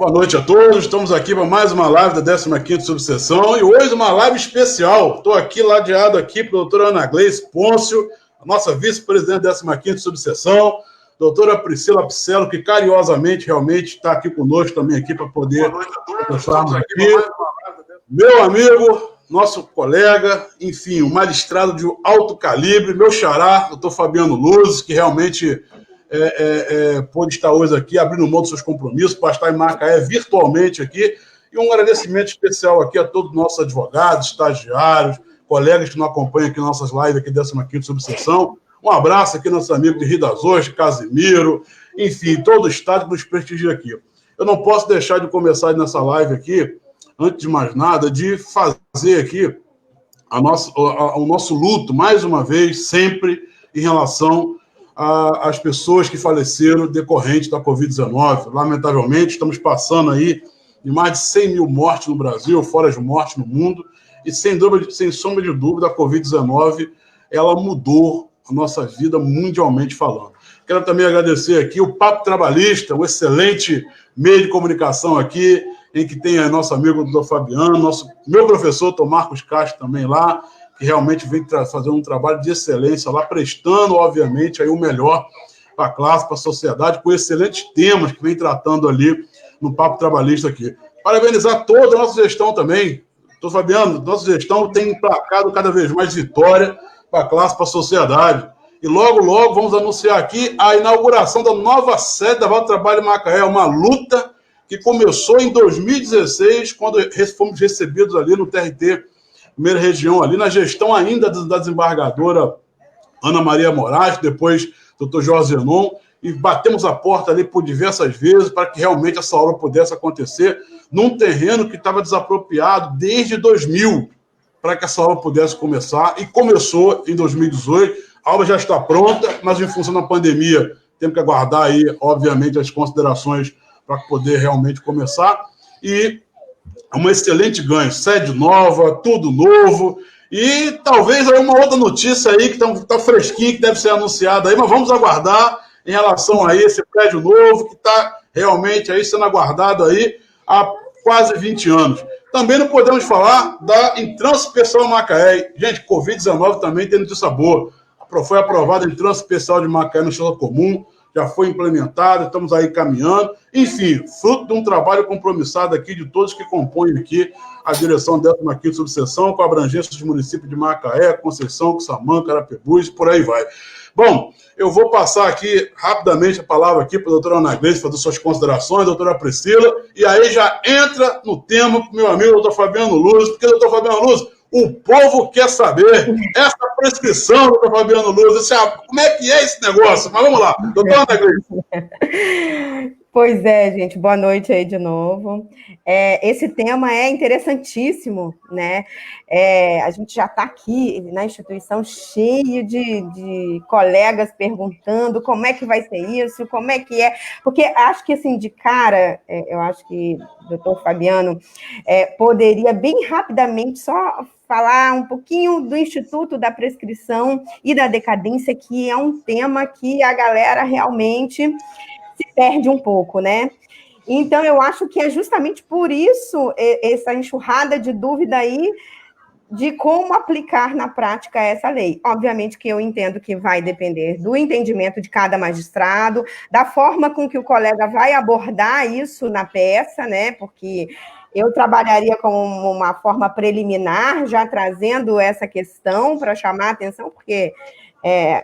Boa noite a todos, estamos aqui para mais uma live da 15ª Subseção e hoje uma live especial. Estou aqui ladeado aqui para a doutora Ana Gleice Pôncio, a nossa vice-presidente da 15ª Subseção, doutora Priscila Picello, que carinhosamente realmente está aqui conosco também aqui para poder conversarmos aqui. Meu amigo, nosso colega, enfim, um magistrado de alto calibre, meu xará, doutor Fabiano Luz, que realmente pôde estar hoje aqui, abrindo mão dos seus compromissos, para estar em Macaé virtualmente aqui, e um agradecimento especial aqui a todos os nossos advogados, estagiários, colegas que nos acompanham aqui nas nossas lives aqui, 15ª Subseção. Um abraço aqui, nosso amigo de Rio das Ostras, Casimiro, enfim, todo o estado que nos prestigia aqui. Eu não posso deixar de começar nessa live aqui, antes de mais nada, de fazer aqui o nosso luto, mais uma vez, sempre, em relação às pessoas que faleceram decorrente da Covid-19. Lamentavelmente, estamos passando aí de mais de 100 mil mortes no Brasil, fora as mortes no mundo, e sem sombra de dúvida, a Covid-19, ela mudou a nossa vida mundialmente falando. Quero também agradecer aqui o Papo Trabalhista, um excelente meio de comunicação aqui, em que tem nosso amigo doutor Fabiano, meu professor, Dr. Marcos Castro, também lá, que realmente vem fazer um trabalho de excelência lá, prestando, obviamente, aí o melhor para a classe, para a sociedade, com excelentes temas que vem tratando ali no Papo Trabalhista aqui. Parabenizar toda a nossa gestão também. Doutor Fabiano, nossa gestão tem emplacado cada vez mais vitória para a classe, para a sociedade. E logo, logo, vamos anunciar aqui a inauguração da nova sede da Vale do Trabalho em Macaé, uma luta que começou em 2016, quando fomos recebidos ali no TRT, primeira região, ali na gestão ainda da desembargadora Ana Maria Moraes, depois doutor Jorge Zenon, e batemos a porta ali por diversas vezes para que realmente essa obra pudesse acontecer num terreno que estava desapropriado desde 2000, para que essa obra pudesse começar, e começou em 2018. A obra já está pronta, mas em função da pandemia, temos que aguardar aí, obviamente, as considerações para poder realmente começar, e uma excelente ganho, sede nova, tudo novo, e talvez aí uma outra notícia aí que está fresquinha, que deve ser anunciada aí, mas vamos aguardar em relação a esse prédio novo, que está realmente aí sendo aguardado aí há quase 20 anos. Também não podemos falar da Entrância Especial Macaé. Gente, Covid-19 também tem notícia boa. Foi aprovada a Entrância Especial de Macaé no Estado Comum, já foi implementada, estamos aí caminhando. Enfim, fruto de um trabalho compromissado aqui de todos que compõem aqui a direção da 15ª Subseção, com a abrangência dos municípios de Macaé, Conceição, Quissamã, Carapebus, por aí vai. Bom, eu vou passar aqui rapidamente a palavra aqui para a doutora Ana Gleice fazer suas considerações, a doutora Priscila, e aí já entra no tema com meu amigo, doutor Fabiano Luz, porque, doutor Fabiano Luz, o povo quer saber essa prescrição, doutor Fabiano Luz, como é que é esse negócio? Mas vamos lá, doutora Ana Gleice. Pois é, gente, boa noite aí de novo. Esse tema é interessantíssimo, né? A gente já está aqui na instituição cheio de colegas perguntando como é que vai ser isso, como é que é, porque acho que, assim, de cara, eu acho que o doutor Fabiano poderia bem rapidamente só falar um pouquinho do Instituto da Prescrição e da Decadência, que é um tema que a galera realmente se perde um pouco, né? Então, eu acho que é justamente por isso essa enxurrada de dúvida aí de como aplicar na prática essa lei. Obviamente que eu entendo que vai depender do entendimento de cada magistrado, da forma com que o colega vai abordar isso na peça, né? Porque eu trabalharia com uma forma preliminar, já trazendo essa questão para chamar a atenção, porque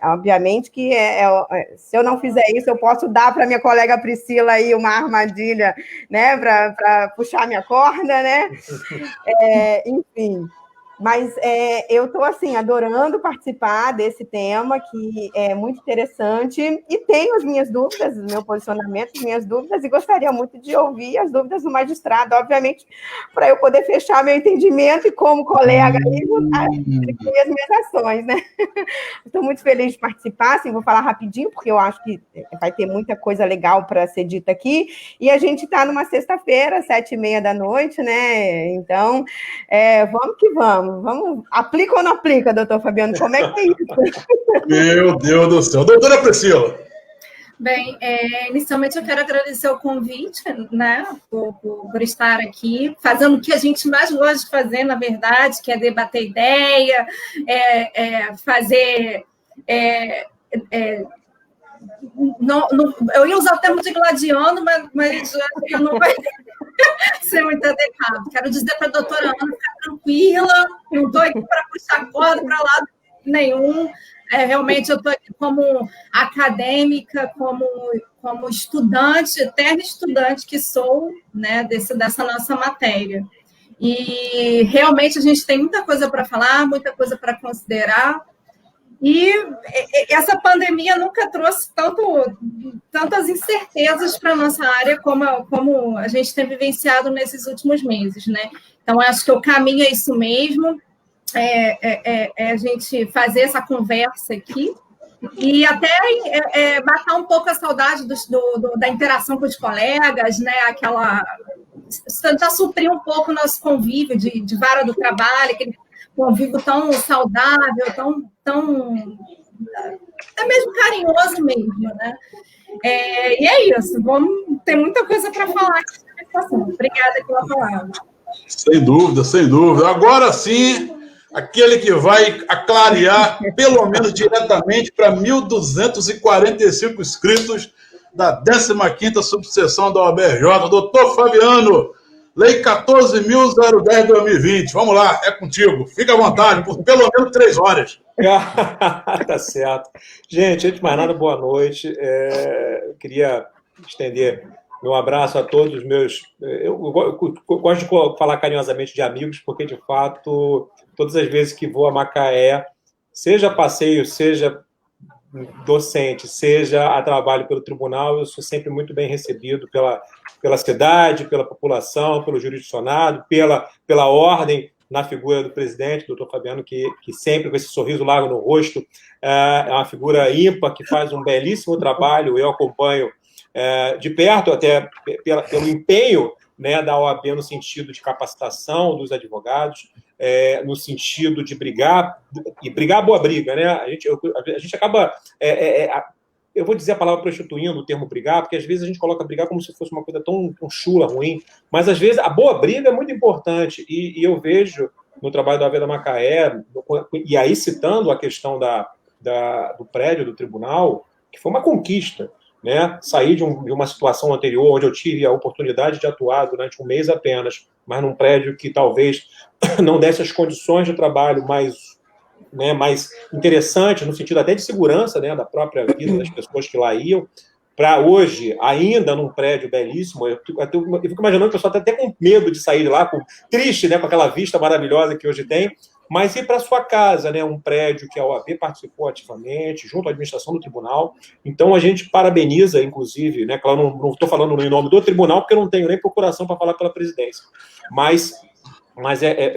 obviamente que se eu não fizer isso, eu posso dar para minha colega Priscila aí uma armadilha, né, para puxar minha corda, né? Enfim. Mas eu estou, assim, adorando participar desse tema, que é muito interessante, e tenho as minhas dúvidas, o meu posicionamento, as minhas dúvidas, e gostaria muito de ouvir as dúvidas do magistrado, obviamente, para eu poder fechar meu entendimento e, como colega, atribuir as minhas ações, né? Estou muito feliz de participar, assim, vou falar rapidinho, porque eu acho que vai ter muita coisa legal para ser dita aqui, e a gente está numa sexta-feira, 7h30 da noite, né? Então, vamos que vamos. Aplica ou não aplica, doutor Fabiano? Como é que é isso? Meu Deus do céu. Doutora Priscila. Bem, inicialmente eu quero agradecer o convite, né, por estar aqui, fazendo o que a gente mais gosta de fazer, na verdade, que é debater ideia, fazer... eu ia usar o termo de gladiando, mas acho que não vai ser muito adequado. Quero dizer para a doutora Ana ficar tranquila, não estou aqui para puxar corda para lado nenhum. Realmente eu estou aqui como acadêmica, como estudante, eterna estudante que sou, né, dessa nossa matéria. E realmente a gente tem muita coisa para falar, muita coisa para considerar. E essa pandemia nunca trouxe tantas incertezas para a nossa área como a gente tem vivenciado nesses últimos meses, né? Então, acho que o caminho é isso mesmo, a gente fazer essa conversa aqui e até matar um pouco a saudade da interação com os colegas, né? Tentar suprir um pouco o nosso convívio de vara do trabalho, aquele convívio tão saudável, tão é mesmo carinhoso mesmo, né? E é isso, vamos ter muita coisa para falar aqui sobre a situação. Obrigada pela palavra. Sem dúvida, sem dúvida. Agora sim, aquele que vai clarear, pelo menos diretamente, para 1.245 inscritos da 15ª subseção da OAB-RJ, doutor Fabiano, Lei 14.010/2020. Vamos lá, é contigo. Fica à vontade, por pelo menos 3 horas. Tá certo. Gente, antes de mais nada, boa noite. Eu queria estender meu abraço a todos os meus... Eu gosto de falar carinhosamente de amigos, porque, de fato, todas as vezes que vou a Macaé, seja passeio, seja docente, seja a trabalho pelo tribunal, eu sou sempre muito bem recebido pela cidade, pela população, pelo jurisdicionado, pela ordem, na figura do presidente, doutor Fabiano, que sempre com esse sorriso largo no rosto, é uma figura ímpar, que faz um belíssimo trabalho. Eu acompanho de perto, até pelo empenho, né, da OAB no sentido de capacitação dos advogados, no sentido de brigar, e brigar boa briga, né? A gente acaba... eu vou dizer a palavra prostituindo o termo brigar, porque às vezes a gente coloca brigar como se fosse uma coisa tão chula, ruim, mas às vezes a boa briga é muito importante, e eu vejo no trabalho da OAB da Macaé, e aí citando a questão do prédio do tribunal, que foi uma conquista, né? Sair de uma situação anterior, onde eu tive a oportunidade de atuar durante um mês apenas, mas num prédio que talvez não desse as condições de trabalho mais interessante, no sentido até de segurança, né, da própria vida das pessoas que lá iam, para hoje, ainda num prédio belíssimo, eu fico imaginando o pessoal até com medo de sair de lá, triste, né, com aquela vista maravilhosa que hoje tem, mas ir para sua casa, né, um prédio que a OAB participou ativamente, junto à administração do tribunal. Então, a gente parabeniza, inclusive, né, claro, não estou falando em nome do tribunal, porque eu não tenho nem procuração para falar pela presidência, mas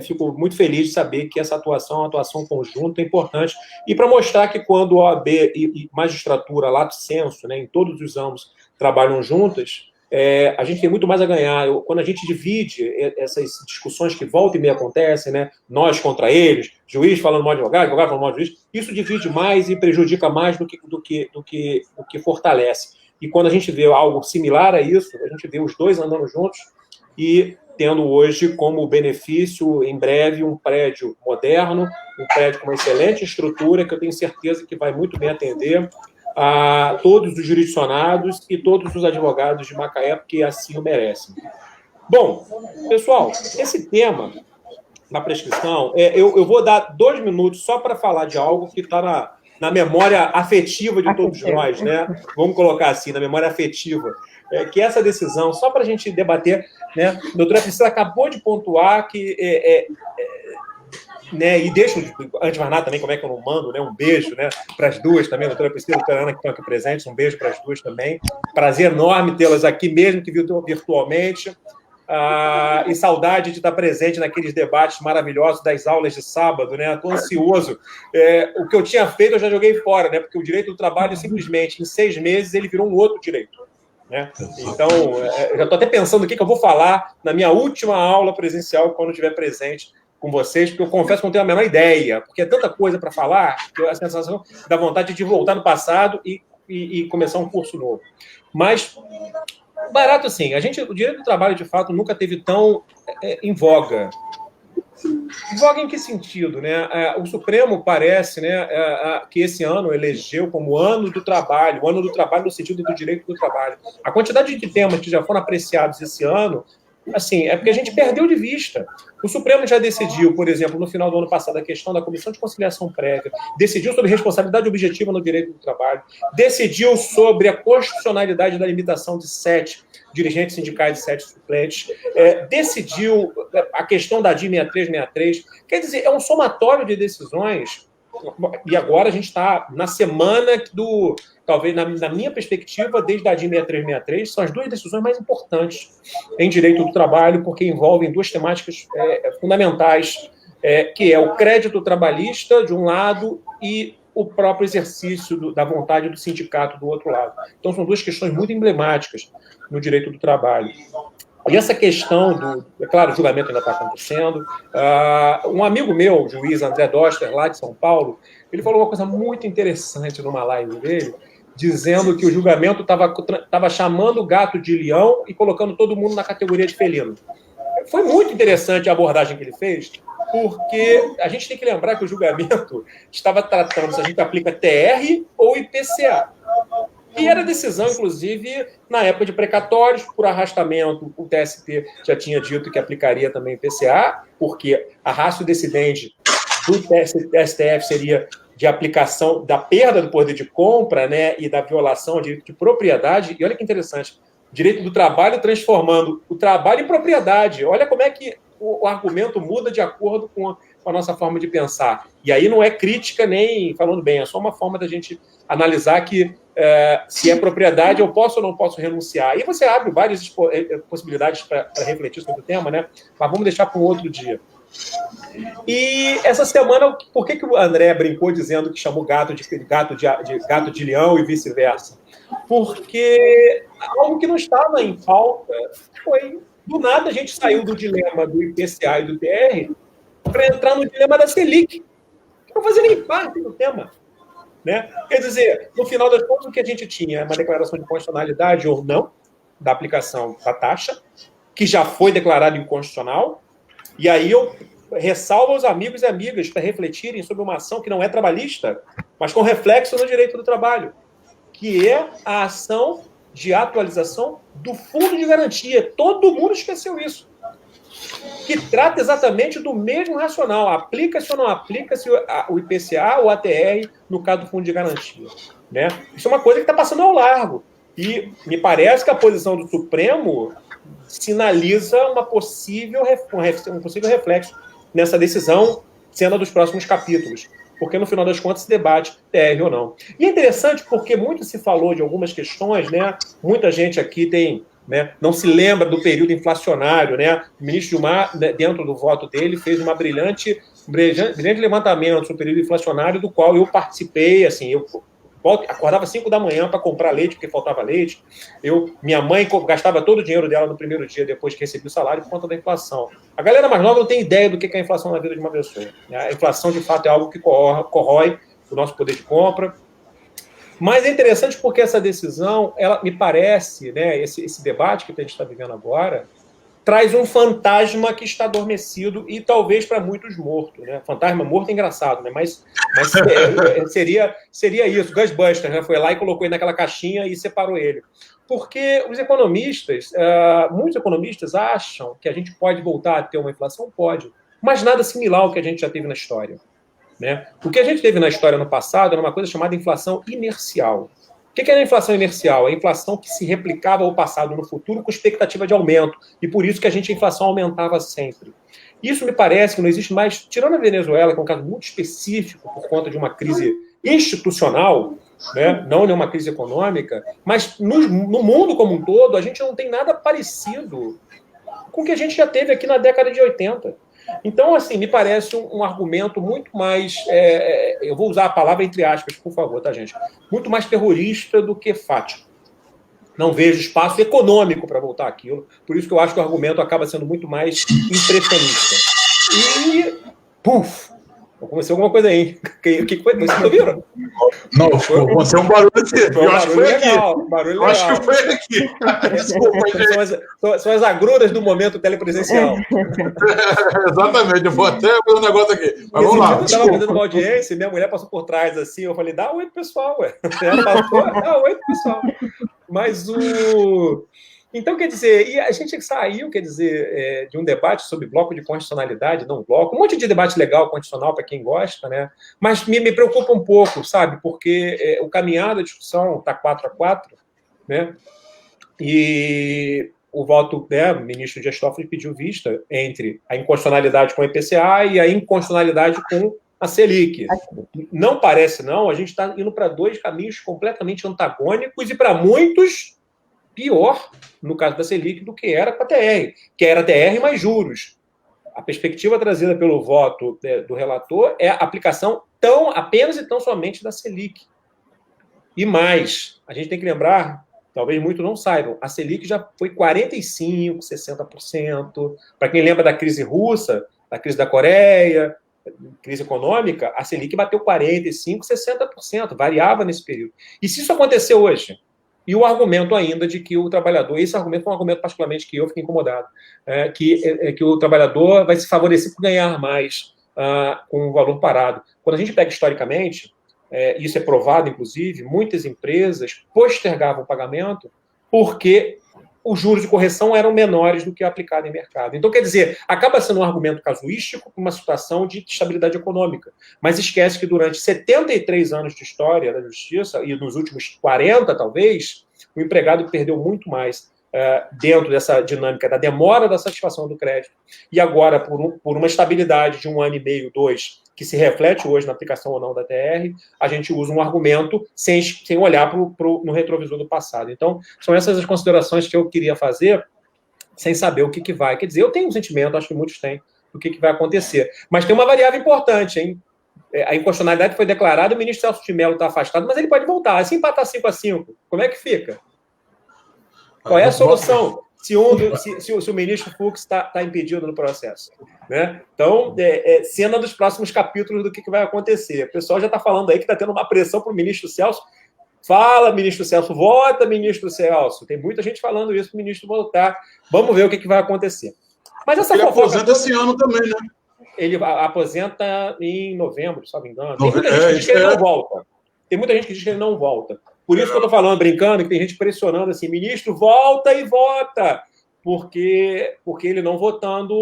fico muito feliz de saber que essa atuação é uma atuação conjunta, importante, e para mostrar que quando a OAB e magistratura, lato sensu, né, em todos os âmbitos, trabalham juntas, a gente tem muito mais a ganhar. Quando a gente divide essas discussões que volta e meia acontecem, né, nós contra eles, juiz falando mal de advogado, advogado falando mal de juiz, isso divide mais e prejudica mais do que fortalece. E quando a gente vê algo similar a isso, a gente vê os dois andando juntos e tendo hoje como benefício, em breve, um prédio moderno, um prédio com uma excelente estrutura, que eu tenho certeza que vai muito bem atender a todos os jurisdicionados e todos os advogados de Macaé, porque assim o merecem. Bom, pessoal, esse tema da prescrição, eu vou dar 2 minutos só para falar de algo que está na memória afetiva de todos nós, né? Vamos colocar assim, na memória afetiva, que essa decisão, só para a gente debater, né? A doutora Priscila acabou de pontuar que né, e deixo, antes de mais nada, também, como é que eu não mando, né, um beijo, né, para as duas também, a doutora Priscila e a doutora Ana, que estão aqui presentes, um beijo para as duas também. Prazer enorme tê-las aqui, mesmo que virtualmente. E saudade de estar presente naqueles debates maravilhosos das aulas de sábado, né? Estou ansioso. O que eu tinha feito eu já joguei fora, né? Porque o direito do trabalho, simplesmente, em 6 meses, ele virou um outro direito, né? Então, já estou até pensando o que eu vou falar na minha última aula presencial, quando estiver presente com vocês, porque eu confesso que não tenho a menor ideia, porque é tanta coisa para falar, que a sensação da vontade de voltar no passado e e começar um curso novo. Mas, barato assim, o direito do trabalho, de fato, nunca teve tão em voga. Voga em que sentido, né? O Supremo parece, né, que esse ano elegeu como ano do trabalho no sentido do direito do trabalho. A quantidade de temas que já foram apreciados esse ano, assim, é porque a gente perdeu de vista. O Supremo já decidiu, por exemplo, no final do ano passado, a questão da Comissão de Conciliação Prévia, decidiu sobre responsabilidade objetiva no direito do trabalho, decidiu sobre a constitucionalidade da limitação de 7 dirigentes sindicais e 7 suplentes, decidiu a questão da DI 6363. Quer dizer, é um somatório de decisões, e agora a gente está na semana talvez na minha perspectiva, desde a DI 6363, são as 2 decisões mais importantes em direito do trabalho, porque envolvem 2 temáticas fundamentais, que é o crédito trabalhista, de um lado, e o próprio exercício da vontade do sindicato, do outro lado. Então, são 2 questões muito emblemáticas no direito do trabalho. E essa questão é claro, o julgamento ainda está acontecendo. Um amigo meu, o juiz André Doster, lá de São Paulo, ele falou uma coisa muito interessante numa live dele, dizendo que o julgamento estava chamando o gato de leão e colocando todo mundo na categoria de felino. Foi muito interessante a abordagem que ele fez, porque a gente tem que lembrar que o julgamento estava tratando se a gente aplica TR ou IPCA. E era decisão, inclusive, na época de precatórios, por arrastamento, o TST já tinha dito que aplicaria também IPCA, porque a ratio decidente do STF seria de aplicação da perda do poder de compra, né, e da violação ao direito de propriedade. E olha que interessante, direito do trabalho transformando o trabalho em propriedade. Olha como é que o argumento muda de acordo com a nossa forma de pensar. E aí não é crítica nem falando bem, é só uma forma da gente analisar que se é propriedade, eu posso ou não posso renunciar. E você abre várias possibilidades para refletir sobre o tema, né? Mas vamos deixar para um outro dia. E essa semana, por que o André brincou dizendo que chamou gato de leão e vice-versa? Porque algo que não estava em pauta foi, do nada, a gente saiu do dilema do IPCA e do TR para entrar no dilema da Selic, que não fazia nem parte do tema. Né? Quer dizer, no final das contas, o que a gente tinha é uma declaração de constitucionalidade ou não da aplicação da taxa, que já foi declarado inconstitucional, e aí eu ressalvo aos amigos e amigas para refletirem sobre uma ação que não é trabalhista, mas com reflexo no direito do trabalho, que é a ação de atualização do Fundo de Garantia. Todo mundo esqueceu isso. Que trata exatamente do mesmo racional. Aplica-se ou não aplica-se o IPCA ou a ATR no caso do Fundo de Garantia. Né? Isso é uma coisa que está passando ao largo. E me parece que a posição do Supremo sinaliza um possível reflexo nessa decisão, cena dos próximos capítulos. Porque, no final das contas, se debate TR ou não. E é interessante porque muito se falou de algumas questões, né? Muita gente aqui não se lembra do período inflacionário, né? O ministro Gilmar, dentro do voto dele, fez um brilhante levantamento sobre o período inflacionário, do qual eu participei. Assim, eu acordava 5 da manhã para comprar leite, porque faltava leite. Minha mãe gastava todo o dinheiro dela no primeiro dia, depois que recebia o salário, por conta da inflação. A galera mais nova não tem ideia do que é a inflação na vida de uma pessoa. A inflação, de fato, é algo que corrói o nosso poder de compra. Mas é interessante porque essa decisão, ela me parece, né, esse debate que a gente está vivendo agora, traz um fantasma que está adormecido e talvez para muitos morto. Né? Fantasma morto é engraçado, né? mas seria isso. Gus Buster, né, foi lá e colocou ele naquela caixinha e separou ele. Porque os economistas, muitos economistas acham que a gente pode voltar a ter uma inflação? Pode, mas nada similar ao que a gente já teve na história. Né? O que a gente teve na história no passado era uma coisa chamada inflação inercial. O que era a inflação inercial? A inflação que se replicava ao passado no futuro com expectativa de aumento. E por isso que a inflação aumentava sempre. Isso me parece que não existe mais, tirando a Venezuela, que é um caso muito específico por conta de uma crise institucional, né? Não de uma crise econômica, mas no mundo como um todo, a gente não tem nada parecido com o que a gente já teve aqui na década de 80. Então, assim, me parece um argumento muito mais... eu vou usar a palavra entre aspas, por favor, tá, gente? Muito mais terrorista do que fático. Não vejo espaço econômico para voltar àquilo. Por isso que eu acho que o argumento acaba sendo muito mais impressionista. E, Aconteceu alguma coisa aí. O que foi? Vocês ouviram? Não, aconteceu um barulho aqui. Foi um Eu acho que foi legal, aqui. Barulho Eu acho legal. que foi aqui. Desculpa, gente. São as agruras do momento telepresencial. Exatamente, eu vou até ver um negócio aqui. Mas vamos lá. Eu estava fazendo uma audiência e minha mulher passou por trás assim. Eu falei, dá oi pro pessoal, ué. Ela passou, dá oi pro pessoal. Mas o. Então, quer dizer, e a gente saiu, quer dizer, de um debate sobre bloco de constitucionalidade, não bloco, um monte de debate legal, constitucional, para quem gosta, né? Mas me preocupa um pouco, sabe? Porque o caminhar da discussão está 4-4, né? E o voto, né, o ministro Dias Toffoli pediu vista entre a inconstitucionalidade com o IPCA e a inconstitucionalidade com a Selic. Não parece, não, a gente está indo para dois caminhos completamente antagônicos e, para muitos, pior, no caso da Selic, do que era com a TR, que era TR mais juros. A perspectiva trazida pelo voto do relator é a aplicação apenas e tão somente da Selic. E mais, a gente tem que lembrar, talvez muitos não saibam, a Selic já foi 45%, 60%. Para quem lembra da crise russa, da crise da Coreia, crise econômica, a Selic bateu 45%, 60%, variava nesse período. E se isso acontecer hoje? E o argumento ainda de que o trabalhador, esse argumento foi um argumento particularmente que eu fiquei incomodado, que o trabalhador vai se favorecer por ganhar mais com o valor parado. Quando a gente pega historicamente, isso é provado, inclusive, muitas empresas postergavam o pagamento porque os juros de correção eram menores do que aplicado em mercado. Então, quer dizer, acaba sendo um argumento casuístico para uma situação de estabilidade econômica. Mas esquece que durante 73 anos de história da justiça, e nos últimos 40, talvez, o empregado perdeu muito mais dentro dessa dinâmica da demora da satisfação do crédito. E agora, por uma estabilidade de 1 ano e meio, 2, que se reflete hoje na aplicação ou não da TR, a gente usa um argumento sem olhar no retrovisor do passado. Então, são essas as considerações que eu queria fazer, sem saber o que vai. Quer dizer, eu tenho um sentimento, acho que muitos têm, do que vai acontecer. Mas tem uma variável importante, hein? A inconstitucionalidade foi declarada, o ministro Celso de Mello está afastado, mas ele pode voltar. Se empatar 5-5, como é que fica? Qual é a solução se o ministro Fux está impedido no processo? Né? Então, cena dos próximos capítulos do que vai acontecer. O pessoal já está falando aí que está tendo uma pressão para o ministro Celso. Fala, ministro Celso, vota, ministro Celso. Tem muita gente falando isso para o ministro voltar. Vamos ver o que vai acontecer. Mas essa ele fofoca aposenta esse ano também, né? Ele aposenta em novembro, se não me engano. Tem muita gente que diz que ele não volta. Tem muita gente que diz que ele não volta. Por isso que eu estou falando, brincando, que tem gente pressionando assim, ministro, volta e vota, porque ele não votando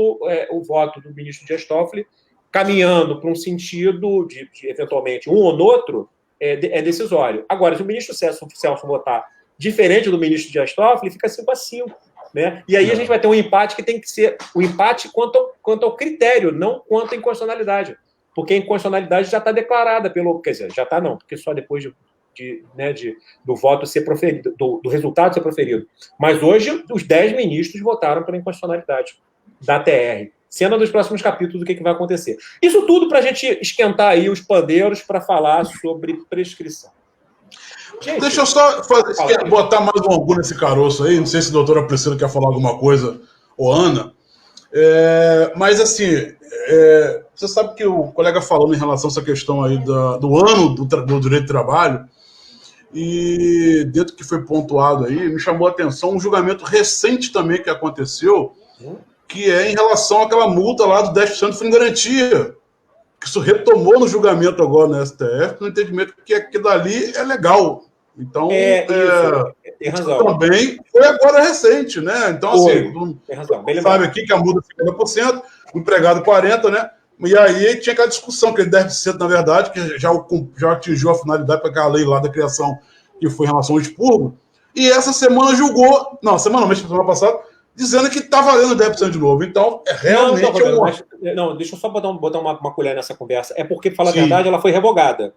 o voto do ministro Dias Toffoli, caminhando para um sentido de eventualmente, um ou outro, é decisório. Agora, se o ministro Celso votar diferente do ministro Dias Toffoli, fica 5-5. Né? E aí a gente vai ter um empate que tem que ser o empate quanto ao critério, não quanto à inconstitucionalidade. Porque a inconstitucionalidade já está declarada quer dizer, já está não, porque só depois do voto ser proferido, do resultado ser proferido. Mas hoje, os 10 ministros votaram pela inconstitucionalidade da TR. Cena dos próximos capítulos do que vai acontecer. Isso tudo para a gente esquentar aí os pandeiros para falar sobre prescrição. Gente, deixa eu só botar mais um angu nesse caroço aí. Não sei se a doutora Priscila quer falar alguma coisa, ou Ana. Mas, assim, você sabe que o colega falou em relação a essa questão aí do ano do direito de trabalho, e dentro do que foi pontuado aí, me chamou a atenção um julgamento recente também que aconteceu, que é em relação àquela multa lá do 10% de fundo de garantia, que isso retomou no julgamento agora no STF, no entendimento que aquilo dali é legal. Então, tem razão. Também foi agora recente, né? Então, assim, tem razão. Sabe aqui que a multa é 50%, o empregado 40%, né? E aí tinha aquela discussão, que ele 10%, na verdade, que já atingiu a finalidade para aquela lei lá da criação, que foi em relação ao expurgo. E essa semana julgou, semana passada, dizendo que está valendo 10% de novo. Então, realmente... Deixa eu só botar uma colher nessa conversa. É porque, para falar a verdade, ela foi revogada.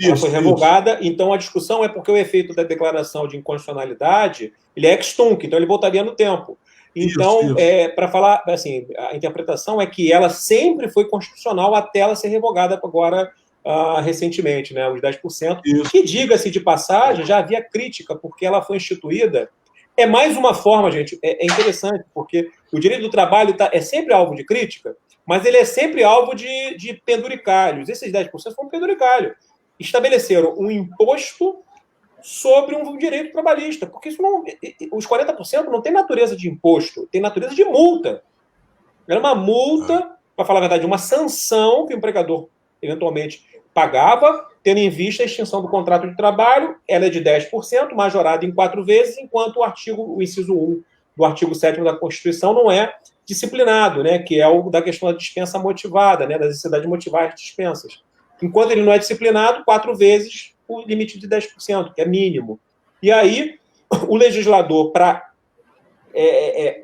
Ela foi revogada, então a discussão é porque o efeito da declaração de inconstitucionalidade ele é ex-tunc, então ele voltaria no tempo. Então, para falar, assim, a interpretação é que ela sempre foi constitucional até ela ser revogada agora, recentemente, né, os 10%, que, diga-se de passagem, já havia crítica, porque ela foi instituída. É mais uma forma, gente, é interessante, porque o direito do trabalho é sempre alvo de crítica, mas ele é sempre alvo de penduricalhos. Esses 10% foram um penduricalho. Estabeleceram um imposto sobre um direito trabalhista, porque isso não, os 40% não tem natureza de imposto, tem natureza de multa. Era uma multa, para falar a verdade, uma sanção que o empregador eventualmente pagava, tendo em vista a extinção do contrato de trabalho. Ela é de 10%, majorada em 4 vezes, enquanto o inciso 1 do artigo 7º da Constituição não é disciplinado, né, que é o da questão da dispensa motivada, né, da necessidade de motivar as dispensas. Enquanto ele não é disciplinado, 4 vezes o limite de 10%, que é mínimo. E aí, o legislador, para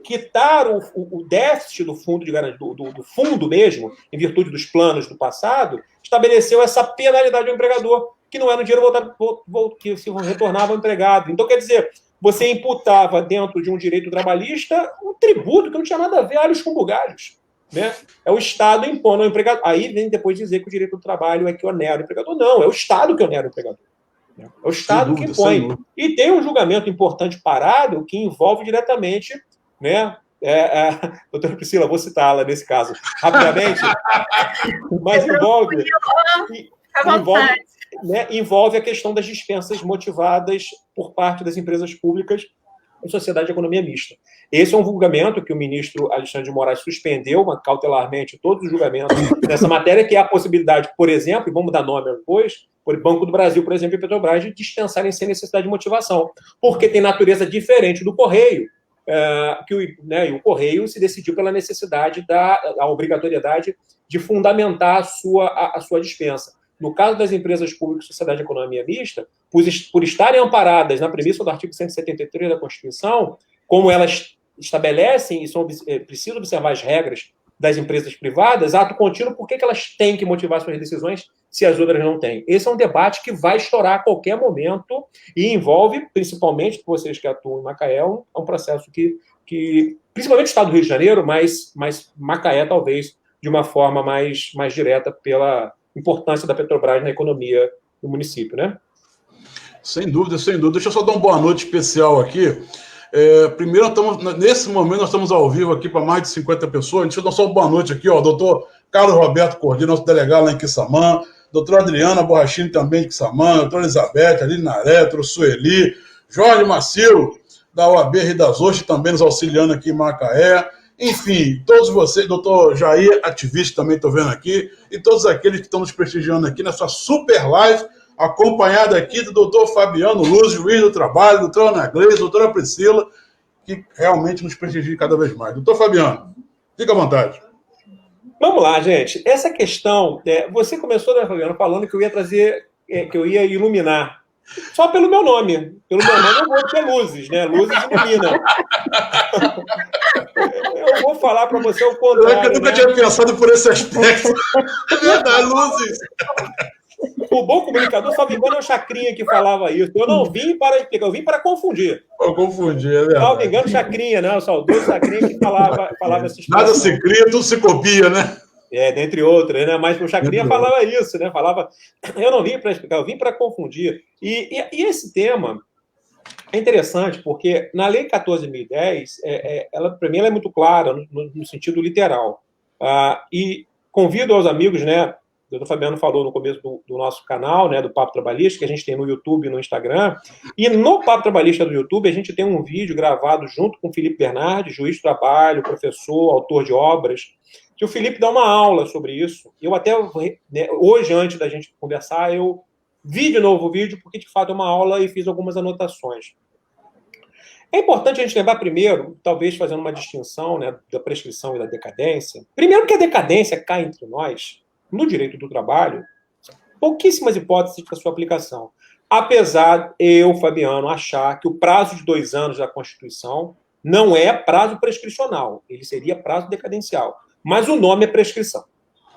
quitar o déficit do fundo de garantia, do fundo mesmo, em virtude dos planos do passado, estabeleceu essa penalidade ao empregador, que não era o dinheiro que se retornava ao empregado. Então, quer dizer, você imputava dentro de um direito trabalhista um tributo que não tinha nada a ver, alhos com bugalhos. Né? É o Estado impondo ao empregador. Aí vem depois dizer que o direito do trabalho é que onera o empregador. Não, é o Estado que onera o empregador. É o Estado que impõe. E tem um julgamento importante parado que envolve diretamente, né? Doutora Priscila, vou citá-la nesse caso rapidamente, mas envolve a questão das dispensas motivadas por parte das empresas públicas em sociedade de economia mista. Esse é um julgamento que o ministro Alexandre de Moraes suspendeu cautelarmente todos os julgamentos nessa matéria, que é a possibilidade, por exemplo, e vamos dar nome depois, por Banco do Brasil, por exemplo, e Petrobras, de dispensarem sem necessidade de motivação, porque tem natureza diferente do Correio, e o Correio se decidiu pela necessidade a obrigatoriedade de fundamentar a sua dispensa. No caso das empresas públicas e sociedade de economia mista, por estarem amparadas na premissa do artigo 173 da Constituição, como elas estabelecem e precisam observar as regras das empresas privadas, ato contínuo, por que elas têm que motivar suas decisões se as outras não têm? Esse é um debate que vai estourar a qualquer momento e envolve, principalmente, vocês que atuam em Macaé, um processo que principalmente o Estado do Rio de Janeiro, mas Macaé, talvez, de uma forma mais direta pela importância da Petrobras na economia do município, né? Sem dúvida, sem dúvida. Deixa eu só dar uma boa noite especial aqui. Primeiro, nesse momento, nós estamos ao vivo aqui para mais de 50 pessoas. Deixa eu dar só uma boa noite aqui, ó, doutor Carlos Roberto Cordeiro, nosso delegado lá em Quissamã, doutora Adriana Borrachini também de Quissamã, doutora Elizabeth, Aline Naré, doutora Sueli, Jorge Macilo, da OAB Rio das Ostras, também nos auxiliando aqui em Macaé. Enfim, todos vocês, doutor Jair, ativista também estou vendo aqui, e todos aqueles que estão nos prestigiando aqui nessa super live, acompanhada aqui do doutor Fabiano Luz, juiz do trabalho, doutora Ana Gleice, doutora Priscila, que realmente nos prestigia cada vez mais. Doutor Fabiano, fica à vontade. Vamos lá, gente. Essa questão, você começou, né, Fabiano, falando que eu ia trazer, que eu ia iluminar. Só pelo meu nome. Pelo meu nome eu vou ter luzes, né? Luzes ilumina. Eu vou falar para você o contrário. Eu nunca tinha pensado por esse aspecto. É verdade, luzes. O bom comunicador, só me engano, é o Chacrinha que falava isso. Eu não vim para explicar, eu vim para confundir. Eu confundi, é verdade. Não me engano, Chacrinha, né? O saudoso Chacrinha que falava essa expressão. Nada se cria, tudo se copia, né? Dentre outras, né? Mas o Chacrinha falava isso, né? Falava, eu não vim para explicar, eu vim para confundir. E esse tema é interessante, porque na Lei 14.010, para mim, ela é muito clara no sentido literal. E convido aos amigos, né? O doutor Fabiano falou no começo do nosso canal, né, do Papo Trabalhista, que a gente tem no YouTube e no Instagram. E no Papo Trabalhista do YouTube, a gente tem um vídeo gravado junto com o Felipe Bernardi, juiz de trabalho, professor, autor de obras, que o Felipe dá uma aula sobre isso. Eu até, né, hoje, antes da gente conversar, eu vi de novo o vídeo, porque, de fato, é uma aula e fiz algumas anotações. É importante a gente lembrar primeiro, talvez fazendo uma distinção, né, da prescrição e da decadência. Primeiro que a decadência cai entre nós, no direito do trabalho, pouquíssimas hipóteses para sua aplicação. Apesar eu, Fabiano, achar que o prazo de 2 anos da Constituição não é prazo prescricional, ele seria prazo decadencial. Mas o nome é prescrição.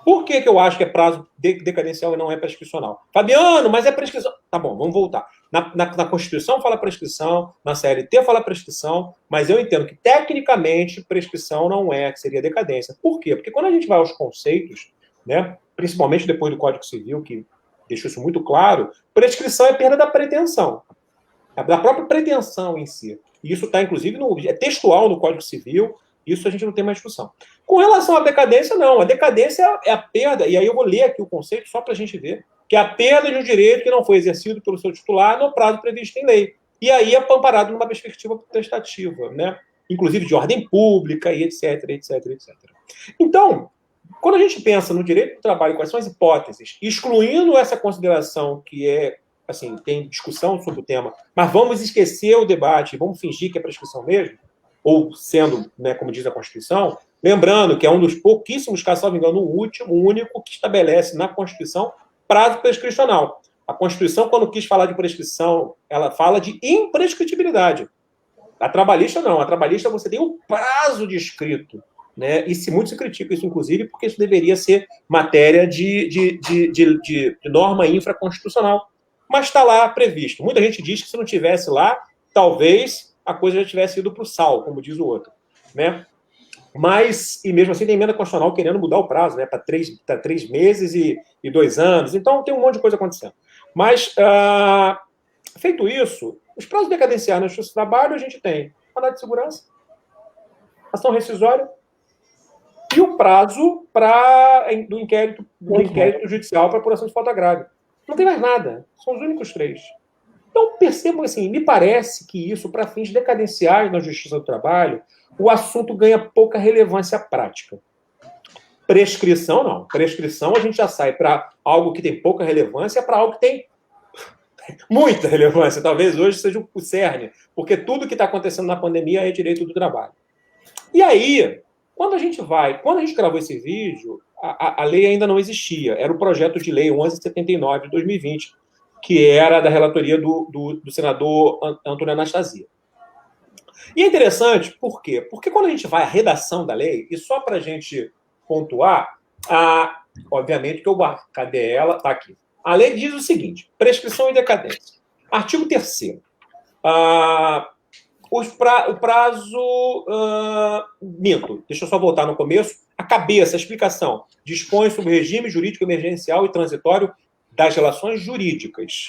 Por que eu acho que é prazo decadencial e não é prescricional? Fabiano, mas é prescrição. Tá bom, vamos voltar. Na Constituição fala prescrição, na CLT fala prescrição, mas eu entendo que, tecnicamente, prescrição não é, que seria decadência. Por quê? Porque quando a gente vai aos conceitos, né, principalmente depois do Código Civil, que deixou isso muito claro, prescrição é perda da pretensão, da própria pretensão em si. E isso está, inclusive, é textual no Código Civil Isso a gente não tem mais discussão. Com relação à decadência, não. A decadência é a perda, e aí eu vou ler aqui o conceito só para a gente ver, que é a perda de um direito que não foi exercido pelo seu titular no prazo previsto em lei. E aí é amparado numa perspectiva prestativa, né? Inclusive de ordem pública e etc, etc, etc. Então, quando a gente pensa no direito do trabalho, quais são as hipóteses, excluindo essa consideração que é, assim, tem discussão sobre o tema, mas vamos esquecer o debate, vamos fingir que é prescrição mesmo, ou sendo, né, como diz a Constituição, lembrando que é um dos pouquíssimos casos, salvo engano, o único que estabelece na Constituição prazo prescricional. A Constituição, quando quis falar de prescrição, ela fala de imprescritibilidade. A trabalhista, não. A trabalhista, você tem um prazo descrito, né? E muito se critica isso, inclusive, porque isso deveria ser matéria de norma infraconstitucional. Mas está lá previsto. Muita gente diz que se não tivesse lá, talvez a coisa já tivesse ido para o sal, como diz o outro, né? Mas, e mesmo assim, tem emenda constitucional querendo mudar o prazo, né? Para 3 meses e 2 anos. Então, tem um monte de coisa acontecendo. Mas, feito isso, os prazos decadenciais na Justiça do Trabalho, a gente tem mandado de segurança, ação rescisória e o prazo do inquérito judicial para apuração de falta grave. Não tem mais nada. São os únicos 3. Então, percebam assim, me parece que isso, para fins decadenciais na Justiça do Trabalho, o assunto ganha pouca relevância prática. Prescrição, não. Prescrição, a gente já sai para algo que tem pouca relevância para algo que tem muita relevância. Talvez hoje seja o cerne, porque tudo que está acontecendo na pandemia é direito do trabalho. E aí, quando a gente gravou esse vídeo, a lei ainda não existia. Era o projeto de lei 1179 de 2020, que era da relatoria do senador Antônio Anastasia. E é interessante, por quê? Porque quando a gente vai à redação da lei, e só para a gente pontuar, obviamente que cadê ela? Está aqui. A lei diz o seguinte, prescrição e decadência. Artigo 3º. O prazo... minto, deixa eu só voltar no começo. A cabeça, a explicação, dispõe sobre o regime jurídico emergencial e transitório das relações jurídicas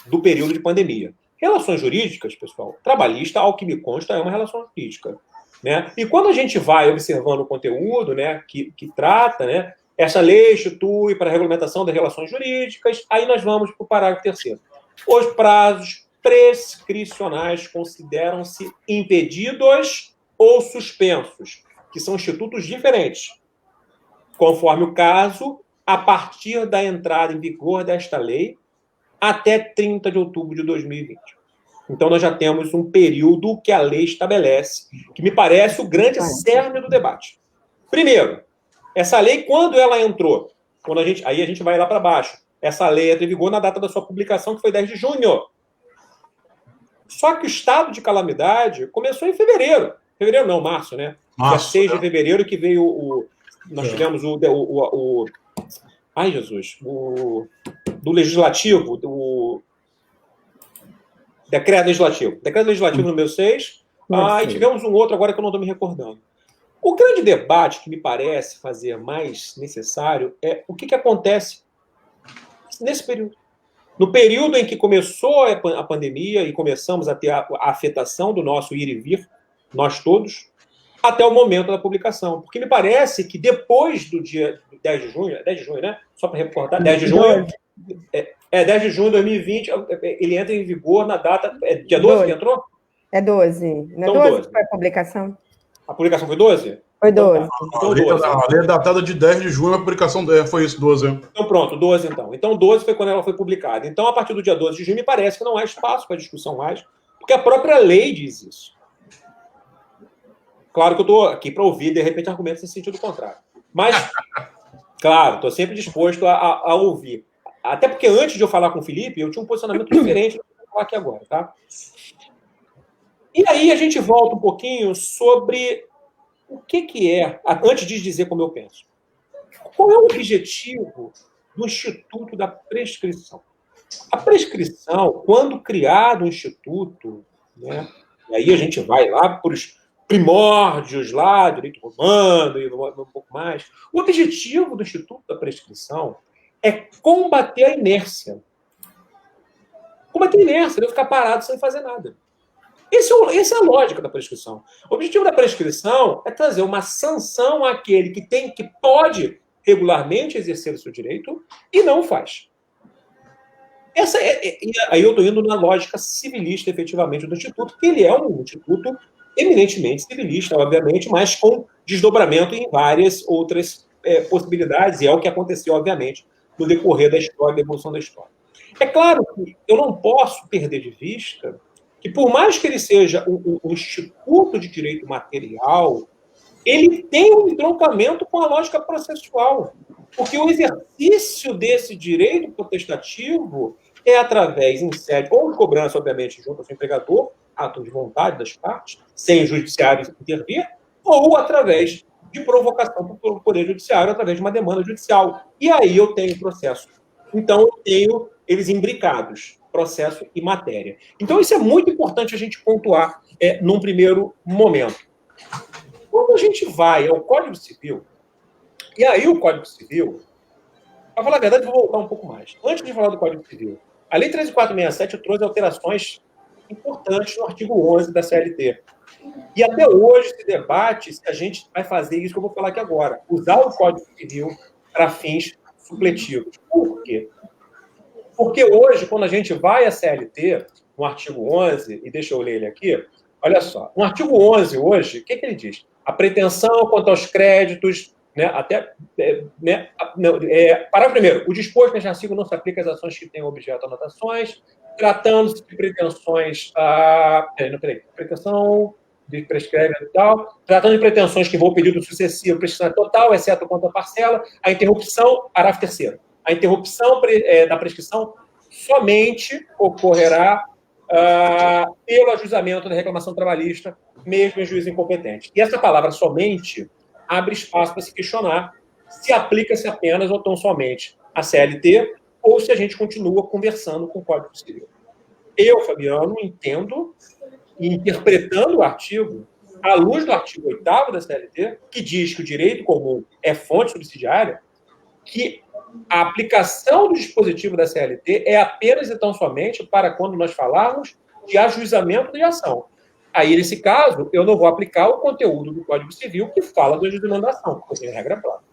do período de pandemia. Relações jurídicas, pessoal, trabalhista, ao que me consta, é uma relação jurídica, né? E quando a gente vai observando o conteúdo, né, que trata, né, essa lei institui para a regulamentação das relações jurídicas, aí nós vamos para o parágrafo 3º. Os prazos prescricionais consideram-se impedidos ou suspensos, que são institutos diferentes, conforme o caso, a partir da entrada em vigor desta lei, até 30 de outubro de 2020. Então, nós já temos um período que a lei estabelece, que me parece o grande cerne do debate. Primeiro, essa lei, quando ela entrou? Aí a gente vai lá para baixo. Essa lei entra em vigor na data da sua publicação, que foi 10 de junho. Só que o estado de calamidade começou em fevereiro. Fevereiro não, março, né? Março, dia 6 de fevereiro que veio nós tivemos ai, Jesus, do Legislativo, do Decreto Legislativo número 6, e tivemos um outro agora que eu não estou me recordando. O grande debate que me parece fazer mais necessário é o que acontece nesse período. No período em que começou a pandemia e começamos a ter a afetação do nosso ir e vir, nós todos, até o momento da publicação. Porque me parece que depois do dia 10 de junho, 10 de junho, né? Só para reportar, 10 de junho, 10 de junho de 2020, ele entra em vigor na data, dia 12 que entrou? É 12. Não é 12 que foi a publicação? A publicação foi 12? Foi 12. A lei é datada de 10 de junho, a publicação foi isso, 12. Então pronto, 12 então. Então 12 foi quando ela foi publicada. Então, a partir do dia 12 de junho, me parece que não há espaço para discussão mais, porque a própria lei diz isso. Claro que eu estou aqui para ouvir, de repente, argumentos em sentido contrário. Mas, claro, estou sempre disposto a ouvir. Até porque antes de eu falar com o Felipe, eu tinha um posicionamento diferente do que eu vou falar aqui agora, tá? E aí a gente volta um pouquinho sobre o que é, antes de dizer como eu penso. Qual é o objetivo do Instituto da Prescrição? A prescrição, quando criado o Instituto, né, e aí a gente vai lá para os primórdios lá, direito romano e um pouco mais. O objetivo do Instituto da Prescrição é combater a inércia. Combater a inércia, não ficar parado sem fazer nada. Essa é a lógica da prescrição. O objetivo da prescrição é trazer uma sanção àquele que pode regularmente exercer o seu direito e não faz. Aí eu estou indo na lógica civilista, efetivamente, do Instituto, que ele é um instituto eminentemente civilista, obviamente, mas com desdobramento em várias outras possibilidades, e é o que aconteceu, obviamente, no decorrer da história, da evolução da história. É claro que eu não posso perder de vista que, por mais que ele seja um instituto de direito material, ele tem um entroncamento com a lógica processual. Porque o exercício desse direito potestativo é através, em sede, ou de cobrança, obviamente, junto ao seu empregador, ato de vontade das partes, sem o judiciário intervir, ou através de provocação pelo Poder Judiciário, através de uma demanda judicial. E aí eu tenho processo. Então, eu tenho eles imbricados, processo e matéria. Então, isso é muito importante a gente pontuar num primeiro momento. Quando a gente vai ao Código Civil, e aí o Código Civil, para falar a verdade, vou voltar um pouco mais. Antes de falar do Código Civil, a Lei 13.467 trouxe alterações importantes no artigo 11 da CLT. E até hoje se debate se a gente vai fazer isso que eu vou falar aqui agora, usar o Código Civil para fins supletivos. Por quê? Porque hoje, quando a gente vai à CLT, no artigo 11, e deixa eu ler ele aqui, olha só, no artigo 11 hoje, o que ele diz? A pretensão quanto aos créditos, parágrafo primeiro, o disposto neste artigo não se aplica às ações que têm objeto anotações, tratando-se de pretensões pretensão de prescreve e tal, tratando de pretensões que vão pedido sucessivo, prescrição total, exceto quanto à parcela, a interrupção, parágrafo terceiro, a interrupção da prescrição somente ocorrerá pelo ajuizamento da reclamação trabalhista, mesmo em juízo incompetente. E essa palavra somente abre espaço para se questionar se aplica-se apenas ou tão somente a CLT ou se a gente continua conversando com o Código Civil. Eu, Fabiano, entendo e interpretando o artigo à luz do artigo 8º da CLT, que diz que o direito comum é fonte subsidiária, que a aplicação do dispositivo da CLT é apenas e tão somente para quando nós falarmos de ajuizamento de ação. Aí, nesse caso, eu não vou aplicar o conteúdo do Código Civil que fala do ajuizamento da ação, porque tem regra própria.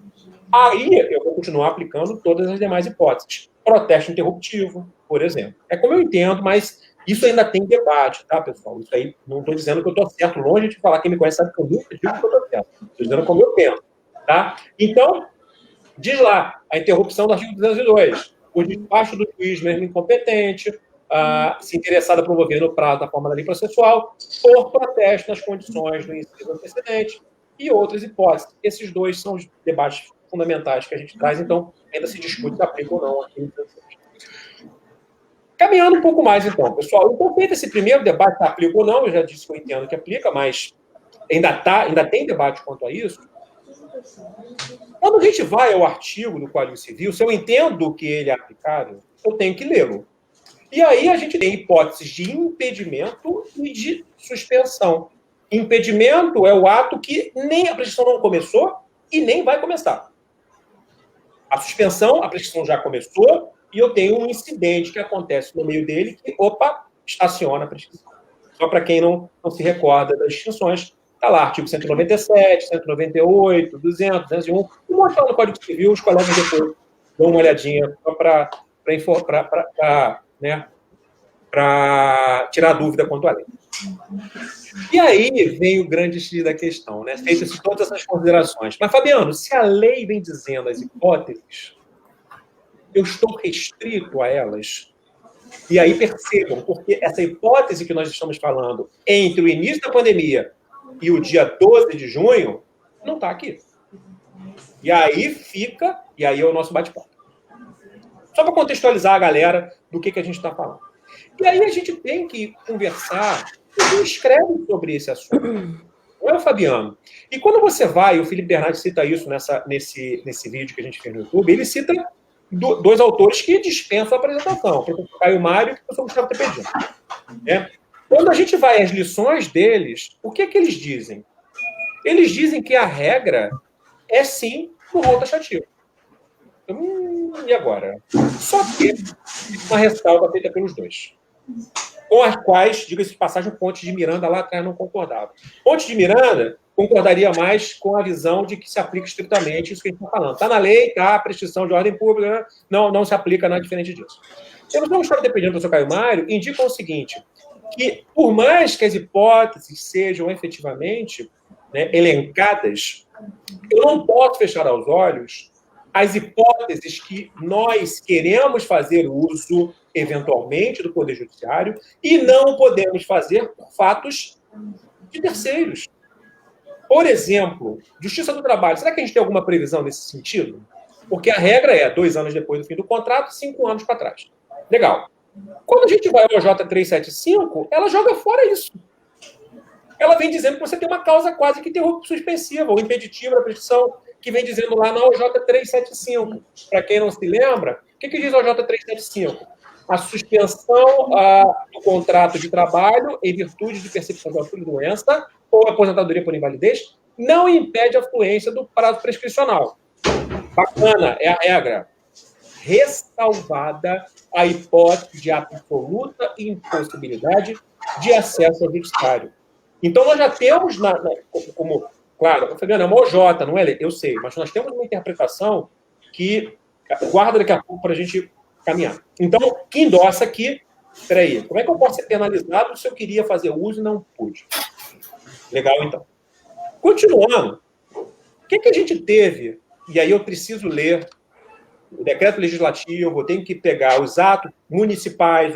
Aí, eu vou continuar aplicando todas as demais hipóteses. Protesto interruptivo, por exemplo. É como eu entendo, mas isso ainda tem debate, tá, pessoal? Isso aí, não estou dizendo que eu estou certo, longe de falar. Quem me conhece sabe que eu nunca digo que eu estou certo. Estou dizendo como eu penso, tá? Então, diz lá, a interrupção do artigo 202, o despacho do juiz mesmo incompetente, se interessado a promover no prazo da forma da lei processual, por protesto nas condições do inciso antecedente e outras hipóteses. Esses dois são os debates fundamentais que a gente traz, então ainda se discute se aplica ou não aqui no antecedente. Caminhando um pouco mais, então, pessoal, então, feito esse primeiro debate se aplica ou não, eu já disse que eu entendo que aplica, mas ainda tem debate quanto a isso. Quando a gente vai ao artigo do Código Civil, se eu entendo que ele é aplicável, eu tenho que lê-lo. E aí a gente tem hipóteses de impedimento e de suspensão. Impedimento é o ato que nem a prescrição não começou e nem vai começar. A suspensão, a prescrição já começou e eu tenho um incidente que acontece no meio dele que, estaciona a prescrição. Só para quem não se recorda das distinções, está lá, artigo 197, 198, 200, 201. Vou mostrar no Código Civil, os colegas depois dão uma olhadinha só para tirar dúvida quanto à lei. E aí vem o grande X da questão, né? Feitas todas essas considerações. Mas, Fabiano, se a lei vem dizendo as hipóteses, eu estou restrito a elas. E aí percebam, porque essa hipótese que nós estamos falando entre o início da pandemia e o dia 12 de junho, não está aqui. E aí é o nosso bate-papo. Só para contextualizar a galera do que a gente está falando. E aí a gente tem que conversar, e escreve sobre esse assunto. Não é o Fabiano? E quando você vai, o Felipe Bernardi cita isso nesse vídeo que a gente fez no YouTube, ele cita dois autores que dispensam a apresentação, o professor Caio Mário e o professor Gustavo Tepedinho. Quando a gente vai às lições deles, o que é que eles dizem? Eles dizem que a regra é sim o rol taxativo. E agora? Só que uma ressalva feita pelos dois. com as quais, diga-se de passagem, o Pontes de Miranda lá atrás não concordava. Pontes de Miranda concordaria mais com a visão de que se aplica estritamente isso que a gente está falando. Está na lei, tá, a prescrição de ordem pública, não se aplica nada diferente disso. Temos uma história dependendo do seu Caio Mário, indicam o seguinte, que por mais que as hipóteses sejam efetivamente, né, elencadas, eu não posso fechar aos olhos as hipóteses que nós queremos fazer uso, eventualmente, do Poder Judiciário e não podemos fazer por fatos de terceiros. Por exemplo, Justiça do Trabalho. Será que a gente tem alguma previsão nesse sentido? Porque a regra é 2 anos depois do fim do contrato, 5 anos para trás. Legal. Quando a gente vai ao J375, ela joga fora isso. Ela vem dizendo que você tem uma causa quase que suspensiva ou impeditiva da prescrição, que vem dizendo lá na OJ375. Para quem não se lembra, o que diz a OJ375? A suspensão do contrato de trabalho em virtude de percepção de auxílio doença ou aposentadoria por invalidez não impede a fluência do prazo prescricional. Bacana, é a regra. Ressalvada a hipótese de absoluta impossibilidade de acesso ao judiciário. Então, nós já temos, como, claro, Fabiana, é uma OJ, não é? Eu sei, mas nós temos uma interpretação que guarda daqui a pouco para a gente caminhar. Então, que endossa aqui, peraí, como é que eu posso ser penalizado se eu queria fazer uso e não pude? Legal, então. Continuando, o que a gente teve, e aí eu preciso ler o decreto legislativo, eu tenho que pegar os atos municipais,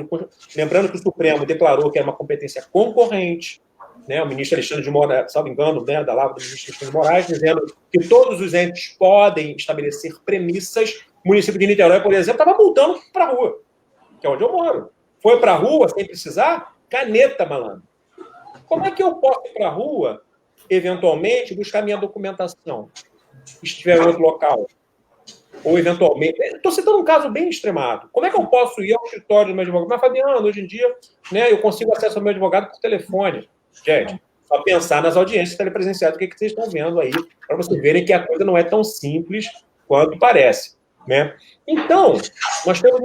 lembrando que o Supremo declarou que era uma competência concorrente, né, o ministro Alexandre de Moraes, salvo engano, né, da lavra do ministro Alexandre de Moraes, dizendo que todos os entes podem estabelecer premissas. O município de Niterói, por exemplo, estava multando para a rua, que é onde eu moro. Foi para a rua sem precisar? Caneta, malandro. Como é que eu posso ir para a rua, eventualmente, buscar minha documentação? Se estiver em outro local. Ou, eventualmente... Estou citando um caso bem extremado. Como é que eu posso ir ao escritório do meu advogado? Mas, Fabiano, hoje em dia, né, eu consigo acesso ao meu advogado por telefone. Gente, só pensar nas audiências telepresenciais, o que vocês estão vendo aí, para vocês verem que a coisa não é tão simples quanto parece. Né? Então, nós temos,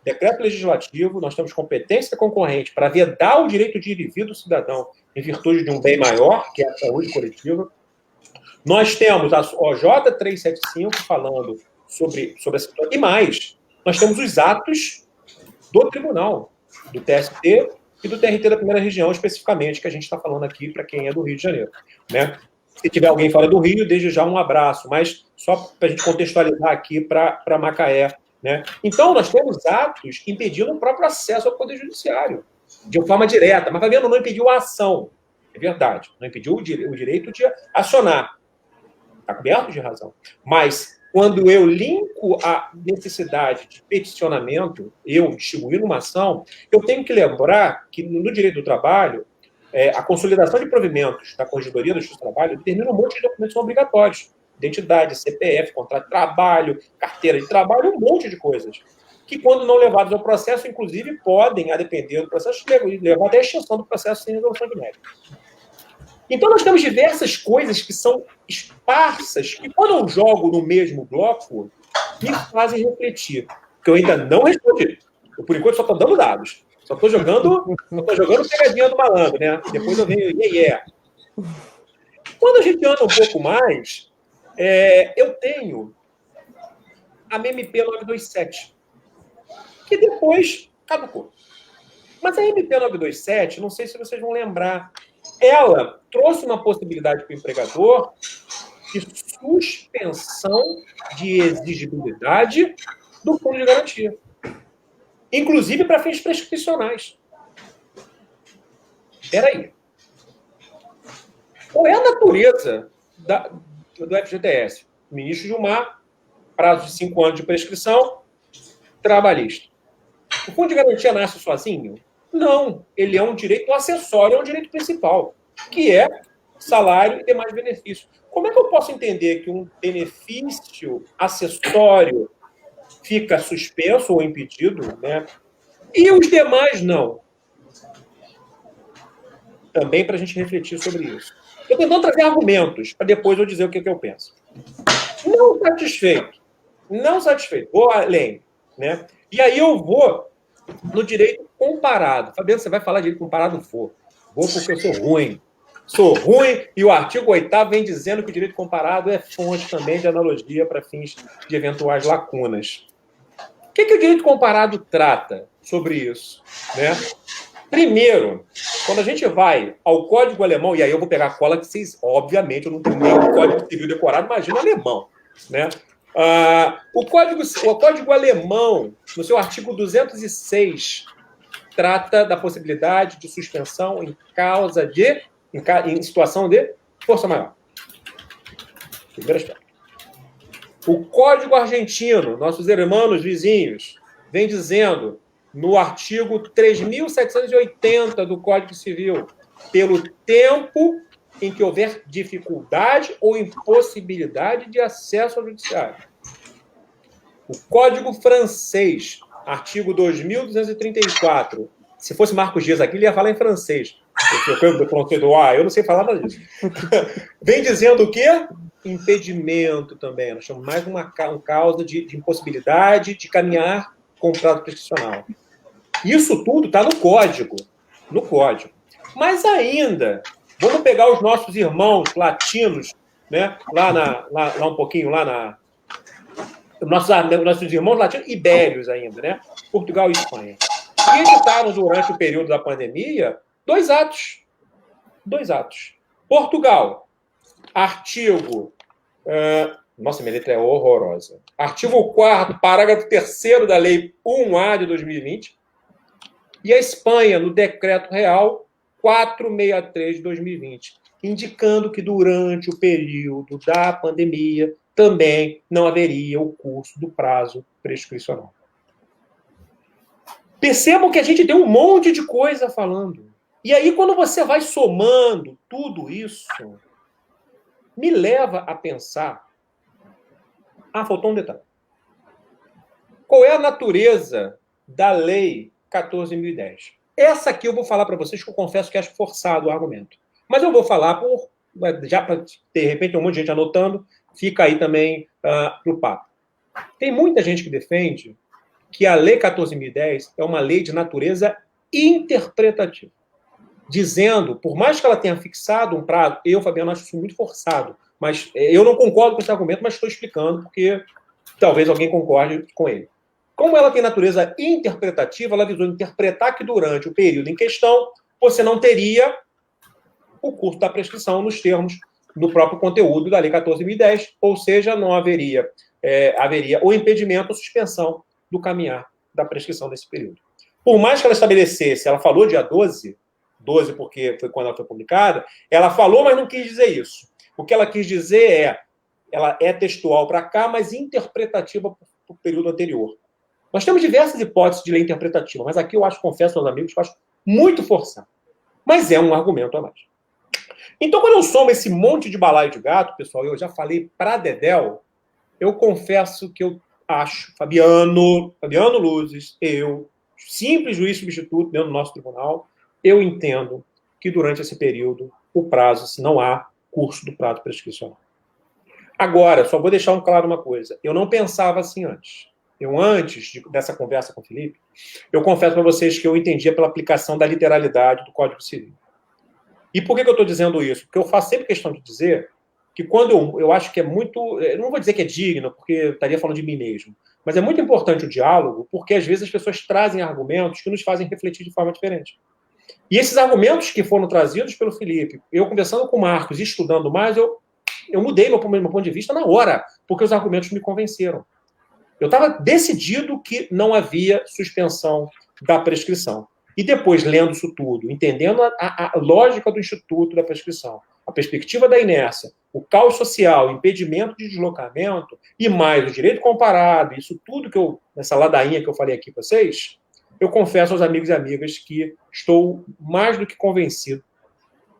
decreto legislativo, nós temos competência concorrente para vedar o direito de ir e vir do cidadão em virtude de um bem maior, que é a saúde coletiva. Nós temos a OJ 375 falando sobre a situação. E mais, nós temos os atos do tribunal, do TST e do TRT da primeira região, especificamente, que a gente está falando aqui para quem é do Rio de Janeiro. Né? Se tiver alguém fora do Rio, desde já um abraço, mas só para a gente contextualizar aqui para Macaé. Né? Então, nós temos atos impedindo o próprio acesso ao Poder Judiciário, de forma direta. Mas, Fabiano, não impediu a ação. É verdade, não impediu o direito de acionar. Está coberto de razão. Mas, quando eu linko a necessidade de peticionamento, eu distribuir uma ação, eu tenho que lembrar que, no direito do trabalho, a consolidação de provimentos da Corregedoria do Justiça do Trabalho determina um monte de documentos obrigatórios. Identidade, CPF, contrato de trabalho, carteira de trabalho, um monte de coisas. Que, quando não levados ao processo, inclusive, podem, a depender do processo, levar até a extinção do processo sem resolução de mérito. Então, nós temos diversas coisas que são esparsas, que, quando eu jogo no mesmo bloco, me fazem refletir. Porque eu ainda não respondi. Eu, por enquanto, só estou dando dados. Só estou jogando pegadinha do malandro, né? Depois eu venho, Quando a gente anda um pouco mais, eu tenho a MP 927, que depois caducou. Mas a MP 927, não sei se vocês vão lembrar, ela trouxe uma possibilidade para o empregador de suspensão de exigibilidade do fundo de garantia. Inclusive para fins prescricionais. Espera aí. Qual é a natureza do FGTS? O ministro Gilmar, prazo de 5 anos de prescrição, trabalhista. O fundo de garantia nasce sozinho? Não. Ele é um direito acessório, é um direito principal, que é salário e demais benefícios. Como é que eu posso entender que um benefício acessório fica suspenso ou impedido, né? E os demais não? Também para a gente refletir sobre isso. Estou tentando trazer argumentos, para depois eu dizer o que eu penso. Não satisfeito, vou além. Né? E aí eu vou no direito comparado. Fabiano, você vai falar de direito comparado? Vou porque eu sou ruim. Sou ruim e o artigo 8º vem dizendo que o direito comparado é fonte também de analogia para fins de eventuais lacunas. O que o direito comparado trata sobre isso? Né? Primeiro, quando a gente vai ao Código Alemão, e aí eu vou pegar a cola que vocês, obviamente, eu não tenho nem o Código Civil decorado, imagina alemão. Né? O Código Alemão, no seu artigo 206, trata da possibilidade de suspensão em situação de força maior. Primeiro aspecto. O Código Argentino, nossos irmãos vizinhos, vem dizendo, no artigo 3.780 do Código Civil, pelo tempo em que houver dificuldade ou impossibilidade de acesso ao judiciário. O Código Francês, artigo 2.234, se fosse Marcos Dias aqui, ele ia falar em francês. Eu não sei falar nada disso. Vem dizendo o quê? Impedimento também. Nós chamamos mais uma causa de impossibilidade de caminhar com o prazo prescricional. Isso tudo está no Código. No Código. Mas ainda, vamos pegar os nossos irmãos latinos, né? lá um pouquinho, nossos irmãos latinos ibéricos ainda, né? Portugal e Espanha. E editaram durante o período da pandemia 2 atos. 2 atos. Portugal, artigo... nossa, minha letra é horrorosa. Artigo 4º, parágrafo 3º da Lei 1A de 2020. E a Espanha, no Decreto Real 463 de 2020, indicando que durante o período da pandemia também não haveria o curso do prazo prescricional. Percebam que a gente tem um monte de coisa falando. E aí, quando você vai somando tudo isso, me leva a pensar... faltou um detalhe. Qual é a natureza da Lei 14.010? Essa aqui eu vou falar para vocês que eu confesso que acho forçado o argumento. Mas eu vou falar já para, de repente, um monte de gente anotando, fica aí também para o papo. Tem muita gente que defende que a Lei 14.010 é uma lei de natureza interpretativa. Dizendo, por mais que ela tenha fixado um prazo, eu, Fabiano, acho isso muito forçado, mas eu não concordo com esse argumento, mas estou explicando porque talvez alguém concorde com ele. Como ela tem natureza interpretativa, ela visou interpretar que durante o período em questão você não teria o curso da prescrição nos termos do próprio conteúdo da Lei 14.010, ou seja, não haveria o impedimento ou suspensão do caminhar da prescrição nesse período. Por mais que ela estabelecesse, ela falou dia 12 porque foi quando ela foi publicada, ela falou, mas não quis dizer isso. O que ela quis dizer ela é textual para cá, mas interpretativa para o período anterior. Nós temos diversas hipóteses de lei interpretativa, mas aqui eu confesso aos amigos, que eu acho muito forçado. Mas é um argumento a mais. Então, quando eu somo esse monte de balaio de gato, pessoal, eu já falei para dedéu, eu confesso que eu acho, Fabiano Luzes, eu, simples juiz substituto dentro do nosso tribunal, eu entendo que durante esse período o prazo, se não há curso do prazo prescricional. Agora, só vou deixar claro uma coisa. Eu não pensava assim antes. Antes dessa conversa com o Felipe, eu confesso para vocês que eu entendia pela aplicação da literalidade do Código Civil. E por que eu estou dizendo isso? Porque eu faço sempre questão de dizer que quando eu acho que é muito... Eu não vou dizer que é digno, porque eu estaria falando de mim mesmo, mas é muito importante o diálogo, porque às vezes as pessoas trazem argumentos que nos fazem refletir de forma diferente. E esses argumentos que foram trazidos pelo Felipe, eu conversando com o Marcos e estudando mais, eu mudei meu ponto de vista na hora, porque os argumentos me convenceram. Eu estava decidido que não havia suspensão da prescrição. E depois, lendo isso tudo, entendendo a lógica do Instituto da Prescrição, a perspectiva da inércia, o caos social, o impedimento de deslocamento, e mais o direito comparado, isso tudo nessa ladainha que eu falei aqui para vocês, eu confesso aos amigos e amigas que estou mais do que convencido,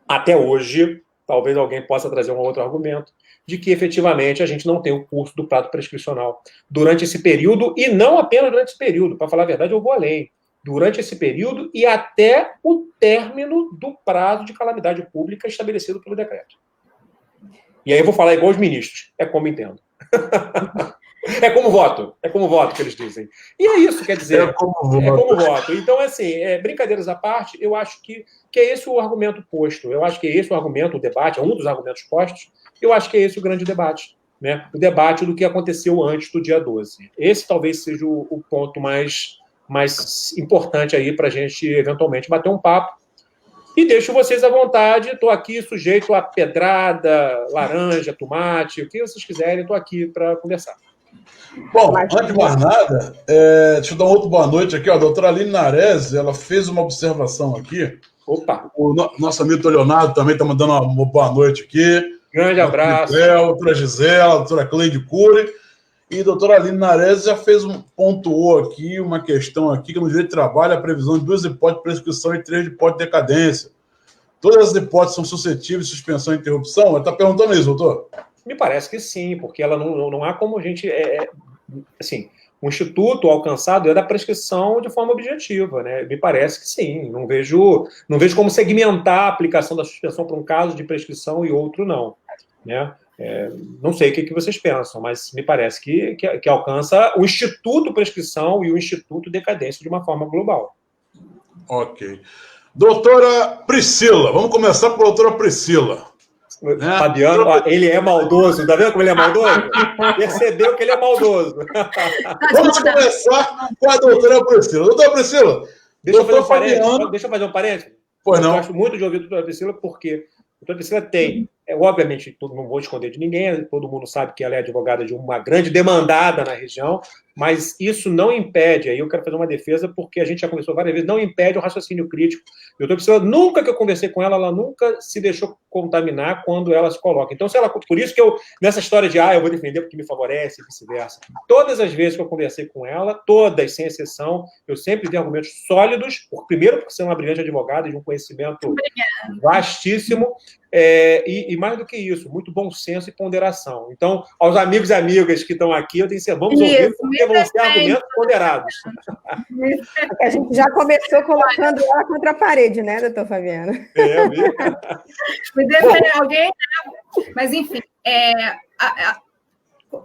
até hoje, talvez alguém possa trazer um outro argumento, de que efetivamente a gente não tem o curso do prazo prescricional durante esse período, e não apenas durante esse período, para falar a verdade, eu vou além. Durante esse período e até o término do prazo de calamidade pública estabelecido pelo decreto. E aí eu vou falar igual os ministros, é como entendo. É como voto que eles dizem. E é isso, quer dizer, É como voto. Então, assim, brincadeiras à parte, eu acho que é esse o argumento posto. Eu acho que é esse o argumento, o debate, é um dos argumentos postos. Eu acho que é esse o grande debate, né? O debate do que aconteceu antes do dia 12. Esse talvez seja o ponto mais importante aí para a gente, eventualmente, bater um papo. E deixo vocês à vontade, estou aqui sujeito a pedrada, laranja, tomate, o que vocês quiserem, estou aqui para conversar. Bom, antes de mais nada, deixa eu dar uma outra boa noite aqui. A doutora Aline Nares, ela fez uma observação aqui. Opa! O nosso amigo Leonardo também está mandando uma boa noite aqui. Grande abraço. A doutora Gisela, a doutora Cleide Cury. E a doutora Aline Nares já pontuou aqui uma questão aqui, que no direito de trabalho a previsão de 2 hipóteses de prescrição e 3 de hipótese de decadência. Todas as hipóteses são suscetíveis de suspensão e interrupção? Ela está perguntando isso, doutor? Me parece que sim, porque ela não há como a gente... assim, o Instituto alcançado é da prescrição de forma objetiva, né? Me parece que sim. Não vejo como segmentar a aplicação da suspensão para um caso de prescrição e outro não, né? Não sei o que vocês pensam, mas me parece que alcança o Instituto Prescrição e o Instituto Decadência de uma forma global. Ok. Doutora Priscila, vamos começar com a doutora Priscila. Fabiano, ele é maldoso, tá vendo como ele é maldoso? Percebeu que ele é maldoso. Vamos começar com a doutora Priscila. Doutora Priscila, deixa eu fazer um parênteses. Pois não. Eu gosto muito de ouvir a doutora Priscila, porque a doutora Priscila tem, obviamente, não vou esconder de ninguém, todo mundo sabe que ela é advogada de uma grande demandada na região, mas isso não impede, aí eu quero fazer uma defesa, porque a gente já conversou várias vezes, não impede o raciocínio crítico. A doutora Priscila, nunca que eu conversei com ela nunca se deixou contaminar quando ela se coloca. Então, por isso que eu, nessa história de, eu vou defender porque me favorece e vice-versa, todas as vezes que eu conversei com ela, todas, sem exceção, eu sempre dei argumentos sólidos, primeiro porque você é uma brilhante advogada, de um conhecimento vastíssimo, e mais do que isso, muito bom senso e ponderação. Então, aos amigos e amigas que estão aqui, eu tenho que vamos ouvir, porque vão ser argumentos ponderados. A gente já começou colocando ela contra a parede, né, doutor Fabiano? Me defender alguém, né? Mas, enfim,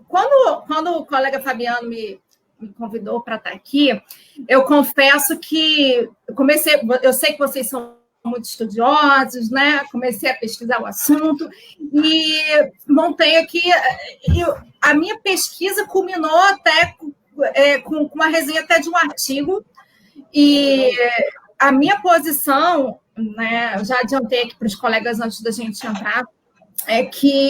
quando o colega Fabiano me convidou para estar aqui, eu confesso que eu sei que vocês são muito estudiosos, né? Comecei a pesquisar o assunto e montei aqui. A minha pesquisa culminou até com uma resenha até de um artigo, e a minha posição, né, eu já adiantei aqui para os colegas antes da gente entrar, é que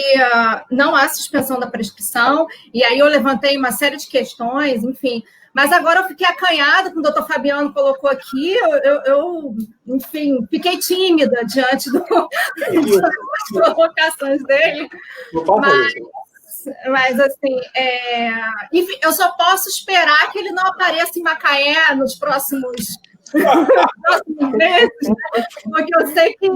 não há suspensão da prescrição, e aí eu levantei uma série de questões, enfim. Mas agora eu fiquei acanhada, como o doutor Fabiano colocou aqui, enfim, fiquei tímida diante das provocações dele. Mas assim, enfim, eu só posso esperar que ele não apareça em Macaé nos próximos meses, porque eu sei que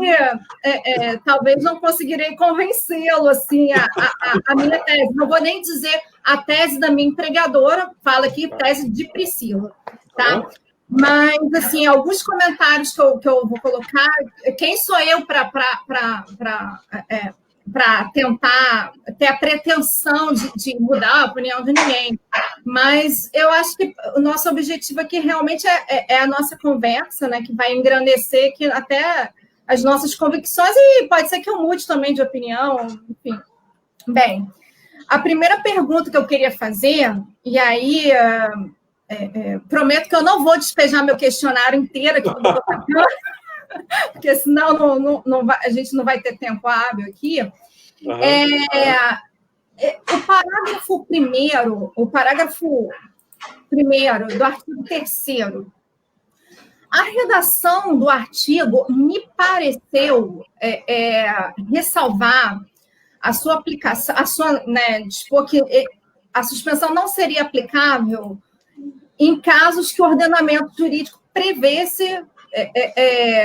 talvez não conseguirei convencê-lo assim, a minha tese. Não vou nem dizer a tese da minha empregadora, fala aqui tese de Priscila, tá? Mas, assim, alguns comentários que eu vou colocar, quem sou eu para tentar ter a pretensão de mudar a opinião de ninguém. Mas eu acho que o nosso objetivo aqui realmente é a nossa conversa, né, que vai engrandecer aqui até as nossas convicções, e pode ser que eu mude também de opinião, enfim. Bem, a primeira pergunta que eu queria fazer, e aí prometo que eu não vou despejar meu questionário inteiro aqui do doutor Fabiano, porque senão a gente não vai ter tempo hábil aqui. Uhum. O parágrafo primeiro do artigo 3º, a redação do artigo me pareceu ressalvar a sua aplicação, dispor que a suspensão não seria aplicável em casos que o ordenamento jurídico prevesse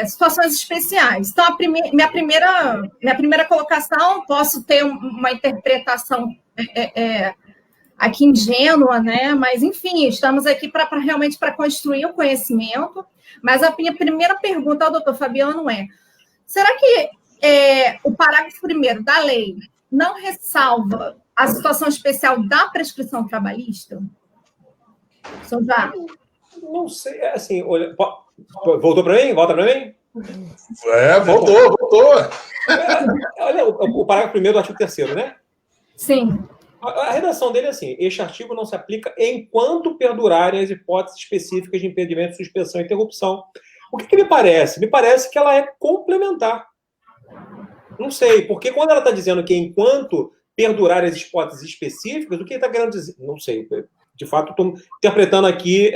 situações especiais. Então, minha primeira colocação, posso ter uma interpretação aqui ingênua, né? Mas, enfim, estamos aqui realmente para construir o conhecimento. Mas a minha primeira pergunta ao doutor Fabiano será que o parágrafo 1º da lei não ressalva a situação especial da prescrição trabalhista? Souza? Não sei, assim, olha, voltou para mim? Volta para mim? Voltou. Olha, o parágrafo primeiro do artigo 3º, né? Sim. A redação dele é assim: este artigo não se aplica enquanto perdurarem as hipóteses específicas de impedimento, suspensão e interrupção. O que me parece? Me parece que ela é complementar. Não sei, porque quando ela está dizendo que enquanto perdurarem as hipóteses específicas, o que ele está querendo dizer? Não sei. De fato, estou interpretando aqui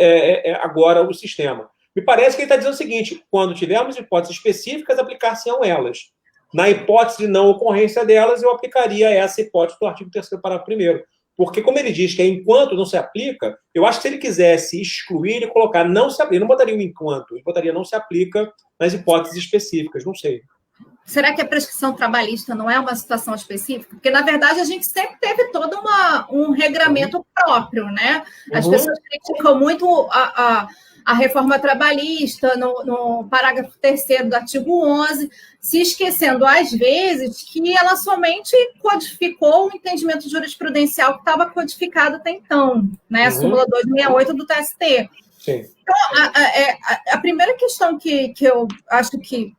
agora o sistema. Me parece que ele está dizendo o seguinte: quando tivermos hipóteses específicas, aplicar-se-ão elas. Na hipótese de não ocorrência delas, eu aplicaria essa hipótese do artigo 3º, parágrafo 1º. Porque, como ele diz que é enquanto não se aplica, eu acho que se ele quisesse excluir e colocar não se aplica, ele não botaria o enquanto, ele botaria não se aplica nas hipóteses específicas, não sei. Será que a prescrição trabalhista não é uma situação específica? Porque, na verdade, a gente sempre teve todo um regramento próprio, né? As pessoas criticam muito a reforma trabalhista no parágrafo 3º do artigo 11, se esquecendo, às vezes, que ela somente codificou o entendimento jurisprudencial que estava codificado até então, né? A súmula 268 do TST. Sim. Então, a primeira questão que eu acho que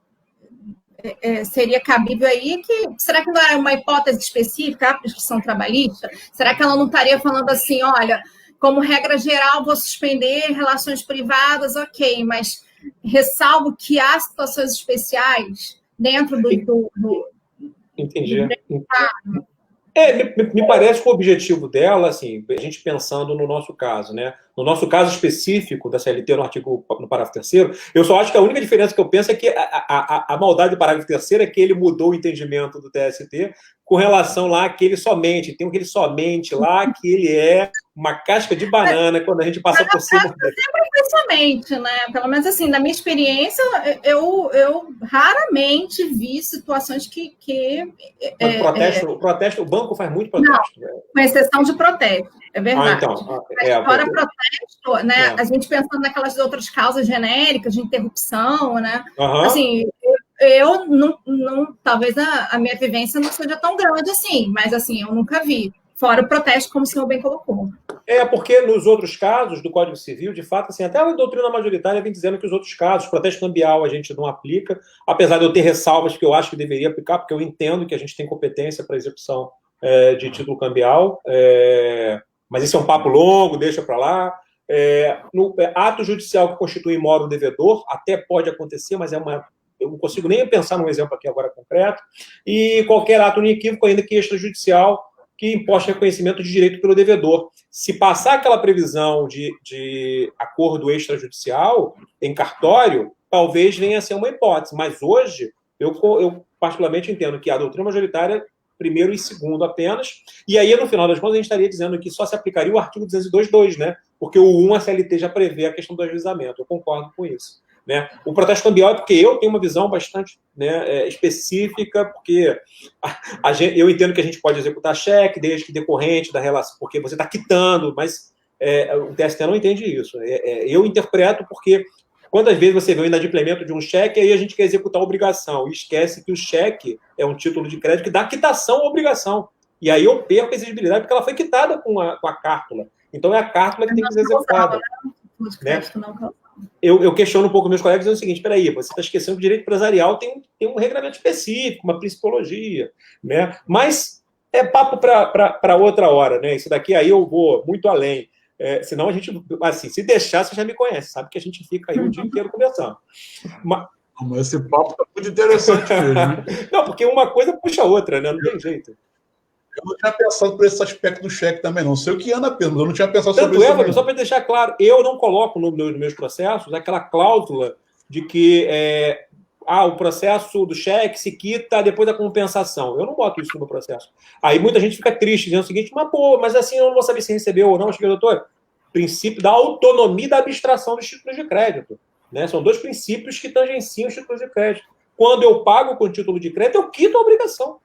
seria cabível aí, será que não era uma hipótese específica, a prescrição trabalhista? Será que ela não estaria falando assim, olha, como regra geral, vou suspender relações privadas, ok, mas ressalvo que há situações especiais dentro do Entendi. Me parece que o objetivo dela, assim, a gente pensando no nosso caso, né? No nosso caso específico da CLT no parágrafo 3º, eu só acho que a única diferença que eu penso é que a maldade do parágrafo 3º é que ele mudou o entendimento do TST com relação lá àquele somente. Tem aquele somente lá que ele é uma casca de banana quando a gente passa por cima dele. Sempre foi somente, né? Pelo menos assim, na minha experiência, eu raramente vi situações que o protesto, o banco faz muito protesto. Não, com exceção de protesto, é verdade. Agora, protesto, né? A gente pensando naquelas outras causas genéricas de interrupção, né? Assim, eu não talvez a minha vivência não seja tão grande assim, mas assim, eu nunca vi. Fora o protesto, como o senhor bem colocou. Porque nos outros casos do Código Civil, de fato, assim, até a doutrina majoritária vem dizendo que os outros casos, protesto cambial, a gente não aplica, apesar de eu ter ressalvas que eu acho que deveria aplicar, porque eu entendo que a gente tem competência para execução de título cambial, mas isso é um papo longo, deixa para lá. No ato judicial que constitui mora o devedor, até pode acontecer, mas eu não consigo nem pensar num exemplo aqui agora concreto, e qualquer ato inequívoco, ainda que extrajudicial, que imposta reconhecimento de direito pelo devedor. Se passar aquela previsão de acordo extrajudicial em cartório, talvez venha a ser uma hipótese. Mas hoje, eu particularmente entendo que a doutrina majoritária, primeiro e segundo apenas, e aí, no final das contas, a gente estaria dizendo que só se aplicaria o artigo 202.2, né? Porque o 1, a CLT já prevê a questão do ajuizamento. Eu concordo com isso. Né? O protesto cambial é porque eu tenho uma visão bastante específica, porque eu entendo que a gente pode executar cheque desde que decorrente da relação, porque você está quitando, mas o TST não entende isso. Eu interpreto porque quantas vezes você vê o inadimplemento de um cheque, aí a gente quer executar a obrigação e esquece que o cheque é um título de crédito que dá quitação à obrigação. E aí eu perco a exigibilidade porque ela foi quitada com a cártula. Então é a cártula que tem que ser executada. Né? Eu questiono um pouco meus colegas dizendo o seguinte: peraí, você está esquecendo que o direito empresarial tem um regramento específico, uma principologia, né? Mas é papo para outra hora, né? Isso daqui aí eu vou muito além. Senão a gente, assim, se deixar, você já me conhece, sabe que a gente fica aí o dia inteiro conversando. Mas esse papo está muito interessante mesmo. Não, porque uma coisa puxa a outra, né? Não tem jeito. Eu não tinha pensado por esse aspecto do cheque também, não. Sei o que anda apenas, mas eu não tinha pensado sobre isso. Só para deixar claro, eu não coloco nos meus processos aquela cláusula de que o processo do cheque se quita depois da compensação. Eu não boto isso no meu processo. Aí muita gente fica triste, dizendo o seguinte: mas assim eu não vou saber se recebeu ou não. Eu cheguei, doutor, princípio da autonomia da abstração dos títulos de crédito. Né? São dois princípios que tangenciam os títulos de crédito. Quando eu pago com título de crédito, eu quito a obrigação.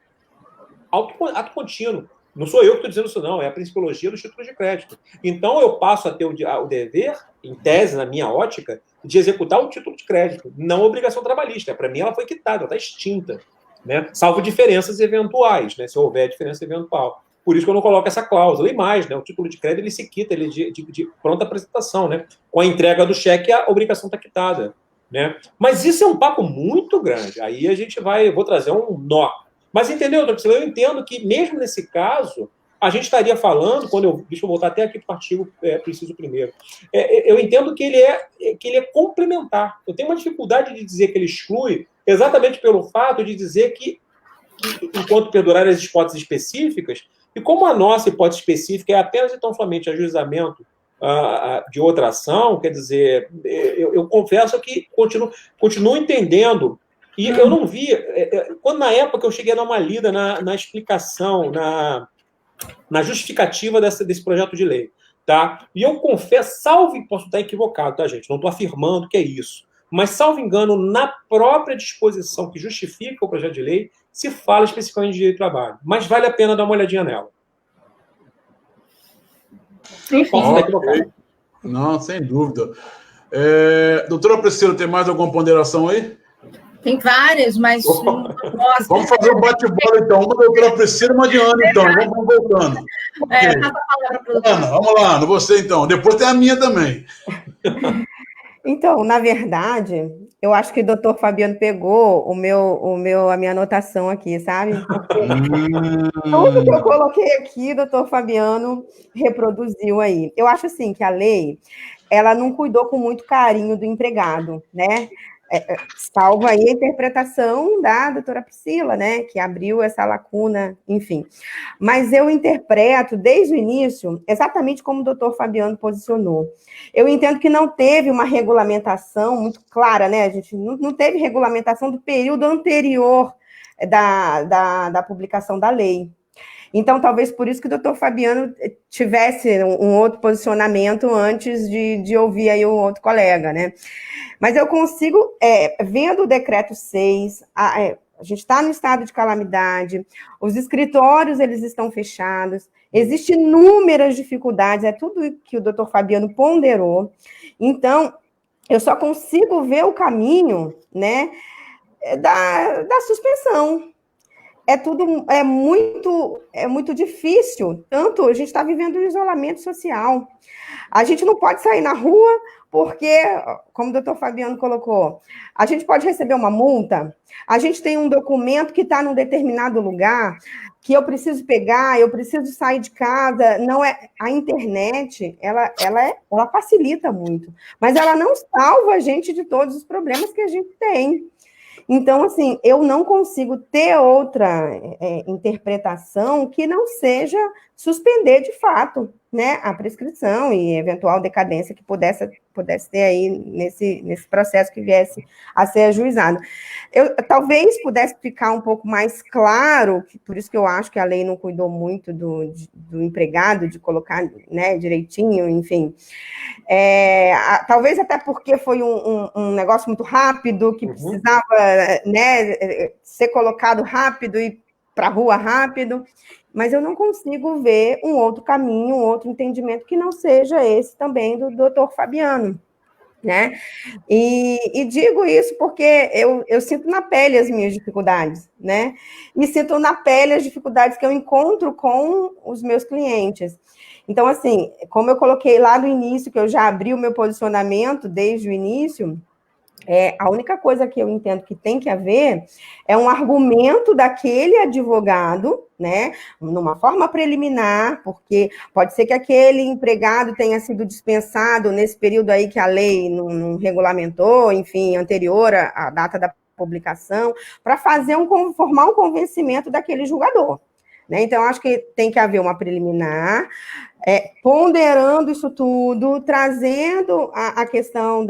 Ato contínuo. Não sou eu que estou dizendo isso, não. É a principologia dos títulos de crédito. Então, eu passo a ter o dever, em tese, na minha ótica, de executar o título de crédito, não a obrigação trabalhista. Para mim, ela foi quitada, ela está extinta. né? Salvo diferenças eventuais, né? Se houver diferença eventual. Por isso que eu não coloco essa cláusula. E mais, né? O título de crédito ele se quita, ele é de pronta apresentação, né? Com a entrega do cheque, a obrigação está quitada, né? Mas isso é um papo muito grande. Aí a gente eu vou trazer um nó. Mas entendeu, doutor Priscila? Eu entendo que mesmo nesse caso, a gente estaria falando, deixa eu voltar até aqui para o artigo preciso primeiro. Eu entendo que ele é complementar. Eu tenho uma dificuldade de dizer que ele exclui, exatamente pelo fato de dizer que, enquanto perdurarem as hipóteses específicas, e como a nossa hipótese específica é apenas e tão somente ajuizamento de outra ação, quer dizer, eu confesso que continuo entendendo, e eu não vi, quando na época eu cheguei a dar uma lida na explicação, na justificativa desse projeto de lei, tá? E eu confesso, posso estar equivocado, tá, gente? Não estou afirmando que é isso, mas, salvo engano, na própria disposição que justifica o projeto de lei, se fala especificamente de direito do trabalho. Mas vale a pena dar uma olhadinha nela. Posso estar equivocado. Não, sem dúvida. Doutora Priscila, tem mais alguma ponderação aí? Tem várias, mas... Vamos fazer um bate-bola, então. Uma doutora Priscila, uma de Ana, então. Vamos voltando. Passa a palavra para a Ana, vamos lá, você, então. Depois tem a minha também. Então, na verdade, eu acho que o doutor Fabiano pegou a minha anotação aqui, sabe? Tudo que eu coloquei aqui, o doutor Fabiano reproduziu aí. Eu acho, assim, que a lei, ela não cuidou com muito carinho do empregado, né? Salvo aí a interpretação da doutora Priscila, né, que abriu essa lacuna, enfim. Mas eu interpreto, desde o início, exatamente como o doutor Fabiano posicionou. Eu entendo que não teve uma regulamentação muito clara, né, a gente não teve regulamentação do período anterior da publicação da lei. Então, talvez por isso que o doutor Fabiano tivesse um outro posicionamento antes de ouvir aí um outro colega, né? Mas eu consigo, vendo o decreto 6, a gente está no estado de calamidade, os escritórios, eles estão fechados, existem inúmeras dificuldades, é tudo que o doutor Fabiano ponderou. Então, eu só consigo ver o caminho, né, da suspensão. É muito difícil, tanto a gente está vivendo um isolamento social. A gente não pode sair na rua porque, como o doutor Fabiano colocou, a gente pode receber uma multa, a gente tem um documento que está num determinado lugar, que eu preciso pegar, eu preciso sair de casa. Não é, a internet, ela facilita muito, mas ela não salva a gente de todos os problemas que a gente tem. Então, assim, eu não consigo ter outra interpretação que não seja suspender de fato, né, a prescrição e eventual decadência que pudesse ter aí nesse processo que viesse a ser ajuizado. Eu talvez pudesse ficar um pouco mais claro, por isso que eu acho que a lei não cuidou muito do empregado, de colocar, né, direitinho, enfim. Talvez até porque foi um negócio muito rápido, que precisava, né, ser colocado rápido e para a rua rápido, mas eu não consigo ver um outro caminho, um outro entendimento que não seja esse também do doutor Fabiano, né? E digo isso porque eu sinto na pele as minhas dificuldades, né? E sinto na pele as dificuldades que eu encontro com os meus clientes. Então, assim, como eu coloquei lá no início, que eu já abri o meu posicionamento desde o início, a única coisa que eu entendo que tem que haver é um argumento daquele advogado, né, numa forma preliminar, porque pode ser que aquele empregado tenha sido dispensado nesse período aí que a lei não regulamentou, enfim, anterior à data da publicação, para formar um convencimento daquele julgador. Né? Então, acho que tem que haver uma preliminar, ponderando isso tudo, trazendo a questão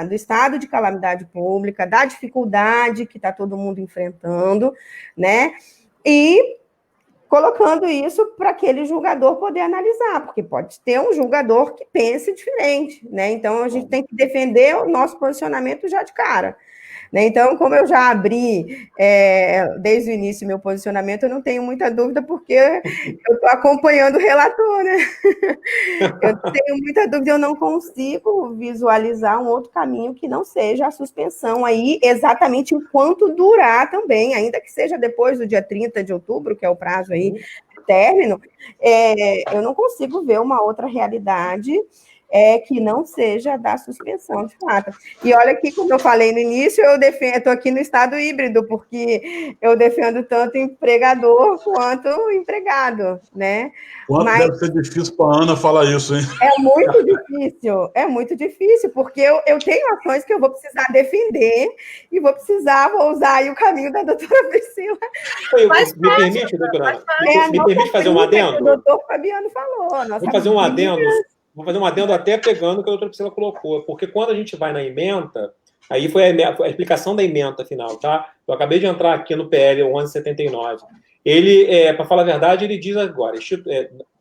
do estado de calamidade pública, da dificuldade que está todo mundo enfrentando, né? E colocando isso para aquele julgador poder analisar, porque pode ter um julgador que pense diferente, né? Então, a gente tem que defender o nosso posicionamento já de cara. né? Então, como eu já abri desde o início meu posicionamento, eu não tenho muita dúvida, porque eu estou acompanhando o relator, né? Eu tenho muita dúvida, eu não consigo visualizar um outro caminho que não seja a suspensão aí, exatamente enquanto durar também, ainda que seja depois do dia 30 de outubro, que é o prazo aí, término, eu não consigo ver uma outra realidade que não seja da suspensão, de fato. E olha que, como eu falei no início, eu estou aqui no estado híbrido, porque eu defendo tanto empregador quanto empregado, né? Quanto deve ser difícil para a Ana falar isso, hein? É muito difícil, porque eu tenho ações que eu vou precisar defender e vou usar aí o caminho da doutora Priscila. Me permite, doutora? Me permite fazer um adendo? O doutor Fabiano falou. Vou fazer um adendo. Vou fazer um adendo até pegando o que a doutora Priscila colocou, porque quando a gente vai na ementa, aí foi a explicação da ementa final, tá? Eu acabei de entrar aqui no PL 1179. Ele, para falar a verdade, ele diz agora,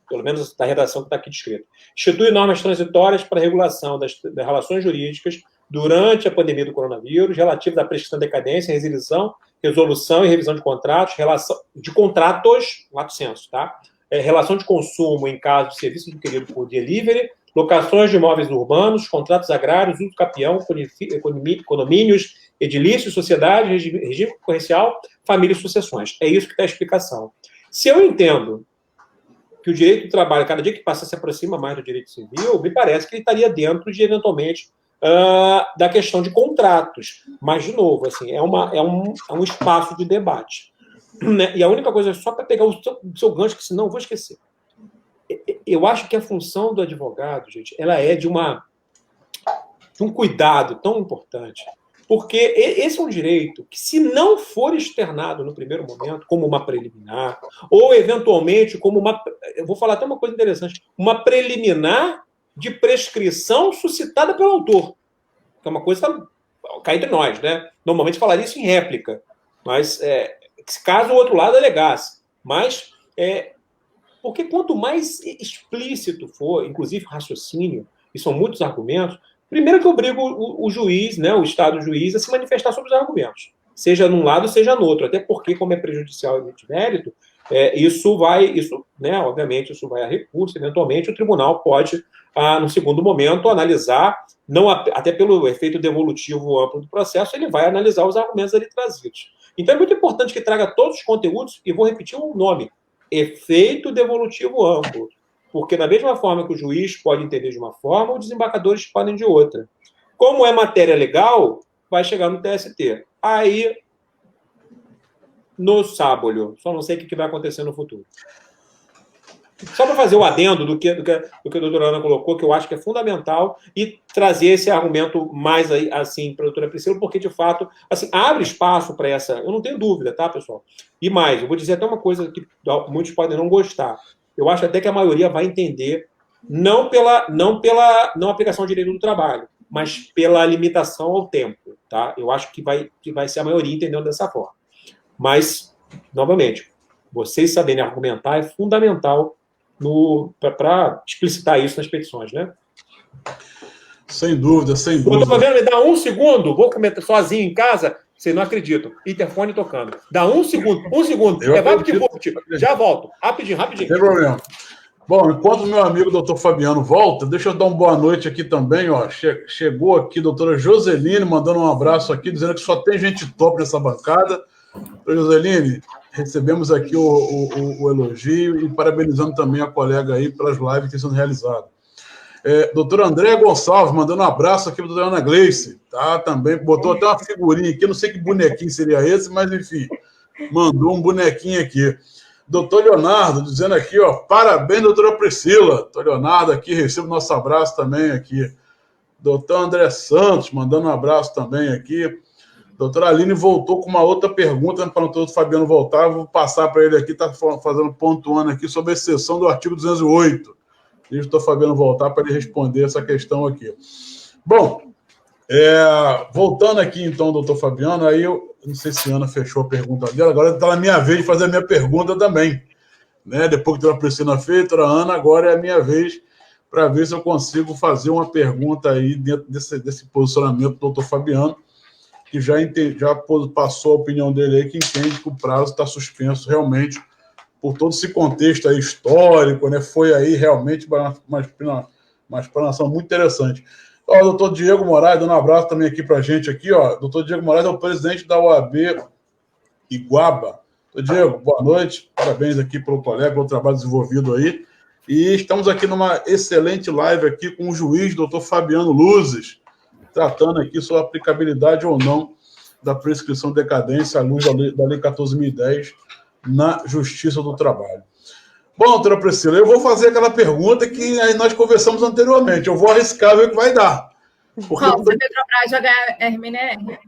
pelo menos da redação que está aqui descrito, institui normas transitórias para a regulação das relações jurídicas durante a pandemia do coronavírus, relativas à prescrição de decadência, resolução e revisão de contratos, lato sensu, tá? Relação de consumo em caso de serviço adquirido por delivery, locações de imóveis urbanos, contratos agrários, uso capião, condomínios, edilícios, sociedades, regime concorrencial, família e sucessões. É isso que está a explicação. Se eu entendo que o direito do trabalho, cada dia que passa, se aproxima mais do direito civil, me parece que ele estaria dentro de, eventualmente, da questão de contratos. Mas, de novo, assim, é um espaço de debate. Né? E a única coisa, só para pegar o seu gancho, que senão eu vou esquecer. Eu acho que a função do advogado, gente, ela é de um cuidado tão importante, porque esse é um direito que, se não for externado no primeiro momento como uma preliminar, ou eventualmente como eu vou falar até uma coisa interessante, uma preliminar de prescrição suscitada pelo autor, que é uma coisa que cai entre nós, né? Normalmente falaria isso em réplica, mas caso o outro lado alegasse. Mas, porque quanto mais explícito for, inclusive raciocínio, e são muitos argumentos, primeiro que eu obrigo o juiz, né, o Estado juiz, a se manifestar sobre os argumentos, seja num lado, seja no outro, até porque, como é prejudicial e de mérito, obviamente, isso vai a recurso, eventualmente o tribunal pode, no segundo momento, analisar, até pelo efeito devolutivo amplo do processo, ele vai analisar os argumentos ali trazidos. Então, é muito importante que traga todos os conteúdos, e vou repetir o nome, efeito devolutivo amplo. Porque, da mesma forma que o juiz pode entender de uma forma, os desembargadores podem de outra. Como é matéria legal, vai chegar no TST. Aí, no sábado, só não sei o que vai acontecer no futuro. Só para fazer o adendo do que a doutora Ana colocou, que eu acho que é fundamental, e trazer esse argumento mais assim para a doutora Priscila, porque, de fato, assim, abre espaço para essa... Eu não tenho dúvida, tá, pessoal? E mais, eu vou dizer até uma coisa que muitos podem não gostar. Eu acho até que a maioria vai entender, não pela aplicação do direito do trabalho, mas pela limitação ao tempo, tá? Eu acho que vai ser a maioria entendendo dessa forma. Mas, novamente, vocês saberem argumentar é fundamental para explicitar isso nas petições, né? Sem dúvida, sem dúvida. Eu tô vendo, me dá um segundo, vou comentar sozinho em casa, vocês não acreditam. Interfone tocando. Dá um segundo. Já volto. Rapidinho. Sem problema. Bom, enquanto o meu amigo doutor Fabiano volta, deixa eu dar uma boa noite aqui também, ó. Chegou aqui a doutora Joseline, mandando um abraço aqui, dizendo que só tem gente top nessa bancada. Doutora Joseline, recebemos aqui o elogio e parabenizando também a colega aí pelas lives que estão sendo realizadas. Doutora Andréa Gonçalves, mandando um abraço aqui para a doutora Ana Gleice, tá? Também botou até uma figurinha aqui, não sei que bonequinho seria esse, mas enfim, mandou um bonequinho aqui. Doutor Leonardo, dizendo aqui, ó, parabéns, doutora Priscila. Doutor Leonardo aqui, receba o nosso abraço também aqui. Doutor André Santos, mandando um abraço também aqui. Doutora Aline voltou com uma outra pergunta, para o doutor Fabiano voltar, vou passar para ele aqui, está pontuando aqui sobre a exceção do artigo 208. Deixa o doutor Fabiano voltar para ele responder essa questão aqui. Bom, voltando aqui então, doutor Fabiano, aí eu não sei se a Ana fechou a pergunta dela, agora está na minha vez de fazer a minha pergunta também. Né? Depois que a doutora Priscila fez, a doutora Ana, agora é a minha vez para ver se eu consigo fazer uma pergunta aí dentro desse posicionamento do doutor Fabiano. que já passou a opinião dele aí, que entende que o prazo está suspenso realmente por todo esse contexto aí histórico, né? Foi aí realmente uma explanação muito interessante. Ó, o doutor Diego Moraes, dando um abraço também aqui para a gente aqui, ó. Doutor Diego Moraes é o presidente da OAB Iguaba. Doutor Diego, boa noite, parabéns aqui pelo colega, pelo trabalho desenvolvido aí. E estamos aqui numa excelente live aqui com o juiz, doutor Fabiano Luzes, tratando aqui sobre a aplicabilidade ou não da prescrição de decadência à luz da Lei 14.010 na Justiça do Trabalho. Bom, doutora Priscila, eu vou fazer aquela pergunta que nós conversamos anteriormente. Eu vou arriscar ver o que vai dar. Qual? Se a Petrobras jogar RMNR?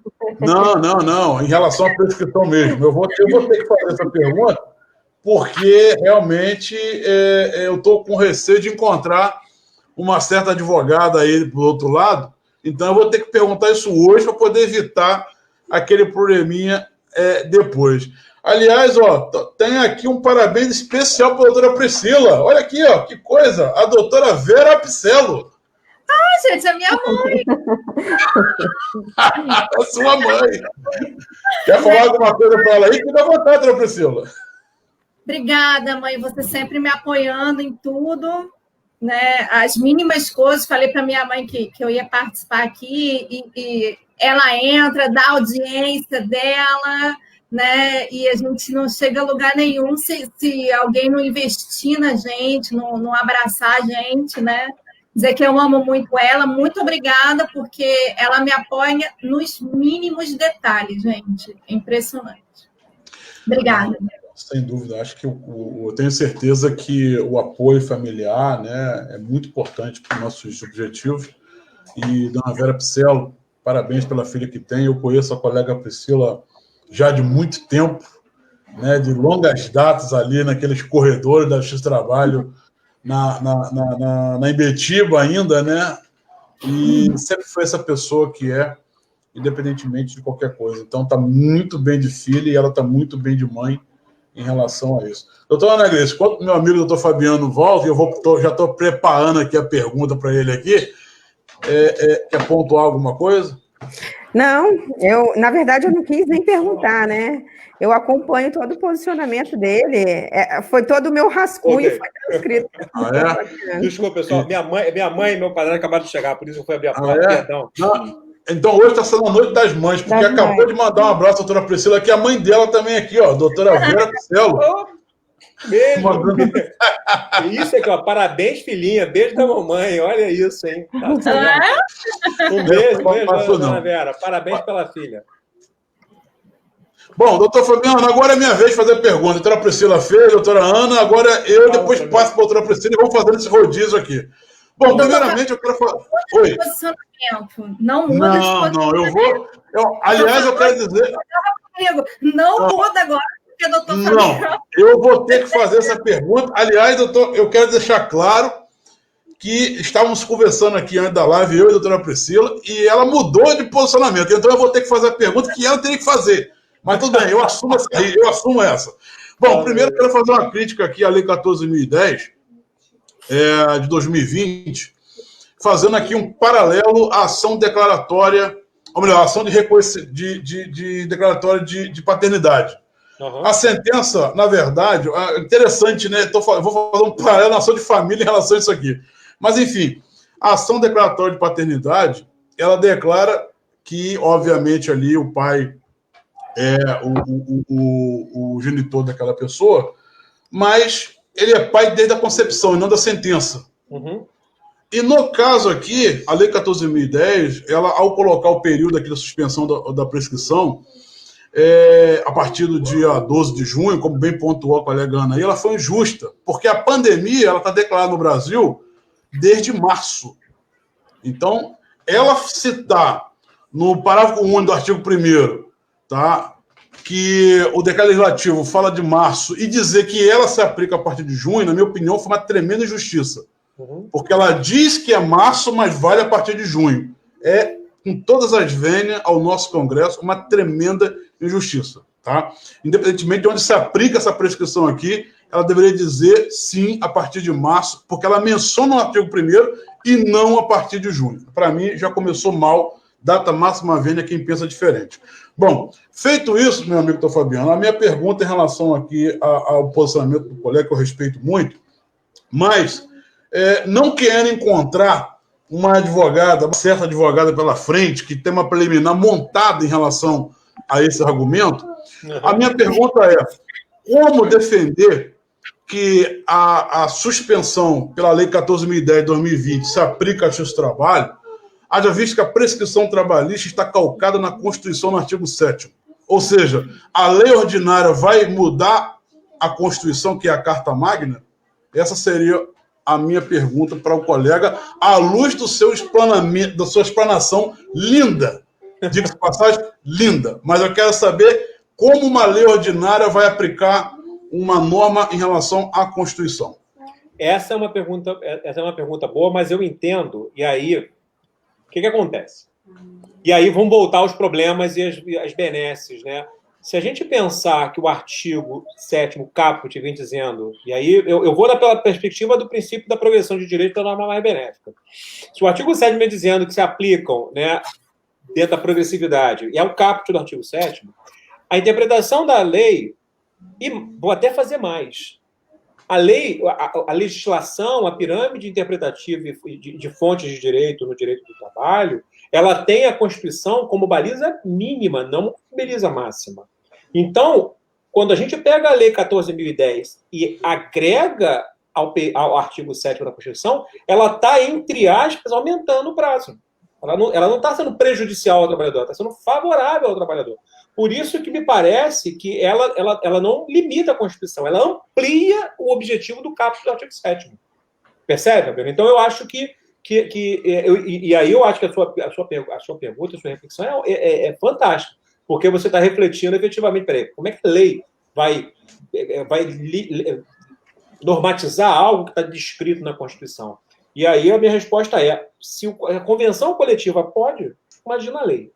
Não. Em relação à prescrição mesmo. Eu vou ter que fazer essa pergunta porque realmente eu estou com receio de encontrar uma certa advogada aí do outro lado. Então, eu vou ter que perguntar isso hoje para poder evitar aquele probleminha depois. Aliás, ó, tem aqui um parabéns especial para a doutora Priscila. Olha aqui, ó, que coisa. A doutora Vera Apicelo. Ah, gente, é minha mãe. É sua mãe. Quer falar alguma coisa para ela aí? Fica à vontade, doutora Priscila. Obrigada, mãe. Você sempre me apoiando em tudo, né? As mínimas coisas. Falei para minha mãe que eu ia participar aqui e ela entra, dá audiência dela, né? E a gente não chega a lugar nenhum se alguém não investir na gente, não abraçar a gente, né? Dizer que eu amo muito ela. Muito obrigada, porque ela me apoia nos mínimos detalhes, gente. É impressionante. Obrigada. Sem dúvida. Acho que eu tenho certeza que o apoio familiar, né, é muito importante para os nossos objetivos. E, dona Vera Apicelo, parabéns pela filha que tem. Eu conheço a colega Priscila já de muito tempo, né, de longas datas ali naqueles corredores da Justiça do Trabalho, na Imbetiba ainda, né? E sempre foi essa pessoa que independentemente de qualquer coisa. Então, está muito bem de filha e ela está muito bem de mãe em relação a isso. Doutor Ana Grace, quando meu amigo doutor Fabiano volta, já estou preparando aqui a pergunta para ele aqui, quer pontuar alguma coisa? Não, na verdade, eu não quis nem perguntar, né? Eu acompanho todo o posicionamento dele, foi todo o meu rascunho, foi transcrito. Desculpa, pessoal, minha mãe e meu padrinho acabaram de chegar, por isso eu fui abrir a porta, perdão. Não. Então, hoje está sendo a noite das mães, porque acabou de mandar um abraço à doutora Priscila, que a mãe dela também aqui, ó, doutora Vera Apicelo. Beijo. Isso aqui, ó, parabéns, filhinha, beijo da mamãe, olha isso, hein? Um beijo, dona Vera, parabéns pela filha. Bom, doutor Fabiano, agora é minha vez de fazer a pergunta. A doutora Priscila fez, doutora Ana, agora eu depois passo para a doutora Priscila e vamos fazendo esse rodízio aqui. Bom, primeiramente eu quero falar... Oi. Não muda de posicionamento. Não, eu vou... aliás, eu quero dizer... Não muda agora, porque doutor Fabiano... Não, eu vou ter que fazer essa pergunta. Aliás, doutor, eu quero deixar claro que estávamos conversando aqui antes da live, eu e a doutora Priscila, e ela mudou de posicionamento. Então eu vou ter que fazer a pergunta que ela teria que fazer. Mas tudo bem, eu assumo essa. Bom, primeiro eu quero fazer uma crítica aqui à Lei 14.010, de 2020, fazendo aqui um paralelo à ação declaratória, ou melhor, ação de declaratória de paternidade. Uhum. A sentença, na verdade, é interessante, né? Vou fazer um paralelo na ação de família em relação a isso aqui. Mas, enfim, a ação declaratória de paternidade, ela declara que, obviamente, ali o pai é o genitor daquela pessoa, mas ele é pai desde a concepção e não da sentença. Uhum. E no caso aqui, a Lei 14.010, ela, ao colocar o período aqui da suspensão da prescrição, a partir do dia 12 de junho, como bem pontuou a colega Ana aí, ela foi injusta, porque a pandemia está declarada no Brasil desde março. Então, ela citar no parágrafo 1 do artigo 1º, tá, que o decreto legislativo fala de março e dizer que ela se aplica a partir de junho, na minha opinião, foi uma tremenda injustiça. Uhum. Porque ela diz que é março, mas vale a partir de junho. É, com todas as vênias ao nosso Congresso, uma tremenda injustiça. Tá? Independentemente de onde se aplica essa prescrição aqui, ela deveria dizer sim a partir de março, porque ela menciona no artigo 1º e não a partir de junho. Para mim, já começou mal data máxima vênia quem pensa diferente. Bom, feito isso, meu amigo Dr. Fabiano, a minha pergunta em relação aqui ao posicionamento do colega, que eu respeito muito, mas não querendo encontrar uma advogada, uma certa advogada pela frente, que tem uma preliminar montada em relação a esse argumento, a minha pergunta é: como defender que a suspensão pela Lei 14.010 de 2020 se aplica a justiça do trabalho, haja visto que a prescrição trabalhista está calcada na Constituição no artigo 7º? Ou seja, a lei ordinária vai mudar a Constituição, que é a Carta Magna? Essa seria a minha pergunta para o colega, à luz do seu explanamento, da sua explanação linda. Diga-se de passagem, linda. Mas eu quero saber como uma lei ordinária vai aplicar uma norma em relação à Constituição. Essa é uma pergunta boa, mas eu entendo. E aí, o que acontece? E aí vamos voltar aos problemas e as benesses, né? Se a gente pensar que o artigo 7º caput vem dizendo, e aí eu vou pela perspectiva do princípio da progressão de direito da norma mais benéfica. Se o artigo 7º vem dizendo que se aplicam, né, dentro da progressividade, e é o caput do artigo 7º, a interpretação da lei, e vou até fazer mais, a lei, a legislação, a pirâmide interpretativa de fontes de direito no direito do trabalho, ela tem a Constituição como baliza mínima, não como baliza máxima. Então, quando a gente pega a Lei 14.010 e agrega ao artigo 7º da Constituição, ela está, entre aspas, aumentando o prazo. Ela não está sendo prejudicial ao trabalhador, está sendo favorável ao trabalhador. Por isso que me parece que ela não limita a Constituição, ela amplia o objetivo do caput do artigo 7º. Percebe, Fabiano? Então, eu acho e aí eu acho que a sua pergunta, a sua reflexão é fantástica, porque você está refletindo efetivamente, como é que a lei vai normatizar algo que está descrito na Constituição? E aí a minha resposta é: se a convenção coletiva pode, imagina a lei.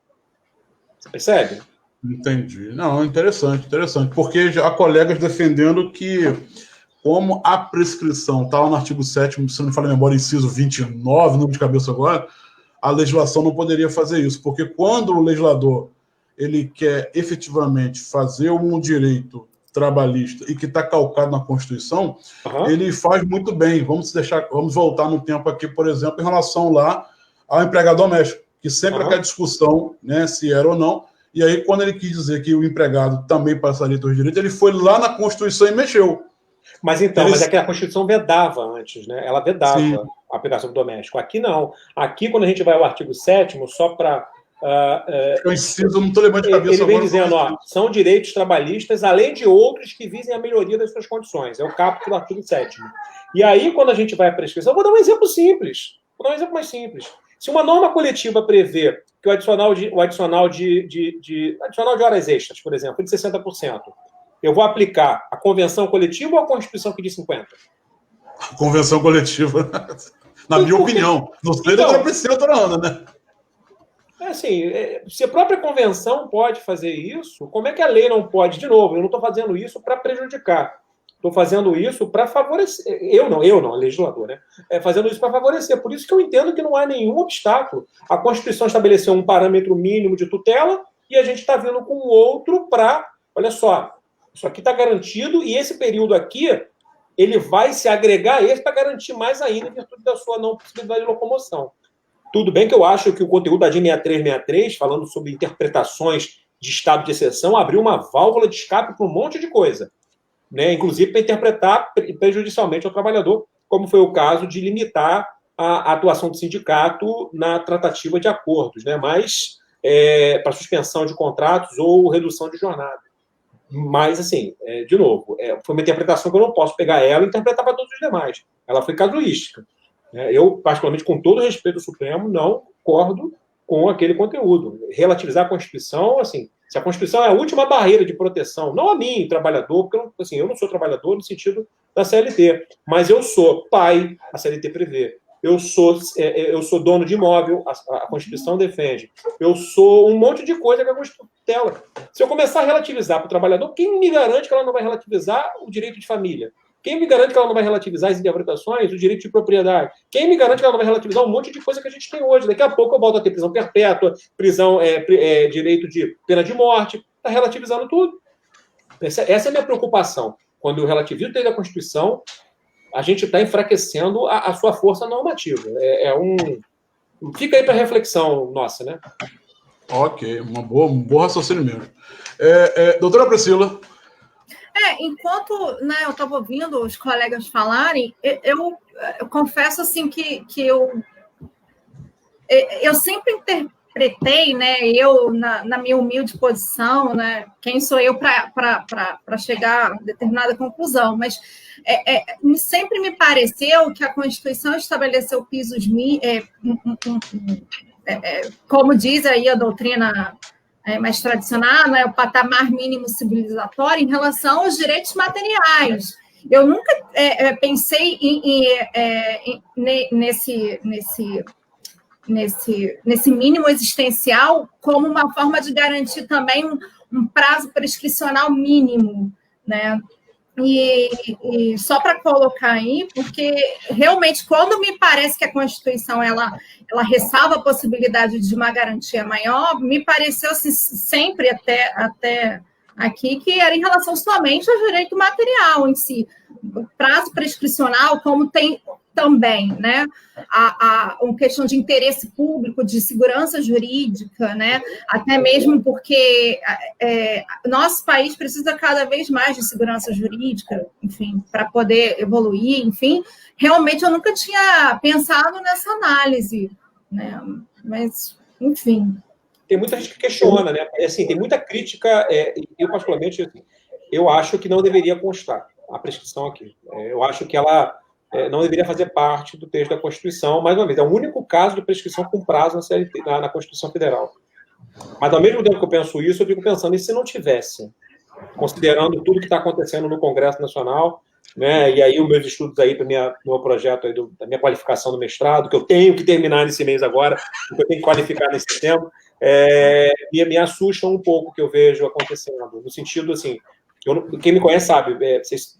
Você percebe? Entendi. Não, interessante, porque já há colegas defendendo que, como a prescrição está lá no artigo 7º, se não me falha a memória, inciso 29, número de cabeça agora, a legislação não poderia fazer isso, porque quando o legislador ele quer efetivamente fazer um direito trabalhista e que está calcado na Constituição, ele faz muito bem. Vamos voltar no tempo aqui, por exemplo, em relação lá ao empregado doméstico, que sempre aquela discussão, né, se era ou não. E aí, quando ele quis dizer que o empregado também passaria a ter os direitos, ele foi lá na Constituição e mexeu. Mas é que a Constituição vedava antes, né? Ela vedava a aplicação do doméstico. Aqui não. Aqui, quando a gente vai ao artigo 7º, só para... eu insisto, não estou lembrando de cabeça ele vem dizendo, são direitos trabalhistas, além de outros que visem a melhoria das suas condições. É o caput do artigo 7º. E aí, quando a gente vai à prescrição, eu vou dar um exemplo simples. Vou dar um exemplo mais simples. Se uma norma coletiva prevê que o adicional de horas extras, por exemplo, de 60%, eu vou aplicar a convenção coletiva ou a Constituição que diz 50%? A convenção coletiva, na minha opinião. Não sei da outra onda, né? Assim, se a própria convenção pode fazer isso, como é que a lei não pode? De novo, eu não estou fazendo isso para prejudicar. Estou fazendo isso para favorecer. Eu não, legislador, né? Fazendo isso para favorecer. Por isso que eu entendo que não há nenhum obstáculo. A Constituição estabeleceu um parâmetro mínimo de tutela e a gente está vindo com outro para... Olha só, isso aqui está garantido e esse período aqui, ele vai se agregar a esse para garantir mais ainda em virtude da sua não possibilidade de locomoção. Tudo bem que eu acho que o conteúdo da DIN 6363, falando sobre interpretações de estado de exceção, abriu uma válvula de escape para um monte de coisa, né? Inclusive para interpretar prejudicialmente ao trabalhador, como foi o caso de limitar a atuação do sindicato na tratativa de acordos, né? Mas para suspensão de contratos ou redução de jornada. Mas, assim, de novo, foi uma interpretação que eu não posso pegar ela e interpretar para todos os demais. Ela foi casuística. Eu, particularmente, com todo o respeito do Supremo, não concordo com aquele conteúdo. Relativizar a Constituição, assim, se a Constituição é a última barreira de proteção, não a mim, trabalhador, porque eu não sou trabalhador no sentido da CLT, mas eu sou pai, a CLT prevê. Eu sou dono de imóvel, a Constituição defende. Eu sou um monte de coisa que a Constituição tutela. Se eu começar a relativizar para o trabalhador, quem me garante que ela não vai relativizar o direito de família? Quem me garante que ela não vai relativizar as interpretações do direito de propriedade? Quem me garante que ela não vai relativizar um monte de coisa que a gente tem hoje? Daqui a pouco eu volto a ter prisão perpétua, direito de pena de morte, está relativizando tudo. Essa é a minha preocupação. Quando eu relativizo o texto da Constituição, a gente está enfraquecendo a sua força normativa. Fica aí para reflexão nossa, né? Ok, um bom raciocínio mesmo. Doutora Priscila. Enquanto eu estava ouvindo os colegas falarem, eu confesso assim que eu sempre interpretei, né, eu na minha humilde posição, né, quem sou eu para chegar a determinada conclusão, mas sempre me pareceu que a Constituição estabeleceu pisos como diz aí a doutrina mais tradicional, né, o patamar mínimo civilizatório em relação aos direitos materiais. Eu nunca pensei nesse mínimo existencial como uma forma de garantir também um prazo prescricional mínimo, né? E só para colocar aí, porque realmente, quando me parece que a Constituição ela ressalva a possibilidade de uma garantia maior, me pareceu assim, sempre até aqui que era em relação somente ao direito material em si. O prazo prescricional, como tem também, né, uma questão de interesse público, de segurança jurídica, né, até mesmo porque nosso país precisa cada vez mais de segurança jurídica, enfim, para poder evoluir, enfim, realmente eu nunca tinha pensado nessa análise, né, mas, enfim. Tem muita gente que questiona, né, assim, tem muita crítica, eu particularmente, eu acho que não deveria constar a prescrição aqui, eu acho que ela não deveria fazer parte do texto da Constituição. Mais uma vez, é o único caso de prescrição com prazo na Constituição Federal. Mas, ao mesmo tempo que eu penso isso, eu fico pensando, e se não tivesse? Considerando tudo que está acontecendo no Congresso Nacional, né, e aí os meus estudos aí para o meu projeto, aí da minha qualificação do mestrado, que eu tenho que terminar nesse mês agora, porque eu tenho que qualificar nesse tempo, me assusta um pouco o que eu vejo acontecendo, no sentido, assim, quem me conhece sabe,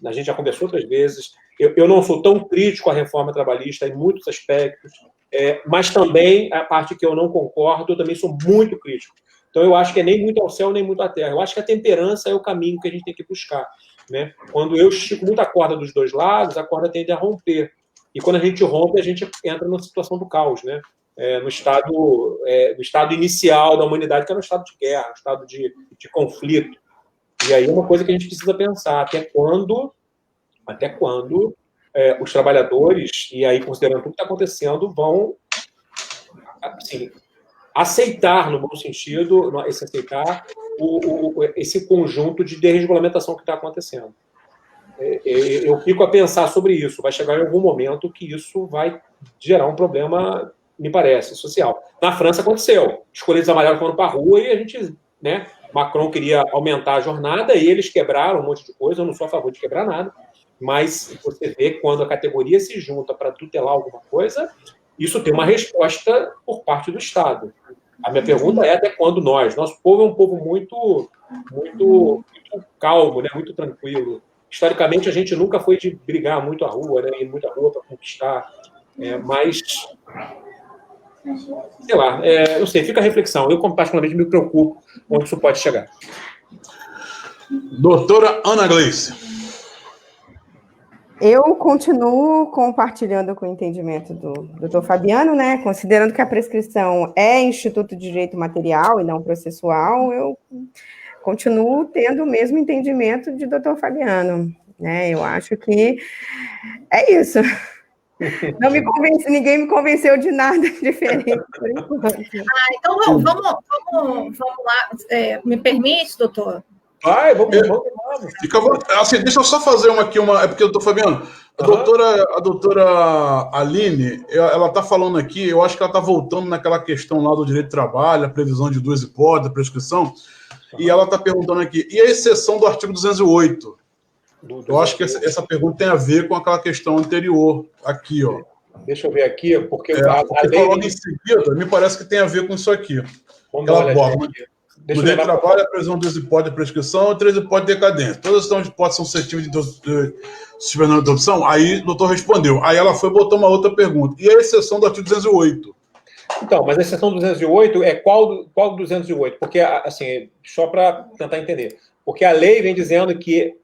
a gente já conversou outras vezes, eu não sou tão crítico à reforma trabalhista em muitos aspectos, mas também a parte que eu não concordo, eu também sou muito crítico. Então, eu acho que é nem muito ao céu, nem muito à terra. Eu acho que a temperança é o caminho que a gente tem que buscar, né? Quando eu estico muito a corda dos dois lados, a corda tende a romper. E quando a gente rompe, a gente entra numa situação do caos, né? No estado inicial da humanidade, que é no estado de guerra, no estado de conflito. E aí é uma coisa que a gente precisa pensar, até quando os trabalhadores, e aí considerando tudo que está acontecendo, vão assim, aceitar, no bom sentido, esse conjunto de desregulamentação que está acontecendo. Eu fico a pensar sobre isso. Vai chegar em algum momento que isso vai gerar um problema, me parece, social. Na França aconteceu. Os coletes amarelos foram para a rua e a gente, né, Macron queria aumentar a jornada e eles quebraram um monte de coisa. Eu não sou a favor de quebrar nada, mas você vê quando a categoria se junta para tutelar alguma coisa, isso tem uma resposta por parte do Estado. A minha pergunta é até quando nosso povo é um povo muito, muito, muito calmo, né? Muito tranquilo. Historicamente, a gente nunca foi de brigar muito a rua, né? Ir muito à rua para conquistar, mas sei lá, eu sei, fica a reflexão. Eu, particularmente, me preocupo onde isso pode chegar. Doutora Ana Gleice. Eu continuo compartilhando com o entendimento do doutor Fabiano, né? Considerando que a prescrição é instituto de direito material e não processual, eu continuo tendo o mesmo entendimento de doutor Fabiano, né? Eu acho que é isso. Não me convence, ninguém me convenceu de nada diferente por enquanto. Então vamos lá. Me permite, doutor? Vai, vamos. Fica, assim, deixa eu só fazer aqui. É porque eu tô, Fabiano, a doutora Aline, ela está falando aqui, eu acho que ela está voltando naquela questão lá do direito de trabalho, a previsão de duas hipóteses, a prescrição, e ela está perguntando aqui, e a exceção do artigo 208? Eu acho que essa pergunta tem a ver com aquela questão anterior, aqui, ó. Deixa eu ver aqui, porque... Porque falando em seguida, me parece que tem a ver com isso aqui. Vamos dar uma olhadinha aqui. No direito do trabalho, a previsão de 2 hipóteses de prescrição e 3 hipóteses de decadência. Todas as hipóteses são suscetíveis de suspensão de adopção? Aí o doutor respondeu. Aí ela foi botar uma outra pergunta. E a exceção do artigo 208? Então, mas a exceção do 208 é qual 208? Porque, assim, só para tentar entender. Porque a lei vem dizendo que,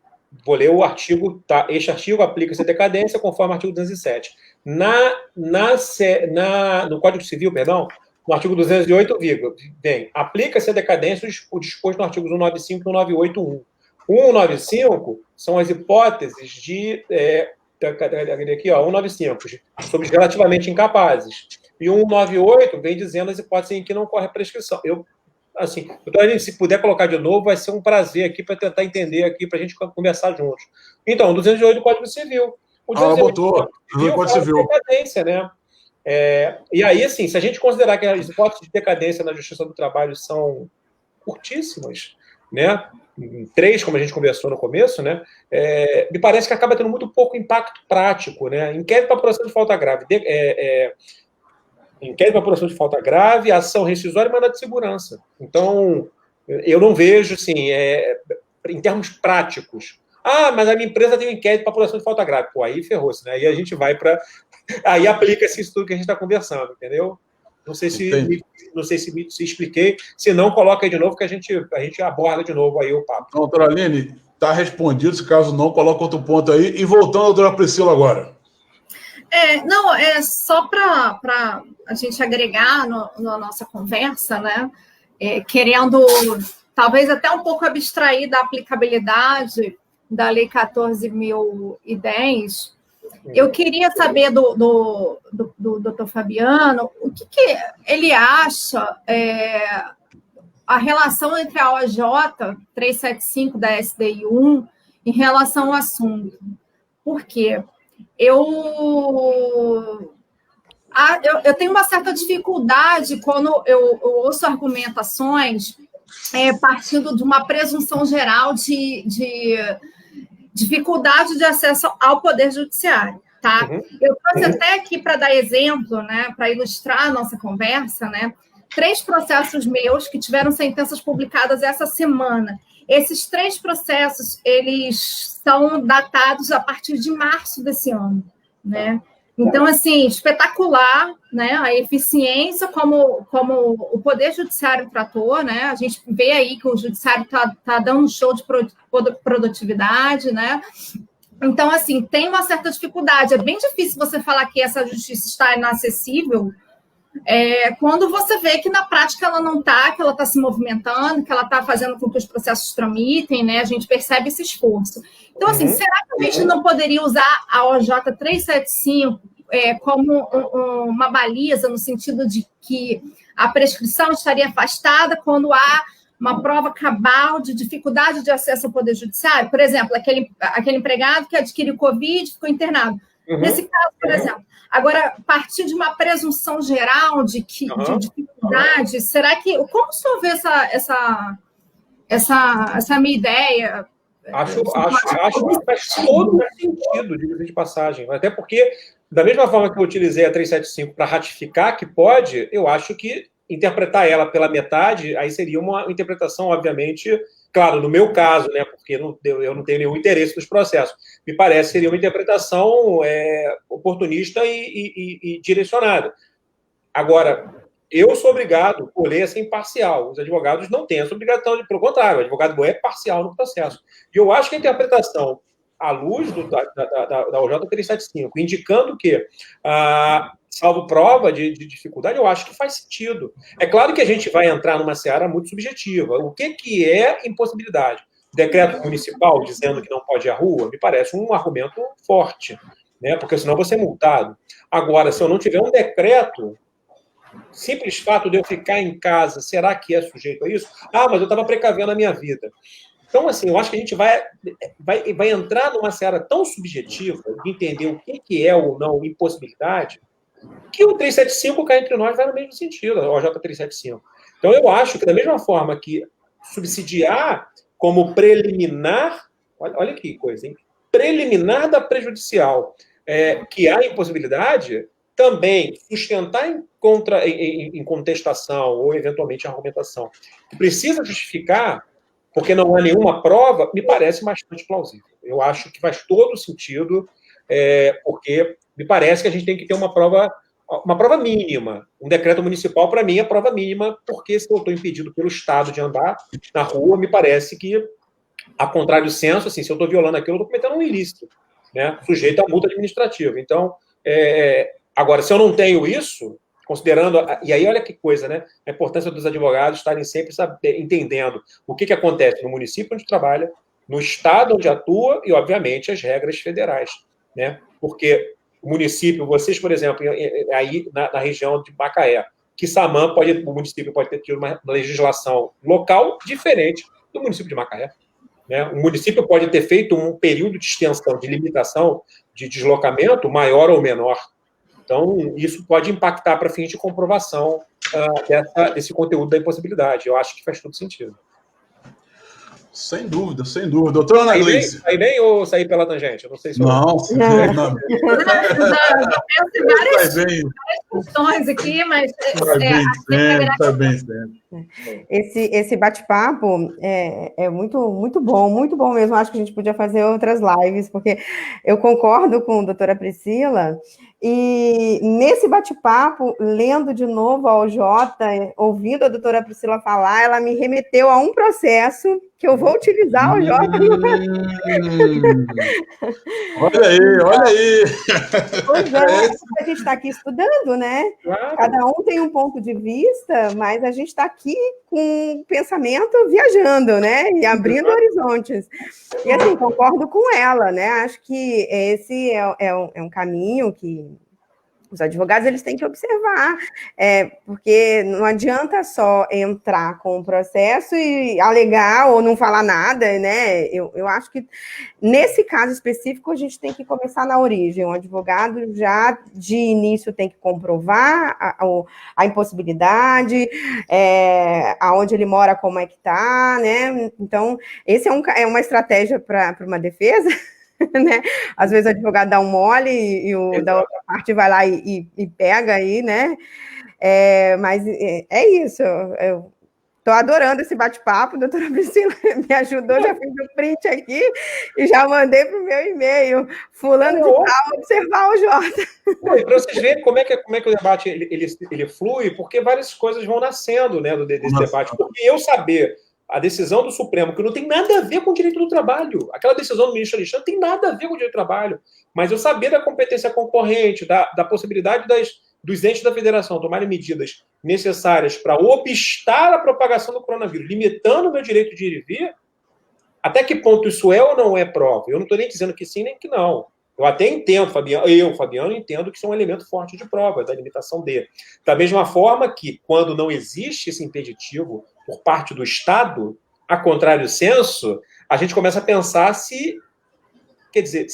vou ler o artigo, tá? Este artigo aplica-se a decadência conforme o artigo 207. No Código Civil, perdão, no artigo 208, vem, aplica-se a decadência o disposto no artigo 195 e 198.1. 195 são as hipóteses de... aqui, ó, 195, sobre os relativamente incapazes. E 198 vem dizendo as hipóteses em que não corre prescrição. Assim, doutor, se puder colocar de novo, vai ser um prazer aqui para tentar entender aqui, para a gente conversar juntos. Então, 208 do Código Civil. O 208 botou. Do Código Civil. Decadência, né? E aí, assim, se a gente considerar que as hipóteses de decadência na Justiça do Trabalho são curtíssimas, né? 3, como a gente conversou no começo, né? Me parece que acaba tendo muito pouco impacto prático, né? Inquérito para apuração de falta grave. Inquérito para apuração de falta grave, ação rescisória e mandado de segurança. Então, eu não vejo, assim, em termos práticos. Mas a minha empresa tem um inquérito para apuração de falta grave. Pô, aí ferrou-se, né? Aí a gente vai para... Aí aplica-se isso tudo que a gente está conversando, entendeu? Não sei se expliquei. Se não, coloca aí de novo que a gente aborda de novo aí o papo. Doutora Aline, está respondido. Se caso não, coloca outro ponto aí. E voltando à doutora Priscila agora. Não, é só para a gente agregar na nossa conversa, né? Querendo, talvez até um pouco abstrair da aplicabilidade da Lei 14.010, eu queria saber do doutor Fabiano o que ele acha a relação entre a OJ 375 da SDI 1 em relação ao assunto. Por quê? Eu tenho uma certa dificuldade quando eu ouço argumentações partindo de uma presunção geral de dificuldade de acesso ao Poder Judiciário. Tá? Eu trouxe até aqui para dar exemplo, né, para ilustrar a nossa conversa, né, 3 processos meus que tiveram sentenças publicadas essa semana. Esses 3 processos, eles são datados a partir de março desse ano, né? Então, assim, espetacular, né? A eficiência como o Poder Judiciário tratou, né? A gente vê aí que o Judiciário tá dando um show de produtividade, né? Então, assim, tem uma certa dificuldade. É bem difícil você falar que essa justiça está inacessível quando você vê que na prática ela não está, que ela está se movimentando, que ela está fazendo com que os processos tramitem, né? A gente percebe esse esforço. Então, assim, será que a gente não poderia usar a OJ 375 como uma baliza, no sentido de que a prescrição estaria afastada quando há uma prova cabal de dificuldade de acesso ao Poder Judiciário? Por exemplo, aquele empregado que adquiriu Covid e ficou internado. Nesse caso, por exemplo. Agora, a partir de uma presunção geral de dificuldade, será que... Como o senhor vê essa minha ideia? Acho que faz todo sentido, diga-se de passagem. Até porque, da mesma forma que eu utilizei a 375 para ratificar que pode, eu acho que interpretar ela pela metade, aí seria uma interpretação, obviamente... Claro, no meu caso, né, porque eu não tenho nenhum interesse nos processos, me parece que seria uma interpretação oportunista e direcionada. Agora, eu sou obrigado por lei a ser imparcial. Os advogados não têm essa obrigação, pelo contrário, o advogado é parcial no processo. E eu acho que a interpretação, à luz da OJ 375, indicando que, salvo prova de dificuldade, eu acho que faz sentido. É claro que a gente vai entrar numa seara muito subjetiva. O que é impossibilidade? Decreto municipal dizendo que não pode ir à rua, me parece um argumento forte, né? Porque senão você é multado. Agora, se eu não tiver um decreto, simples fato de eu ficar em casa, será que é sujeito a isso? Mas eu estava precavendo a minha vida. Então, assim, eu acho que a gente vai entrar numa seara tão subjetiva de entender o que é ou não impossibilidade, que o 375 cá entre nós vai no mesmo sentido, a OJ 375. Então, eu acho que da mesma forma que subsidiar como preliminar, olha que coisa, hein? Preliminar da prejudicial, que há impossibilidade, também sustentar em contestação ou, eventualmente, argumentação que precisa justificar porque não há nenhuma prova, me parece bastante plausível. Eu acho que faz todo sentido, porque me parece que a gente tem que ter uma prova mínima. Um decreto municipal, para mim, é prova mínima, porque se eu estou impedido pelo Estado de andar na rua, me parece que, a contrário do senso, assim, se eu estou violando aquilo, eu estou cometendo um ilícito, né, sujeito a multa administrativa. Então, agora, se eu não tenho isso, considerando... E aí, olha que coisa, né? A importância dos advogados estarem sempre entendendo o que acontece no município onde trabalha, no estado onde atua e, obviamente, as regras federais, né? Porque o município, vocês, por exemplo, aí na região de Macaé, Quissamã, o município pode ter tido uma legislação local diferente do município de Macaé, né? O município pode ter feito um período de extensão, de limitação, de deslocamento maior ou menor. Então, isso pode impactar para fins de comprovação desse conteúdo da impossibilidade. Eu acho que faz todo sentido. Sem dúvida, sem dúvida. Doutora Ana Gleice. Saí bem ou saí pela tangente? Eu não sei se... Não. Eu penso em várias questões aqui, mas... Está bem sempre. Esse bate-papo é muito bom mesmo. Acho que a gente podia fazer outras lives, porque eu concordo com a doutora Priscila, e nesse bate-papo, lendo de novo a OJ, ouvindo a doutora Priscila falar, ela me remeteu a um processo que eu vou utilizar a OJ. Olha aí. Pois a gente está aqui estudando, né? Claro. Cada um tem um ponto de vista, mas a gente está aqui com o pensamento viajando, né? E abrindo horizontes. E assim, concordo com ela, né? Acho que esse é um caminho que os advogados eles têm que observar, porque não adianta só entrar com o processo e alegar ou não falar nada, né? Eu acho que, nesse caso específico, a gente tem que começar na origem. O advogado já, de início, tem que comprovar a impossibilidade, aonde ele mora, como é que está, né? Então, esse é uma estratégia para uma defesa, né? Às vezes o advogado dá um mole e o da outra parte vai lá e pega aí, né? Mas é isso. Eu estou adorando esse bate-papo. A doutora Priscila me ajudou, já fiz o print aqui e já mandei para o meu e-mail. Fulano de tal, observar o Jota. Para vocês verem como é que o debate ele flui, porque várias coisas vão nascendo, né, desse debate. Porque eu saber a decisão do Supremo, que não tem nada a ver com o direito do trabalho. Aquela decisão do ministro Alexandre tem nada a ver com o direito do trabalho. Mas eu saber da competência concorrente, da possibilidade dos entes da federação tomarem medidas necessárias para obstar a propagação do coronavírus, limitando o meu direito de ir e vir, até que ponto isso é ou não é prova? Eu não estou nem dizendo que sim nem que não. Eu até entendo, Fabiano, entendo que isso é um elemento forte de prova, da limitação de. Da mesma forma que, quando não existe esse impeditivo por parte do Estado, a contrário senso, a gente começa a pensar se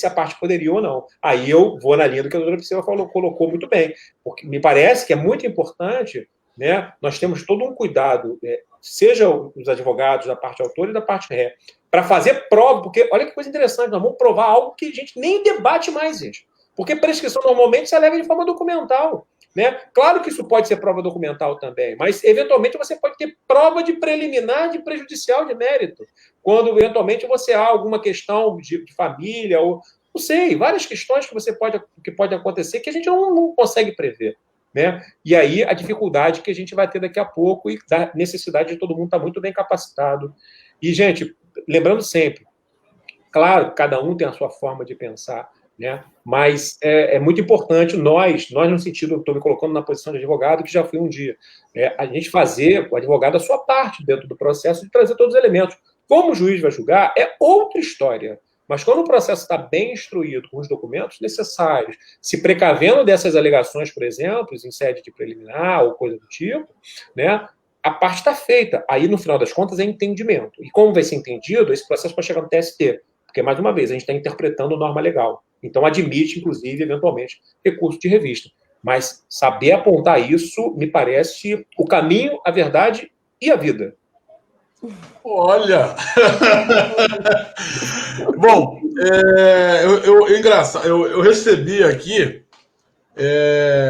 a parte poderia ou não. Aí eu vou na linha do que a doutora Priscila colocou muito bem, porque me parece que é muito importante, né, nós temos todo um cuidado, seja os advogados da parte autora e da parte ré, para fazer prova, porque olha que coisa interessante, nós vamos provar algo que a gente nem debate mais, gente. Porque prescrição normalmente se alega de forma documental, né? Claro que isso pode ser prova documental também, mas eventualmente você pode ter prova de preliminar, de prejudicial de mérito, quando eventualmente você há alguma questão de família, ou não sei, várias questões que pode acontecer que a gente não consegue prever, né? E aí a dificuldade que a gente vai ter daqui a pouco e da necessidade de todo mundo estar muito bem capacitado. E, gente, lembrando sempre, claro, cada um tem a sua forma de pensar, né? Mas é muito importante nós no sentido, eu estou me colocando na posição de advogado, que já fui um dia, a gente fazer, o advogado, a sua parte dentro do processo de trazer todos os elementos. Como o juiz vai julgar, é outra história. Mas quando o processo está bem instruído, com os documentos necessários, se precavendo dessas alegações, por exemplo, em sede de preliminar ou coisa do tipo, né, a parte está feita. Aí, no final das contas, é entendimento. E como vai ser entendido, esse processo pode chegar no TST. Porque, mais uma vez, a gente está interpretando norma legal. Então, admite, inclusive, eventualmente, recurso de revista. Mas saber apontar isso me parece o caminho, a verdade e a vida. Olha! Bom, engraçado, eu recebi aqui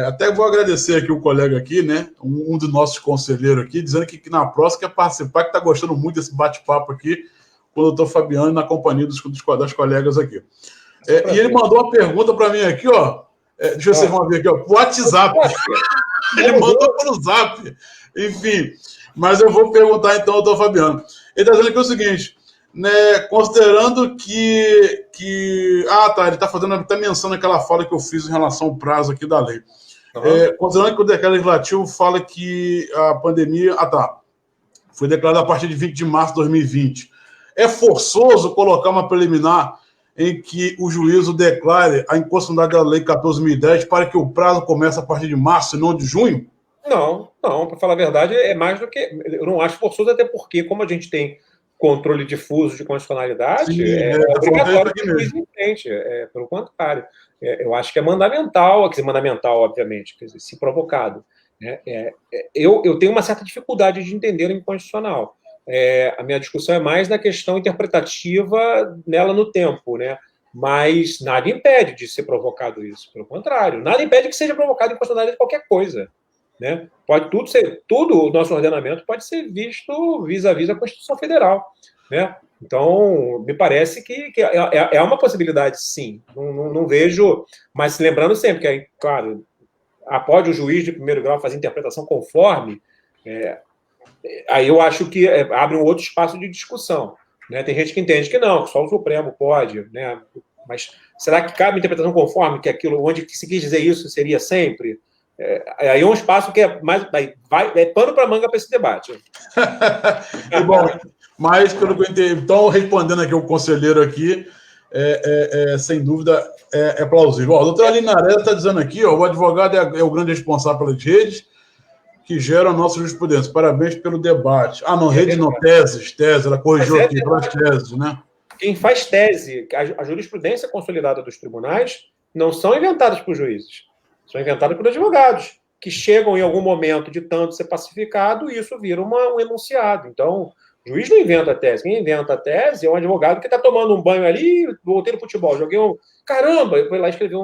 Até vou agradecer aqui o colega aqui, né? Um dos nossos conselheiros aqui, dizendo que na próxima quer participar, que está gostando muito desse bate-papo aqui com o doutor Fabiano, na companhia das colegas aqui. E ele mandou uma pergunta para mim aqui, ó. Deixa vocês vão ver aqui, ó, pro WhatsApp. Ele mandou pelo Zap. Enfim, mas eu vou perguntar então ao doutor Fabiano. Ele está dizendo aqui o seguinte, né, considerando que ele está fazendo até menção naquela fala que eu fiz em relação ao prazo aqui da lei. Considerando que o decreto legislativo fala que a pandemia foi declarada a partir de 20 de março de 2020. É forçoso colocar uma preliminar em que o juízo declare a inconstitucionalidade da lei 14.010 para que o prazo comece a partir de março e não de junho? Não, para falar a verdade, é mais do que... Eu não acho forçoso, até porque, como a gente tem controle difuso de constitucionalidade, sim, é obrigatório que o juiz entende. Pelo contrário. Eu acho que é mandamental, obviamente, quer dizer, se provocado. Eu tenho uma certa dificuldade de entender o inconstitucional. A minha discussão é mais na questão interpretativa nela no tempo, né? Mas nada impede de ser provocado isso, pelo contrário. Nada impede que seja provocado inconstitucionalidade de qualquer coisa. Né? Pode tudo o nosso ordenamento pode ser visto vis-à-vis a Constituição Federal, né? Então, me parece que é uma possibilidade, sim. Não vejo, mas lembrando sempre que, claro, pode o juiz de primeiro grau fazer interpretação conforme, aí eu acho que abre um outro espaço de discussão, né? Tem gente que entende que não, que só o Supremo pode, né? Mas será que cabe interpretação conforme, que aquilo onde se quis dizer isso seria sempre? Aí é um espaço que é mais pano para manga para esse debate. Bom, mas pelo que eu entendi, então, respondendo aqui o conselheiro aqui, sem dúvida é plausível. A doutora Aline Areda está dizendo aqui, ó, o advogado é o grande responsável pelas redes que geram a nossa jurisprudência. Parabéns pelo debate. Não, rede não, teses, ela corrigiu aqui, pelas teses, né? Quem faz tese, a jurisprudência consolidada dos tribunais não são inventadas por juízes. São inventadas por advogados, que chegam em algum momento de tanto ser pacificado e isso vira um enunciado. Então, o juiz não inventa a tese. Quem inventa a tese é um advogado que está tomando um banho ali, voltei no futebol, joguei Caramba! Foi lá escrever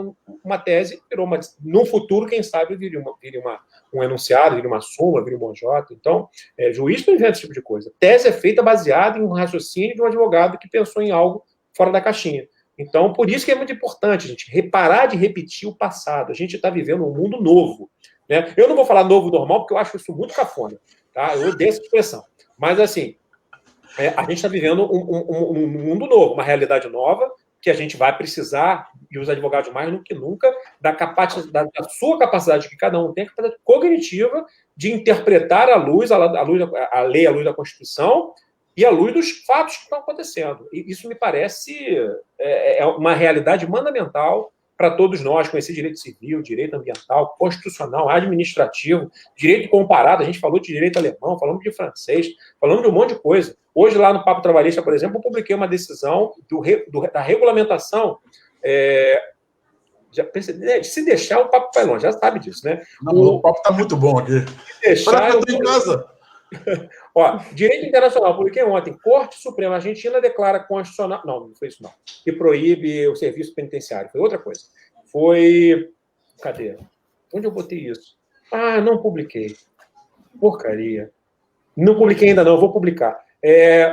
uma tese, virou no futuro, quem sabe, vire um enunciado, vire uma súmula, vire um OJ. Então, juiz não inventa esse tipo de coisa. Tese é feita baseada em um raciocínio de um advogado que pensou em algo fora da caixinha. Então, por isso que é muito importante, gente, parar de repetir o passado. A gente está vivendo um mundo novo. Né? Eu não vou falar novo normal, porque eu acho isso muito cafona. Tá? Eu odeio essa expressão. Mas, assim, a gente está vivendo um mundo novo, uma realidade nova, que a gente vai precisar, e os advogados mais do que nunca, da sua capacidade, que cada um tem, a capacidade cognitiva de interpretar a lei à luz da Constituição, e à luz dos fatos que estão acontecendo. E isso me parece uma realidade mandamental para todos nós, conhecer direito civil, direito ambiental, constitucional, administrativo, direito comparado. A gente falou de direito alemão, falamos de francês, falamos de um monte de coisa. Hoje, lá no Papo Trabalhista, por exemplo, eu publiquei uma decisão da regulamentação. Se deixar, o papo vai longe, já sabe disso, né? O papo está muito bom aqui. Deixar, eu estou em casa. Direito internacional, publiquei ontem. Corte Suprema Argentina declara constitucional. Não foi isso, não. Que proíbe o serviço penitenciário. Foi outra coisa. Cadê? Onde eu botei isso? Não publiquei. Porcaria. Não publiquei ainda, não. Vou publicar.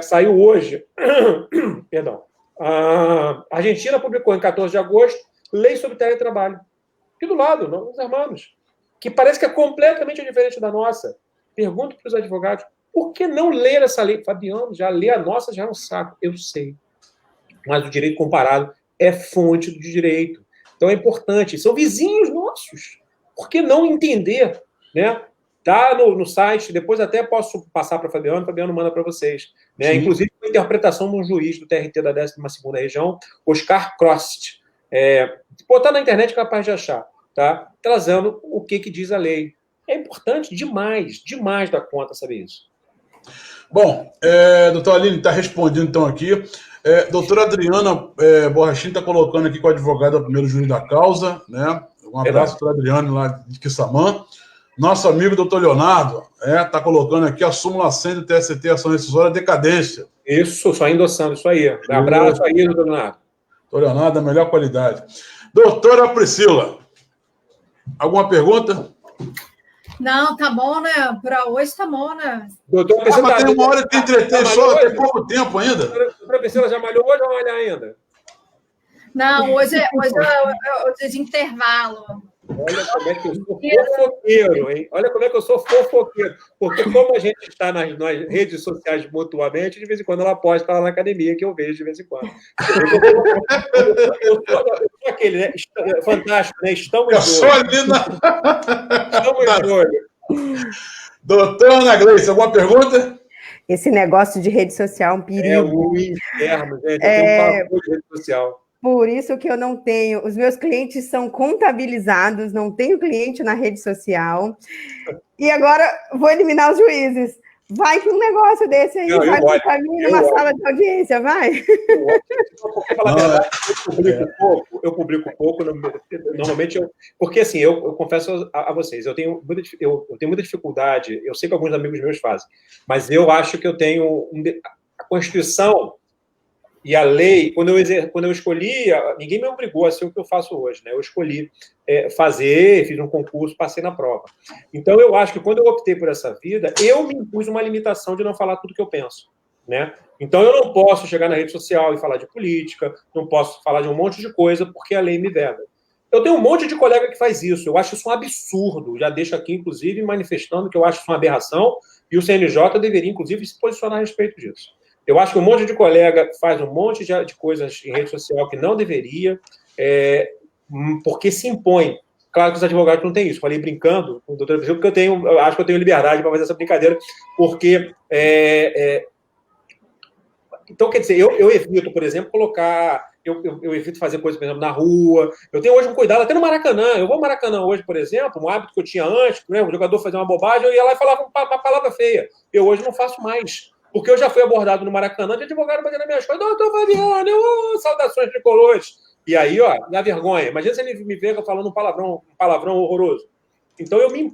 Saiu hoje. Perdão. A Argentina publicou em 14 de agosto lei sobre teletrabalho. Aqui do lado, nos irmãos. Que parece que é completamente diferente da nossa. Pergunto para os advogados, por que não ler essa lei? Fabiano, já lê a nossa, já é um saco. Eu sei. Mas o direito comparado é fonte do direito. Então é importante. São vizinhos nossos. Por que não entender? Né? Tá no site, depois até posso passar para o Fabiano manda para vocês. Né? Inclusive, a interpretação de um juiz do TRT da 12ª Região, Oscar Crost. Botar na internet é capaz de achar. Tá? Trazendo o que diz a lei. É importante demais da conta saber isso. Bom, doutora Aline está respondendo então aqui. Doutora Adriana Borrachinho está colocando aqui com a advogada primeiro juiz da causa, né? Um abraço para a Adriana lá de Quissamã. Nosso amigo doutor Leonardo está colocando aqui a súmula 100 do TST, ação rescisória, decadência. Isso, só endossando isso aí. Um abraço aí, doutor Leonardo. Doutor Leonardo, da melhor qualidade. Doutora Priscila. Alguma pergunta? Não, tá bom, né? Para hoje tá bom, né? Doutora Mas Priscila, tem uma hora de entreter só, tem pouco tempo ainda. doutora Priscila já malhou hoje ou vai malhar ainda? Não, hoje é o dia de intervalo. Olha como é que eu sou fofoqueiro, hein? Olha como é que eu sou fofoqueiro. Porque como a gente está nas redes sociais mutuamente, de vez em quando ela posta lá na academia, que eu vejo de vez em quando. Eu sou aquele, né? Fantástico, né? Estamos Eu sou ali na... Estamos de olho. Doutora Ana Gleice, alguma pergunta? Esse negócio de rede social é um perigo. É um inferno, gente. Eu tenho um pavor de rede social. Por isso que eu não tenho. Os meus clientes são contabilizados, não tenho cliente na rede social. E agora vou eliminar os juízes. Vai que um negócio desse aí vai para caminho numa sala de audiência, vai? Porque, falar a verdade, eu publico pouco. Normalmente, porque assim, eu confesso a vocês, eu tenho muita dificuldade, eu sei que alguns amigos meus fazem, mas eu acho que eu tenho a Constituição e a lei, quando eu escolhi, ninguém me obrigou a ser o que eu faço hoje, né? Eu escolhi fazer, fiz um concurso, passei na prova. Então, eu acho que quando eu optei por essa vida, eu me impus uma limitação de não falar tudo que eu penso, né? Então, eu não posso chegar na rede social e falar de política, não posso falar de um monte de coisa, porque a lei me veda. Eu tenho um monte de colega que faz isso, eu acho isso um absurdo, já deixo aqui, inclusive, manifestando que eu acho isso uma aberração, e o CNJ deveria, inclusive, se posicionar a respeito disso. Eu acho que um monte de colega faz um monte de coisas em rede social que não deveria, porque se impõe. Claro que os advogados não têm isso. Falei brincando com o doutor Priscila, porque eu acho que eu tenho liberdade para fazer essa brincadeira, porque... Então, quer dizer, eu evito, por exemplo, colocar... Eu evito fazer coisas, por exemplo, na rua. Eu tenho hoje um cuidado, até no Maracanã. Eu vou ao Maracanã hoje, por exemplo, um hábito que eu tinha antes, né, o jogador fazia uma bobagem, eu ia lá e falava uma palavra feia. Eu hoje não faço mais. Porque eu já fui abordado no Maracanã de advogado batendo nas minhas coisas. Doutor Fabiano, saudações tricolores. E aí, dá vergonha. Imagina se ele me vê falando um palavrão horroroso. Então, eu me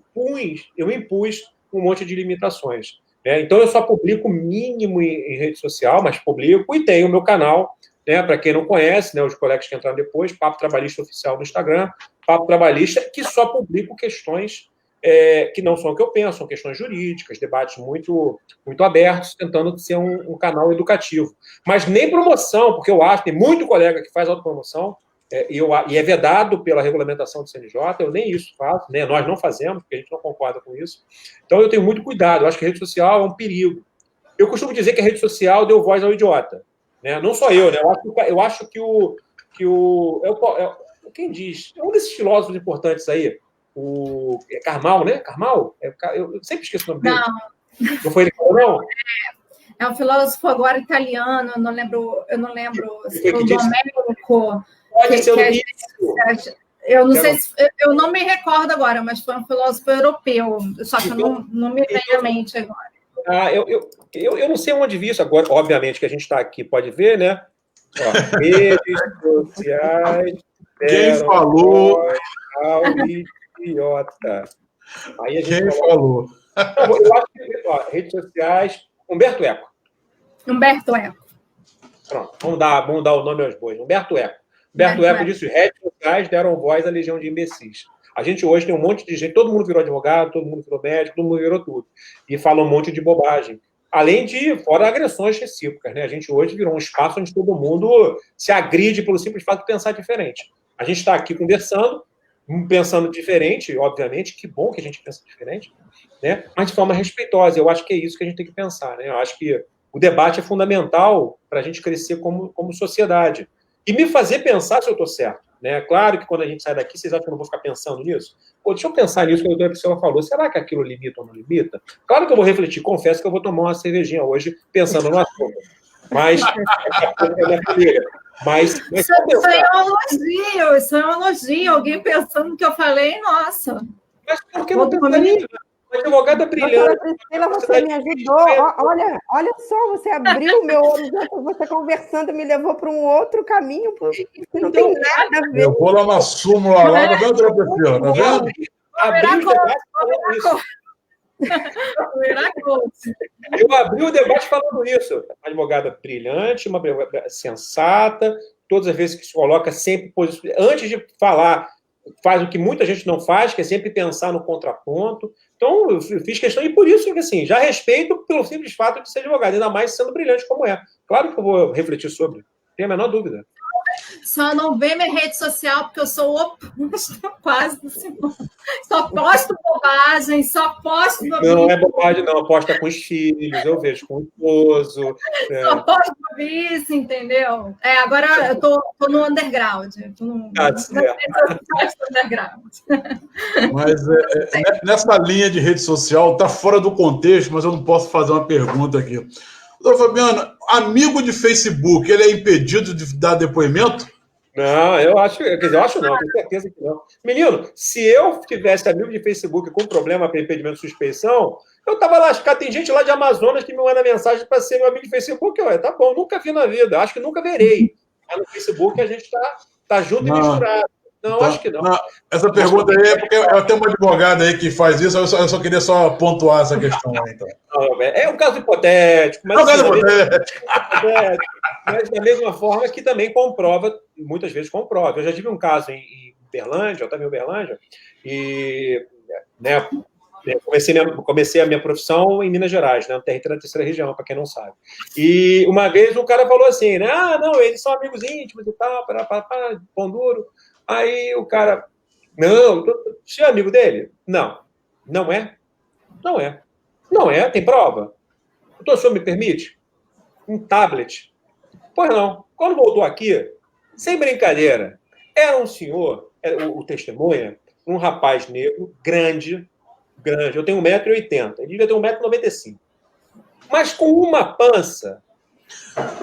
impus um monte de limitações. Né? Então, eu só publico mínimo em rede social, mas publico e tenho o meu canal, né? Para quem não conhece, né? Os colegas que entraram depois, Papo Trabalhista Oficial no Instagram, Papo Trabalhista, que só publico questões que não são o que eu penso, são questões jurídicas, debates muito, muito abertos, tentando ser um canal educativo. Mas nem promoção, porque eu acho que tem muito colega que faz autopromoção, e é vedado pela regulamentação do CNJ, eu nem isso faço, né? Nós não fazemos, porque a gente não concorda com isso. Então, eu tenho muito cuidado, eu acho que a rede social é um perigo. Eu costumo dizer que a rede social deu voz ao idiota. Né? Não só eu, né? Eu acho que quem diz? É um desses filósofos importantes aí, o Karmal, né? Karmal? Eu sempre esqueço o nome dele. Não foi ele que falou, não? É um filósofo agora italiano, eu não lembro o Domênico. Pode ser o eu não sei eu não me recordo agora, mas foi um filósofo europeu, só que eu não me vem à mente agora. Eu não sei onde vi isso agora, obviamente que a gente está aqui, pode ver, né? Ó, redes sociais. Quem falou? Idiota. Aí a gente Quem falou? Não, eu acho que redes sociais. Humberto Eco. Pronto, vamos dar o nome aos bois. Humberto Eco. Humberto Eco disse: redes sociais deram voz à legião de imbecis. A gente hoje tem um monte de gente, todo mundo virou advogado, todo mundo virou médico, todo mundo virou tudo. E fala um monte de bobagem. Além de, fora agressões recíprocas, né? A gente hoje virou um espaço onde todo mundo se agride pelo simples fato de pensar diferente. A gente está aqui conversando, pensando diferente, obviamente, que bom que a gente pensa diferente, né? Mas de forma respeitosa. Eu acho que é isso que a gente tem que pensar, né? Eu acho que o debate é fundamental para a gente crescer como sociedade. E me fazer pensar se eu estou certo. Né? Claro que quando a gente sai daqui, vocês acham que eu não vou ficar pensando nisso? Pô, deixa eu pensar nisso que a doutora Priscila falou. Será que aquilo limita ou não limita? Claro que eu vou refletir. Confesso que eu vou tomar uma cervejinha hoje pensando no assunto. Mas... Isso é um elogio. Alguém pensando no que eu falei, nossa. Mas por que não pensaria? Uma advogada brilhante. Priscila, você me ajudou. Olha só, você abriu o meu horizonte, você conversando, me levou para um outro caminho, que não tem nada a ver. Eu vou lá na súmula lá, tá vendo, doutora Priscila? Tá vendo? Eu abri o debate falando isso. Uma advogada brilhante, uma sensata, todas as vezes que se coloca sempre antes de falar faz o que muita gente não faz, que é sempre pensar no contraponto. Então, eu fiz questão, e por isso que, assim, já respeito pelo simples fato de ser advogado, ainda mais sendo brilhante como é. Claro que eu vou refletir sobre, tenho a menor dúvida. Só não vê minha rede social, porque eu sou o oposto quase do Simão. Só posto bobagem, só posto... Não é bobagem, não. Posta com os filhos, eu vejo com o esposo. Só posto bobice, entendeu? Agora eu tô no underground. Tô no underground. Mas nessa linha de rede social, tá fora do contexto, mas eu não posso fazer uma pergunta aqui. Doutor Fabiano, amigo de Facebook, ele é impedido de dar depoimento? Não, eu acho não, tenho certeza que não. Menino, se eu tivesse amigo de Facebook com problema para impedimento de suspeição, eu estava lascado. Tem gente lá de Amazonas que me manda mensagem para ser meu amigo de Facebook. Tá bom, nunca vi na vida, acho que nunca verei. Mas no Facebook a gente tá junto e misturado. Não, acho que não. Essa pergunta aí é porque eu tenho uma advogada aí que faz isso, eu só queria pontuar essa questão aí, então. Não, é um caso hipotético, mas, mas da mesma forma que também comprova, muitas vezes comprova. Eu já tive um caso em Uberlândia, eu estava em Uberlândia, e né, comecei a minha profissão em Minas Gerais, né, no território da terceira região, para quem não sabe. E uma vez o cara falou assim, né, não, eles são amigos íntimos e tal, pão duro. Aí o cara, não, você é amigo dele? Não, não é. Não é. Não é, tem prova? Doutor, o senhor me permite? Um tablet? Pois não. Quando voltou aqui, sem brincadeira, era um senhor, o testemunha, um rapaz negro, grande, eu tenho 1,80 m, ele devia ter 1,95 m, mas com uma pança.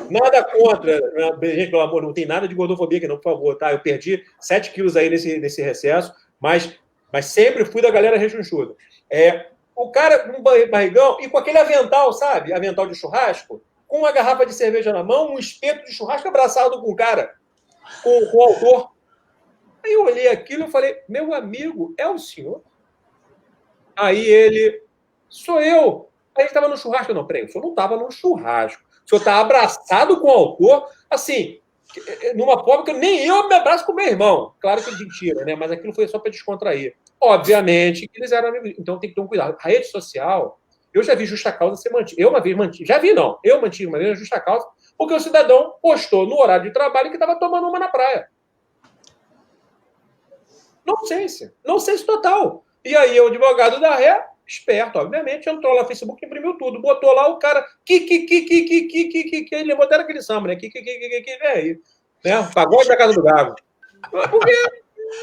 Nada contra, gente, pelo amor, não tem nada de gordofobia aqui, não, por favor, tá? Eu perdi 7 quilos aí nesse recesso, mas sempre fui da galera rechonchuda. O cara com um barrigão e com aquele avental, sabe? Avental de churrasco, com uma garrafa de cerveja na mão, um espeto de churrasco abraçado com o cara, com o autor. Aí eu olhei aquilo e falei, meu amigo, é o senhor? Aí ele, sou eu. Aí ele estava no churrasco. Não, peraí, o senhor não estava no churrasco. O senhor está abraçado com o autor, assim, numa forma que nem eu me abraço com meu irmão. Claro que é mentira, né? Mas aquilo foi só para descontrair. Obviamente que eles eram amigos. Então tem que ter um cuidado. A rede social, eu já vi justa causa ser mantida. Eu uma vez mantive. Já vi, não. Eu mantive uma vez a justa causa, porque o cidadão postou no horário de trabalho que estava tomando uma na praia. Nonsense total. E aí o advogado da ré, esperto, obviamente, entrou lá no Facebook, imprimiu tudo, botou lá o cara, ele levou até aquele samba, né? Aí, né? Pagode da Casa do Gago. Porque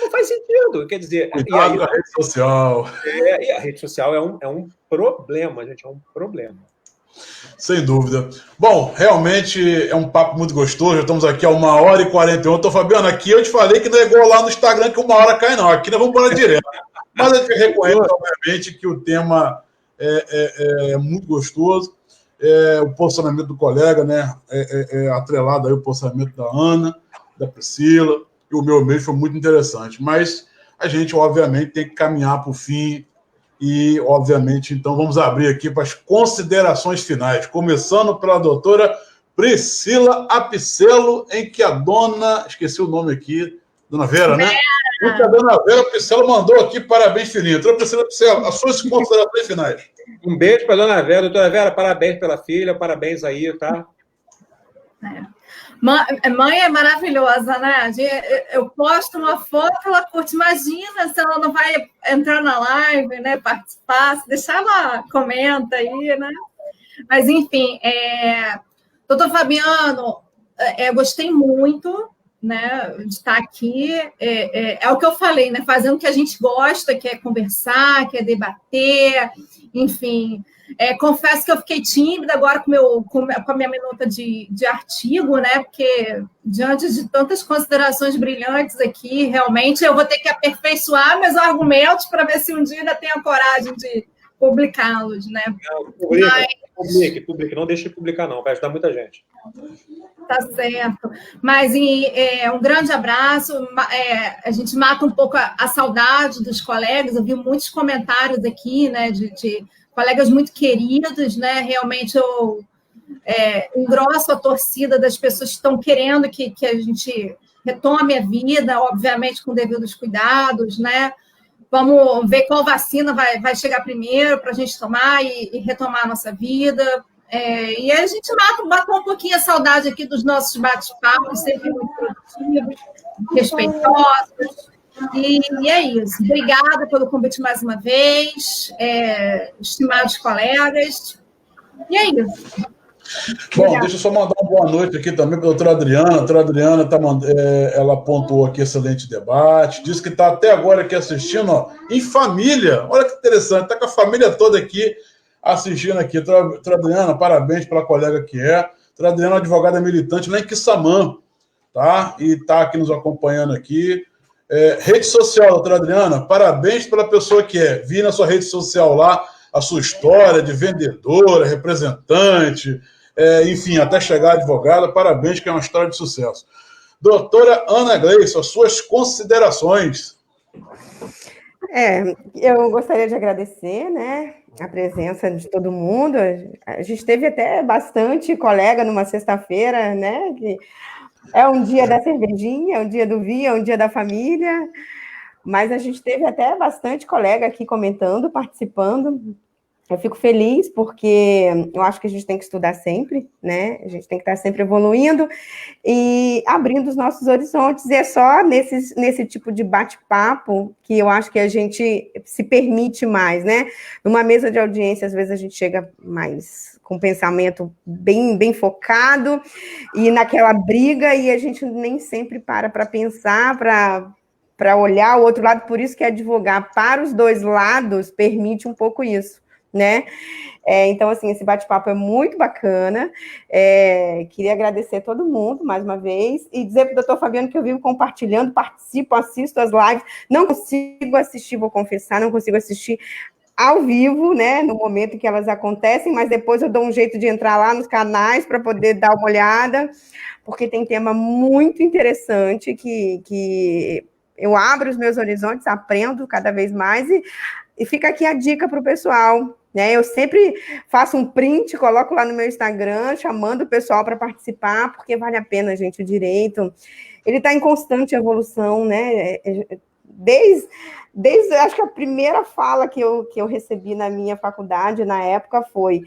não faz sentido, quer dizer... Cuidado com a rede social. E a rede social é um problema, gente, é um problema. Sem dúvida. Bom, realmente é um papo muito gostoso. Já estamos aqui a 1h41. Tô, Fabiano, aqui eu te falei que não é igual lá no Instagram que 1 hora cai, não. Aqui nós vamos para direto. Mas a gente reconhece, obviamente, que o tema é muito gostoso. O posicionamento do colega, né? Atrelado aí o posicionamento da Ana, da Priscila, e o meu mesmo foi muito interessante. Mas a gente, obviamente, tem que caminhar para o fim. E, obviamente, então, vamos abrir aqui para as considerações finais, começando pela doutora Priscila Apicelo, em que a dona... Esqueci o nome aqui, dona Vera, né? A dona Vera Apicelo mandou aqui parabéns, filhinha. Doutora Priscila Apicelo, as suas considerações finais. Um beijo para a dona Vera. Doutora Vera, parabéns pela filha, parabéns aí, tá? Mãe é maravilhosa, né? Eu posto uma foto, ela curte. Imagina se ela não vai entrar na live, né? Participar, se deixar ela comenta aí, né? Mas, enfim, doutor Fabiano, gostei muito, né, de estar aqui. É o que eu falei, né? Fazendo o que a gente gosta, que é conversar, que é debater, enfim... confesso que eu fiquei tímida agora com a minha minuta de artigo, né? Porque, diante de tantas considerações brilhantes aqui, realmente eu vou ter que aperfeiçoar meus argumentos para ver se um dia ainda tenho a coragem de publicá-los, né? Publique, não deixe de publicar, não, vai ajudar muita gente. Tá certo. Mas um grande abraço. A gente mata um pouco a saudade dos colegas. Eu vi muitos comentários aqui, né? De colegas muito queridos, né? Realmente eu engrosso a torcida das pessoas que estão querendo que a gente retome a vida, obviamente com devidos cuidados, né? Vamos ver qual vacina vai chegar primeiro para a gente tomar e retomar a nossa vida. E aí a gente matou um pouquinho a saudade aqui dos nossos bate-papos, sempre muito produtivos, respeitosos. E é isso. Obrigada pelo convite mais uma vez, estimados colegas. E é isso. Bom, deixa eu só mandar uma boa noite aqui também para a doutora Adriana. A doutora Adriana ela pontuou aqui excelente debate, disse que está até agora aqui assistindo, ó, em família. Olha que interessante, está com a família toda aqui assistindo aqui. Doutora Adriana, parabéns pela colega que é. A doutora Adriana é uma advogada militante lá em Quissamã, tá? E está aqui nos acompanhando aqui. Rede social, doutora Adriana, parabéns pela pessoa que é. Vi na sua rede social lá a sua história de vendedora, representante, enfim, até chegar advogada, parabéns, que é uma história de sucesso. Doutora Ana Gleice, as suas considerações. Eu gostaria de agradecer, né, a presença de todo mundo. A gente teve até bastante colega numa sexta-feira, né, que é um dia da cervejinha, é um dia do vinho, é um dia da família, mas a gente teve até bastante colega aqui comentando, participando. Eu fico feliz porque eu acho que a gente tem que estudar sempre, né? A gente tem que estar sempre evoluindo e abrindo os nossos horizontes. E é só nesse tipo de bate-papo que eu acho que a gente se permite mais, né? Numa mesa de audiência, às vezes a gente chega mais com um pensamento bem focado e naquela briga, e a gente nem sempre para pensar, para olhar o outro lado. Por isso que advogar para os dois lados permite um pouco isso, né? Então, assim, esse bate-papo é muito bacana. Queria agradecer a todo mundo, mais uma vez, e dizer para o doutor Fabiano que eu vivo compartilhando, participo, assisto as lives. Não consigo assistir, vou confessar, não consigo assistir ao vivo, né, no momento que elas acontecem, mas depois eu dou um jeito de entrar lá nos canais para poder dar uma olhada, porque tem tema muito interessante que eu abro os meus horizontes, aprendo cada vez mais, e fica aqui a dica para o pessoal, né? Eu sempre faço um print, coloco lá no meu Instagram, chamando o pessoal para participar, porque vale a pena, gente, o direito. Ele está em constante evolução, né? Desde acho que a primeira fala que eu recebi na minha faculdade, na época, foi: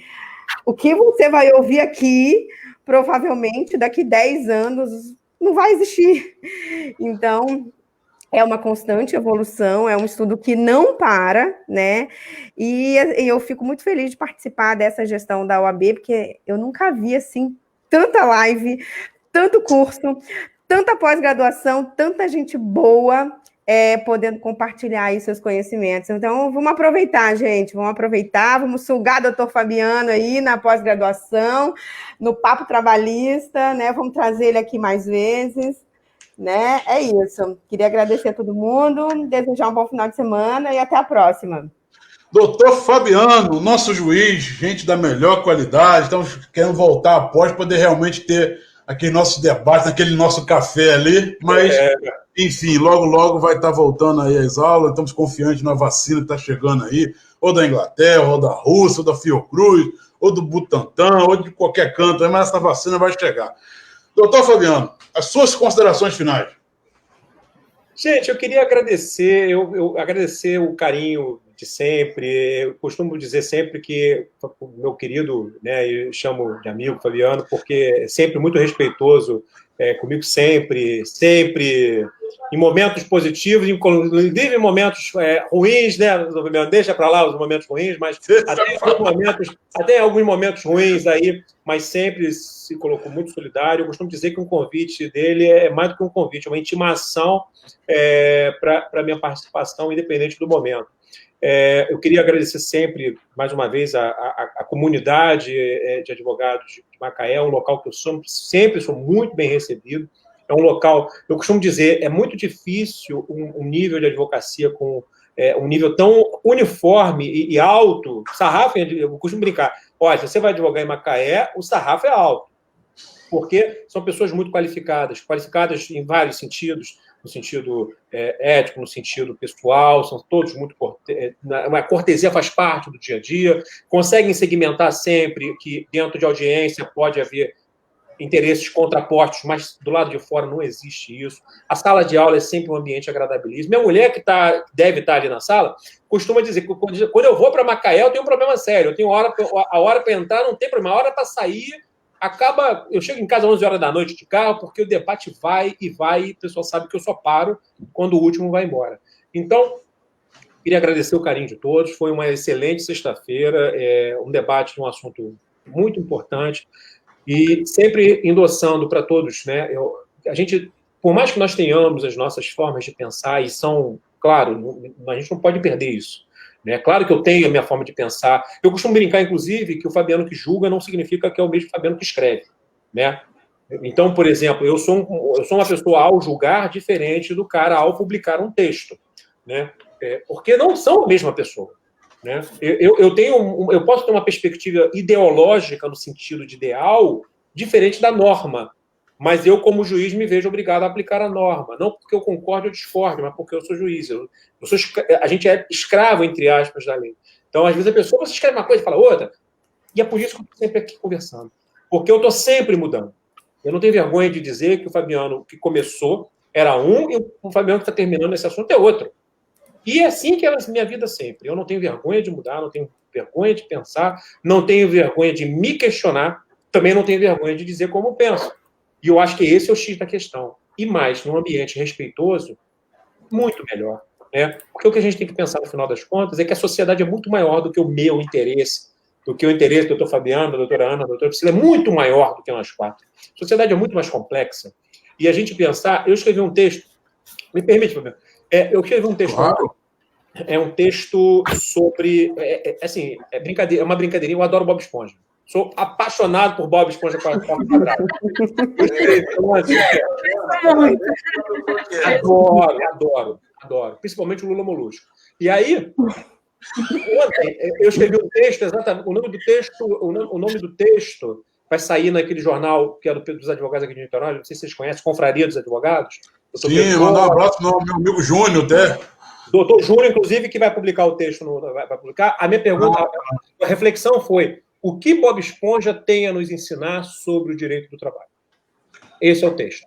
o que você vai ouvir aqui, provavelmente, daqui 10 anos, não vai existir. Então, é uma constante evolução, é um estudo que não para, né? E eu fico muito feliz de participar dessa gestão da OAB, porque eu nunca vi, assim, tanta live, tanto curso, tanta pós-graduação, tanta gente boa podendo compartilhar aí seus conhecimentos. Então, vamos aproveitar, gente, vamos sugar o doutor Fabiano aí na pós-graduação, no papo trabalhista, né? Vamos trazer ele aqui mais vezes, né? É isso. Queria agradecer a todo mundo, desejar um bom final de semana e até a próxima. Doutor Fabiano, nosso juiz, gente da melhor qualidade, estamos querendo voltar após poder realmente ter aquele nosso debate, aquele nosso café ali, mas, enfim, logo vai estar voltando aí às aulas, estamos confiantes na vacina que está chegando aí, ou da Inglaterra, ou da Rússia, ou da Fiocruz, ou do Butantan, ou de qualquer canto, mas essa vacina vai chegar. Doutor Fabiano, as suas considerações finais. Gente, eu queria agradecer, eu agradecer o carinho de sempre. Eu costumo dizer sempre que o meu querido, né, eu chamo de amigo Fabiano, porque é sempre muito respeitoso comigo, sempre, em momentos positivos, inclusive em momentos ruins, né? Deixa para lá os momentos ruins, mas até alguns momentos ruins aí, mas sempre se colocou muito solidário. Eu costumo dizer que um convite dele é mais do que um convite, é uma intimação para a minha participação, independente do momento. Eu queria agradecer sempre, mais uma vez, a comunidade de advogados de Macaé, um local que eu sempre sou muito bem recebido. É um local, eu costumo dizer, é muito difícil um nível de advocacia com um nível tão uniforme e alto. Sarrafo, eu costumo brincar, olha, se você vai advogar em Macaé, o sarrafo é alto, porque são pessoas muito qualificadas em vários sentidos, no sentido ético, no sentido pessoal, são todos muito... Uma cortesia faz parte do dia a dia, conseguem segmentar sempre que dentro de audiência pode haver interesses contrapostos, mas do lado de fora não existe isso. A sala de aula é sempre um ambiente agradabilíssimo. Minha mulher, que deve estar ali na sala, costuma dizer que quando eu vou para Macaé, eu tenho um problema sério. Eu tenho a hora para entrar, não tem problema. A hora para sair, eu chego em casa às 11 horas da noite de carro, porque o debate vai e vai, e o pessoal sabe que eu só paro quando o último vai embora. Então, queria agradecer o carinho de todos. Foi uma excelente sexta-feira, um debate de um assunto muito importante. E sempre endossando para todos, né? A gente, por mais que nós tenhamos as nossas formas de pensar, e são, claro, a gente não pode perder isso. Né? Claro que eu tenho a minha forma de pensar. Eu costumo brincar, inclusive, que o Fabiano que julga não significa que é o mesmo Fabiano que escreve. Né? Então, por exemplo, eu sou uma pessoa ao julgar diferente do cara ao publicar um texto. Né? Porque não são a mesma pessoa. Né? Eu posso ter uma perspectiva ideológica no sentido de ideal diferente da norma, mas eu, como juiz, me vejo obrigado a aplicar a norma, não porque eu concordo ou discordo, mas porque eu sou juiz. A gente é escravo, entre aspas, da lei. Então, às vezes, a pessoa, você escreve uma coisa e fala outra, e é por isso que eu estou sempre aqui conversando, porque eu estou sempre mudando. Eu não tenho vergonha de dizer que o Fabiano que começou era um e o Fabiano que está terminando esse assunto é outro. E é assim que é a minha vida sempre. Eu não tenho vergonha de mudar, não tenho vergonha de pensar, não tenho vergonha de me questionar, também não tenho vergonha de dizer como penso. E eu acho que esse é o X da questão. E mais, num ambiente respeitoso, muito melhor. Né? Porque o que a gente tem que pensar, no final das contas, é que a sociedade é muito maior do que o meu interesse, do que o interesse do doutor Fabiano, da doutora Ana, da doutora Priscila, é muito maior do que nós quatro. A sociedade é muito mais complexa. E a gente pensar... Eu escrevi um texto... Me permite, Fabiano? Eu escrevi um texto... Claro. É um texto sobre... brincadeira, é uma brincadeirinha. Eu adoro Bob Esponja. Sou apaixonado por Bob Esponja quadrado. Adoro. Principalmente o Lula Molusco. E aí, ontem, eu escrevi um texto, exatamente. O nome do texto vai sair naquele jornal que é dos advogados aqui de Niterói. Não sei se vocês conhecem, Confraria dos Advogados. Sim, mandar um abraço ao meu amigo Júnior, até. Doutor Júnior, inclusive, que vai publicar o texto. Vai publicar. A minha pergunta, a reflexão foi: o que Bob Esponja tem a nos ensinar sobre o direito do trabalho? Esse é o texto.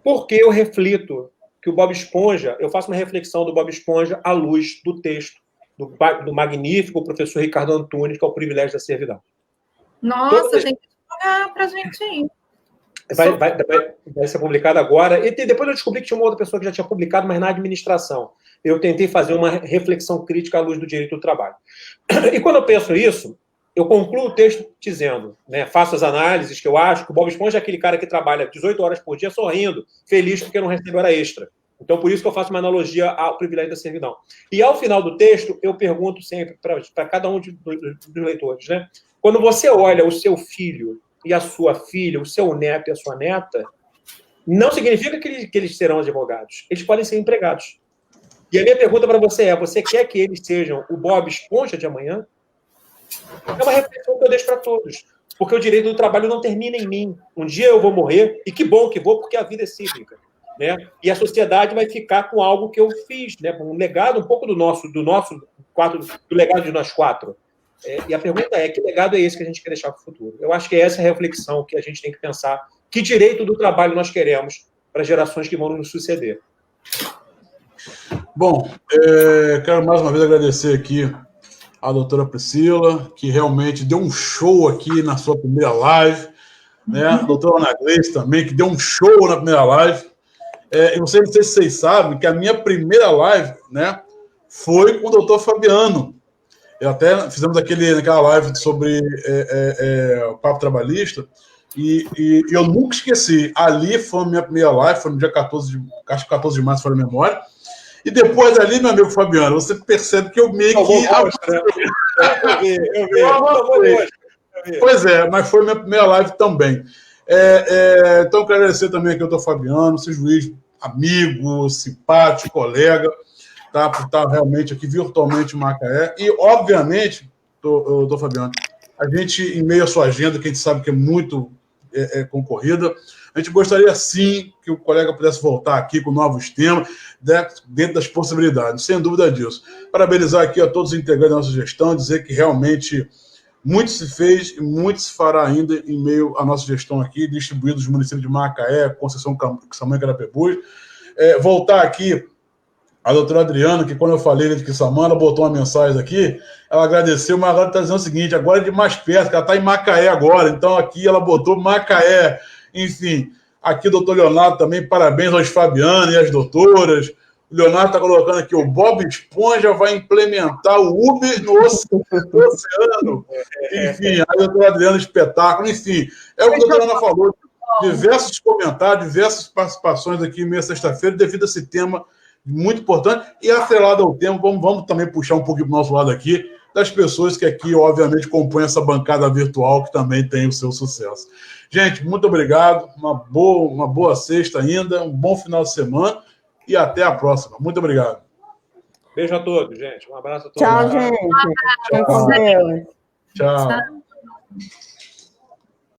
Porque eu reflito que o Bob Esponja, eu faço uma reflexão do Bob Esponja à luz do texto do magnífico professor Ricardo Antunes, que é o Privilégio da Servidão. Nossa, tem que jogar pra gente aí. Vai ser publicado agora. E depois eu descobri que tinha uma outra pessoa que já tinha publicado, mas na administração. Eu tentei fazer uma reflexão crítica à luz do direito do trabalho. E quando eu penso isso, eu concluo o texto dizendo, né, faço as análises que eu acho que o Bob Esponja é aquele cara que trabalha 18 horas por dia sorrindo, feliz porque não recebe hora extra. Então, por isso que eu faço uma analogia ao privilégio da servidão. E, ao final do texto, eu pergunto sempre para cada um dos leitores, né? Quando você olha o seu filho e a sua filha, o seu neto e a sua neta, não significa que eles serão advogados. Eles podem ser empregados. E a minha pergunta para você é: você quer que eles sejam o Bob Esponja de amanhã? É uma reflexão que eu deixo para todos. Porque o direito do trabalho não termina em mim. Um dia eu vou morrer, e que bom que vou, porque a vida é cíclica. Né? E a sociedade vai ficar com algo que eu fiz, né? Um legado um pouco do legado de nós quatro. E a pergunta é: que legado é esse que a gente quer deixar para o futuro? Eu acho que é essa a reflexão que a gente tem que pensar. Que direito do trabalho nós queremos para gerações que vão nos suceder? Bom, quero mais uma vez agradecer aqui a doutora Priscila, que realmente deu um show aqui na sua primeira live, né? A doutora Ana Gleice também, que deu um show na primeira live. Eu não sei se vocês sabem que a minha primeira live, né, foi com o doutor Fabiano. Até fizemos aquela live sobre o Papo Trabalhista, e eu nunca esqueci. Ali foi a minha primeira live, foi no dia 14 de março, foi na memória. E depois ali, meu amigo Fabiano, você percebe que eu meio que... Eu vi. Pois é, mas foi minha primeira live também. Então, quero agradecer também aqui ao doutor Fabiano, seu juiz, amigo, simpático, colega, tá, por estar realmente aqui virtualmente em Macaé. E, obviamente, doutor Fabiano, a gente, em meio à sua agenda, que a gente sabe que é muito concorrida, a gente gostaria, sim, que o colega pudesse voltar aqui com novos temas, né, dentro das possibilidades, sem dúvida disso. Parabenizar aqui a todos os integrantes da nossa gestão, dizer que realmente Muito se fez e muito se fará ainda em meio à nossa gestão aqui, distribuído nos municípios de Macaé, Conceição, Quissamã e Carapebus. Voltar aqui a doutora Adriana, que quando eu falei de Quissamã, ela botou uma mensagem aqui, ela agradeceu, mas agora está dizendo o seguinte, agora é de mais perto, que ela está em Macaé agora, então aqui ela botou Macaé, enfim, aqui o doutor Leonardo também, parabéns aos Fabiano e às doutoras, o Leonardo está colocando aqui, o Bob Esponja vai implementar o Uber no oceano, enfim, a doutora Adriana, espetáculo, enfim, é o que a doutora Ana falou, diversos comentários, diversas participações aqui meia sexta-feira, devido a esse tema muito importante, e atrelado ao tema, vamos também puxar um pouquinho para o nosso lado aqui, das pessoas que aqui, obviamente, compõem essa bancada virtual, que também tem o seu sucesso. Gente, muito obrigado, uma boa sexta ainda, um bom final de semana, e até a próxima. Muito obrigado. Beijo a todos, gente. Um abraço a todos. Tchau, gente. Fiquem com Deus. Tchau.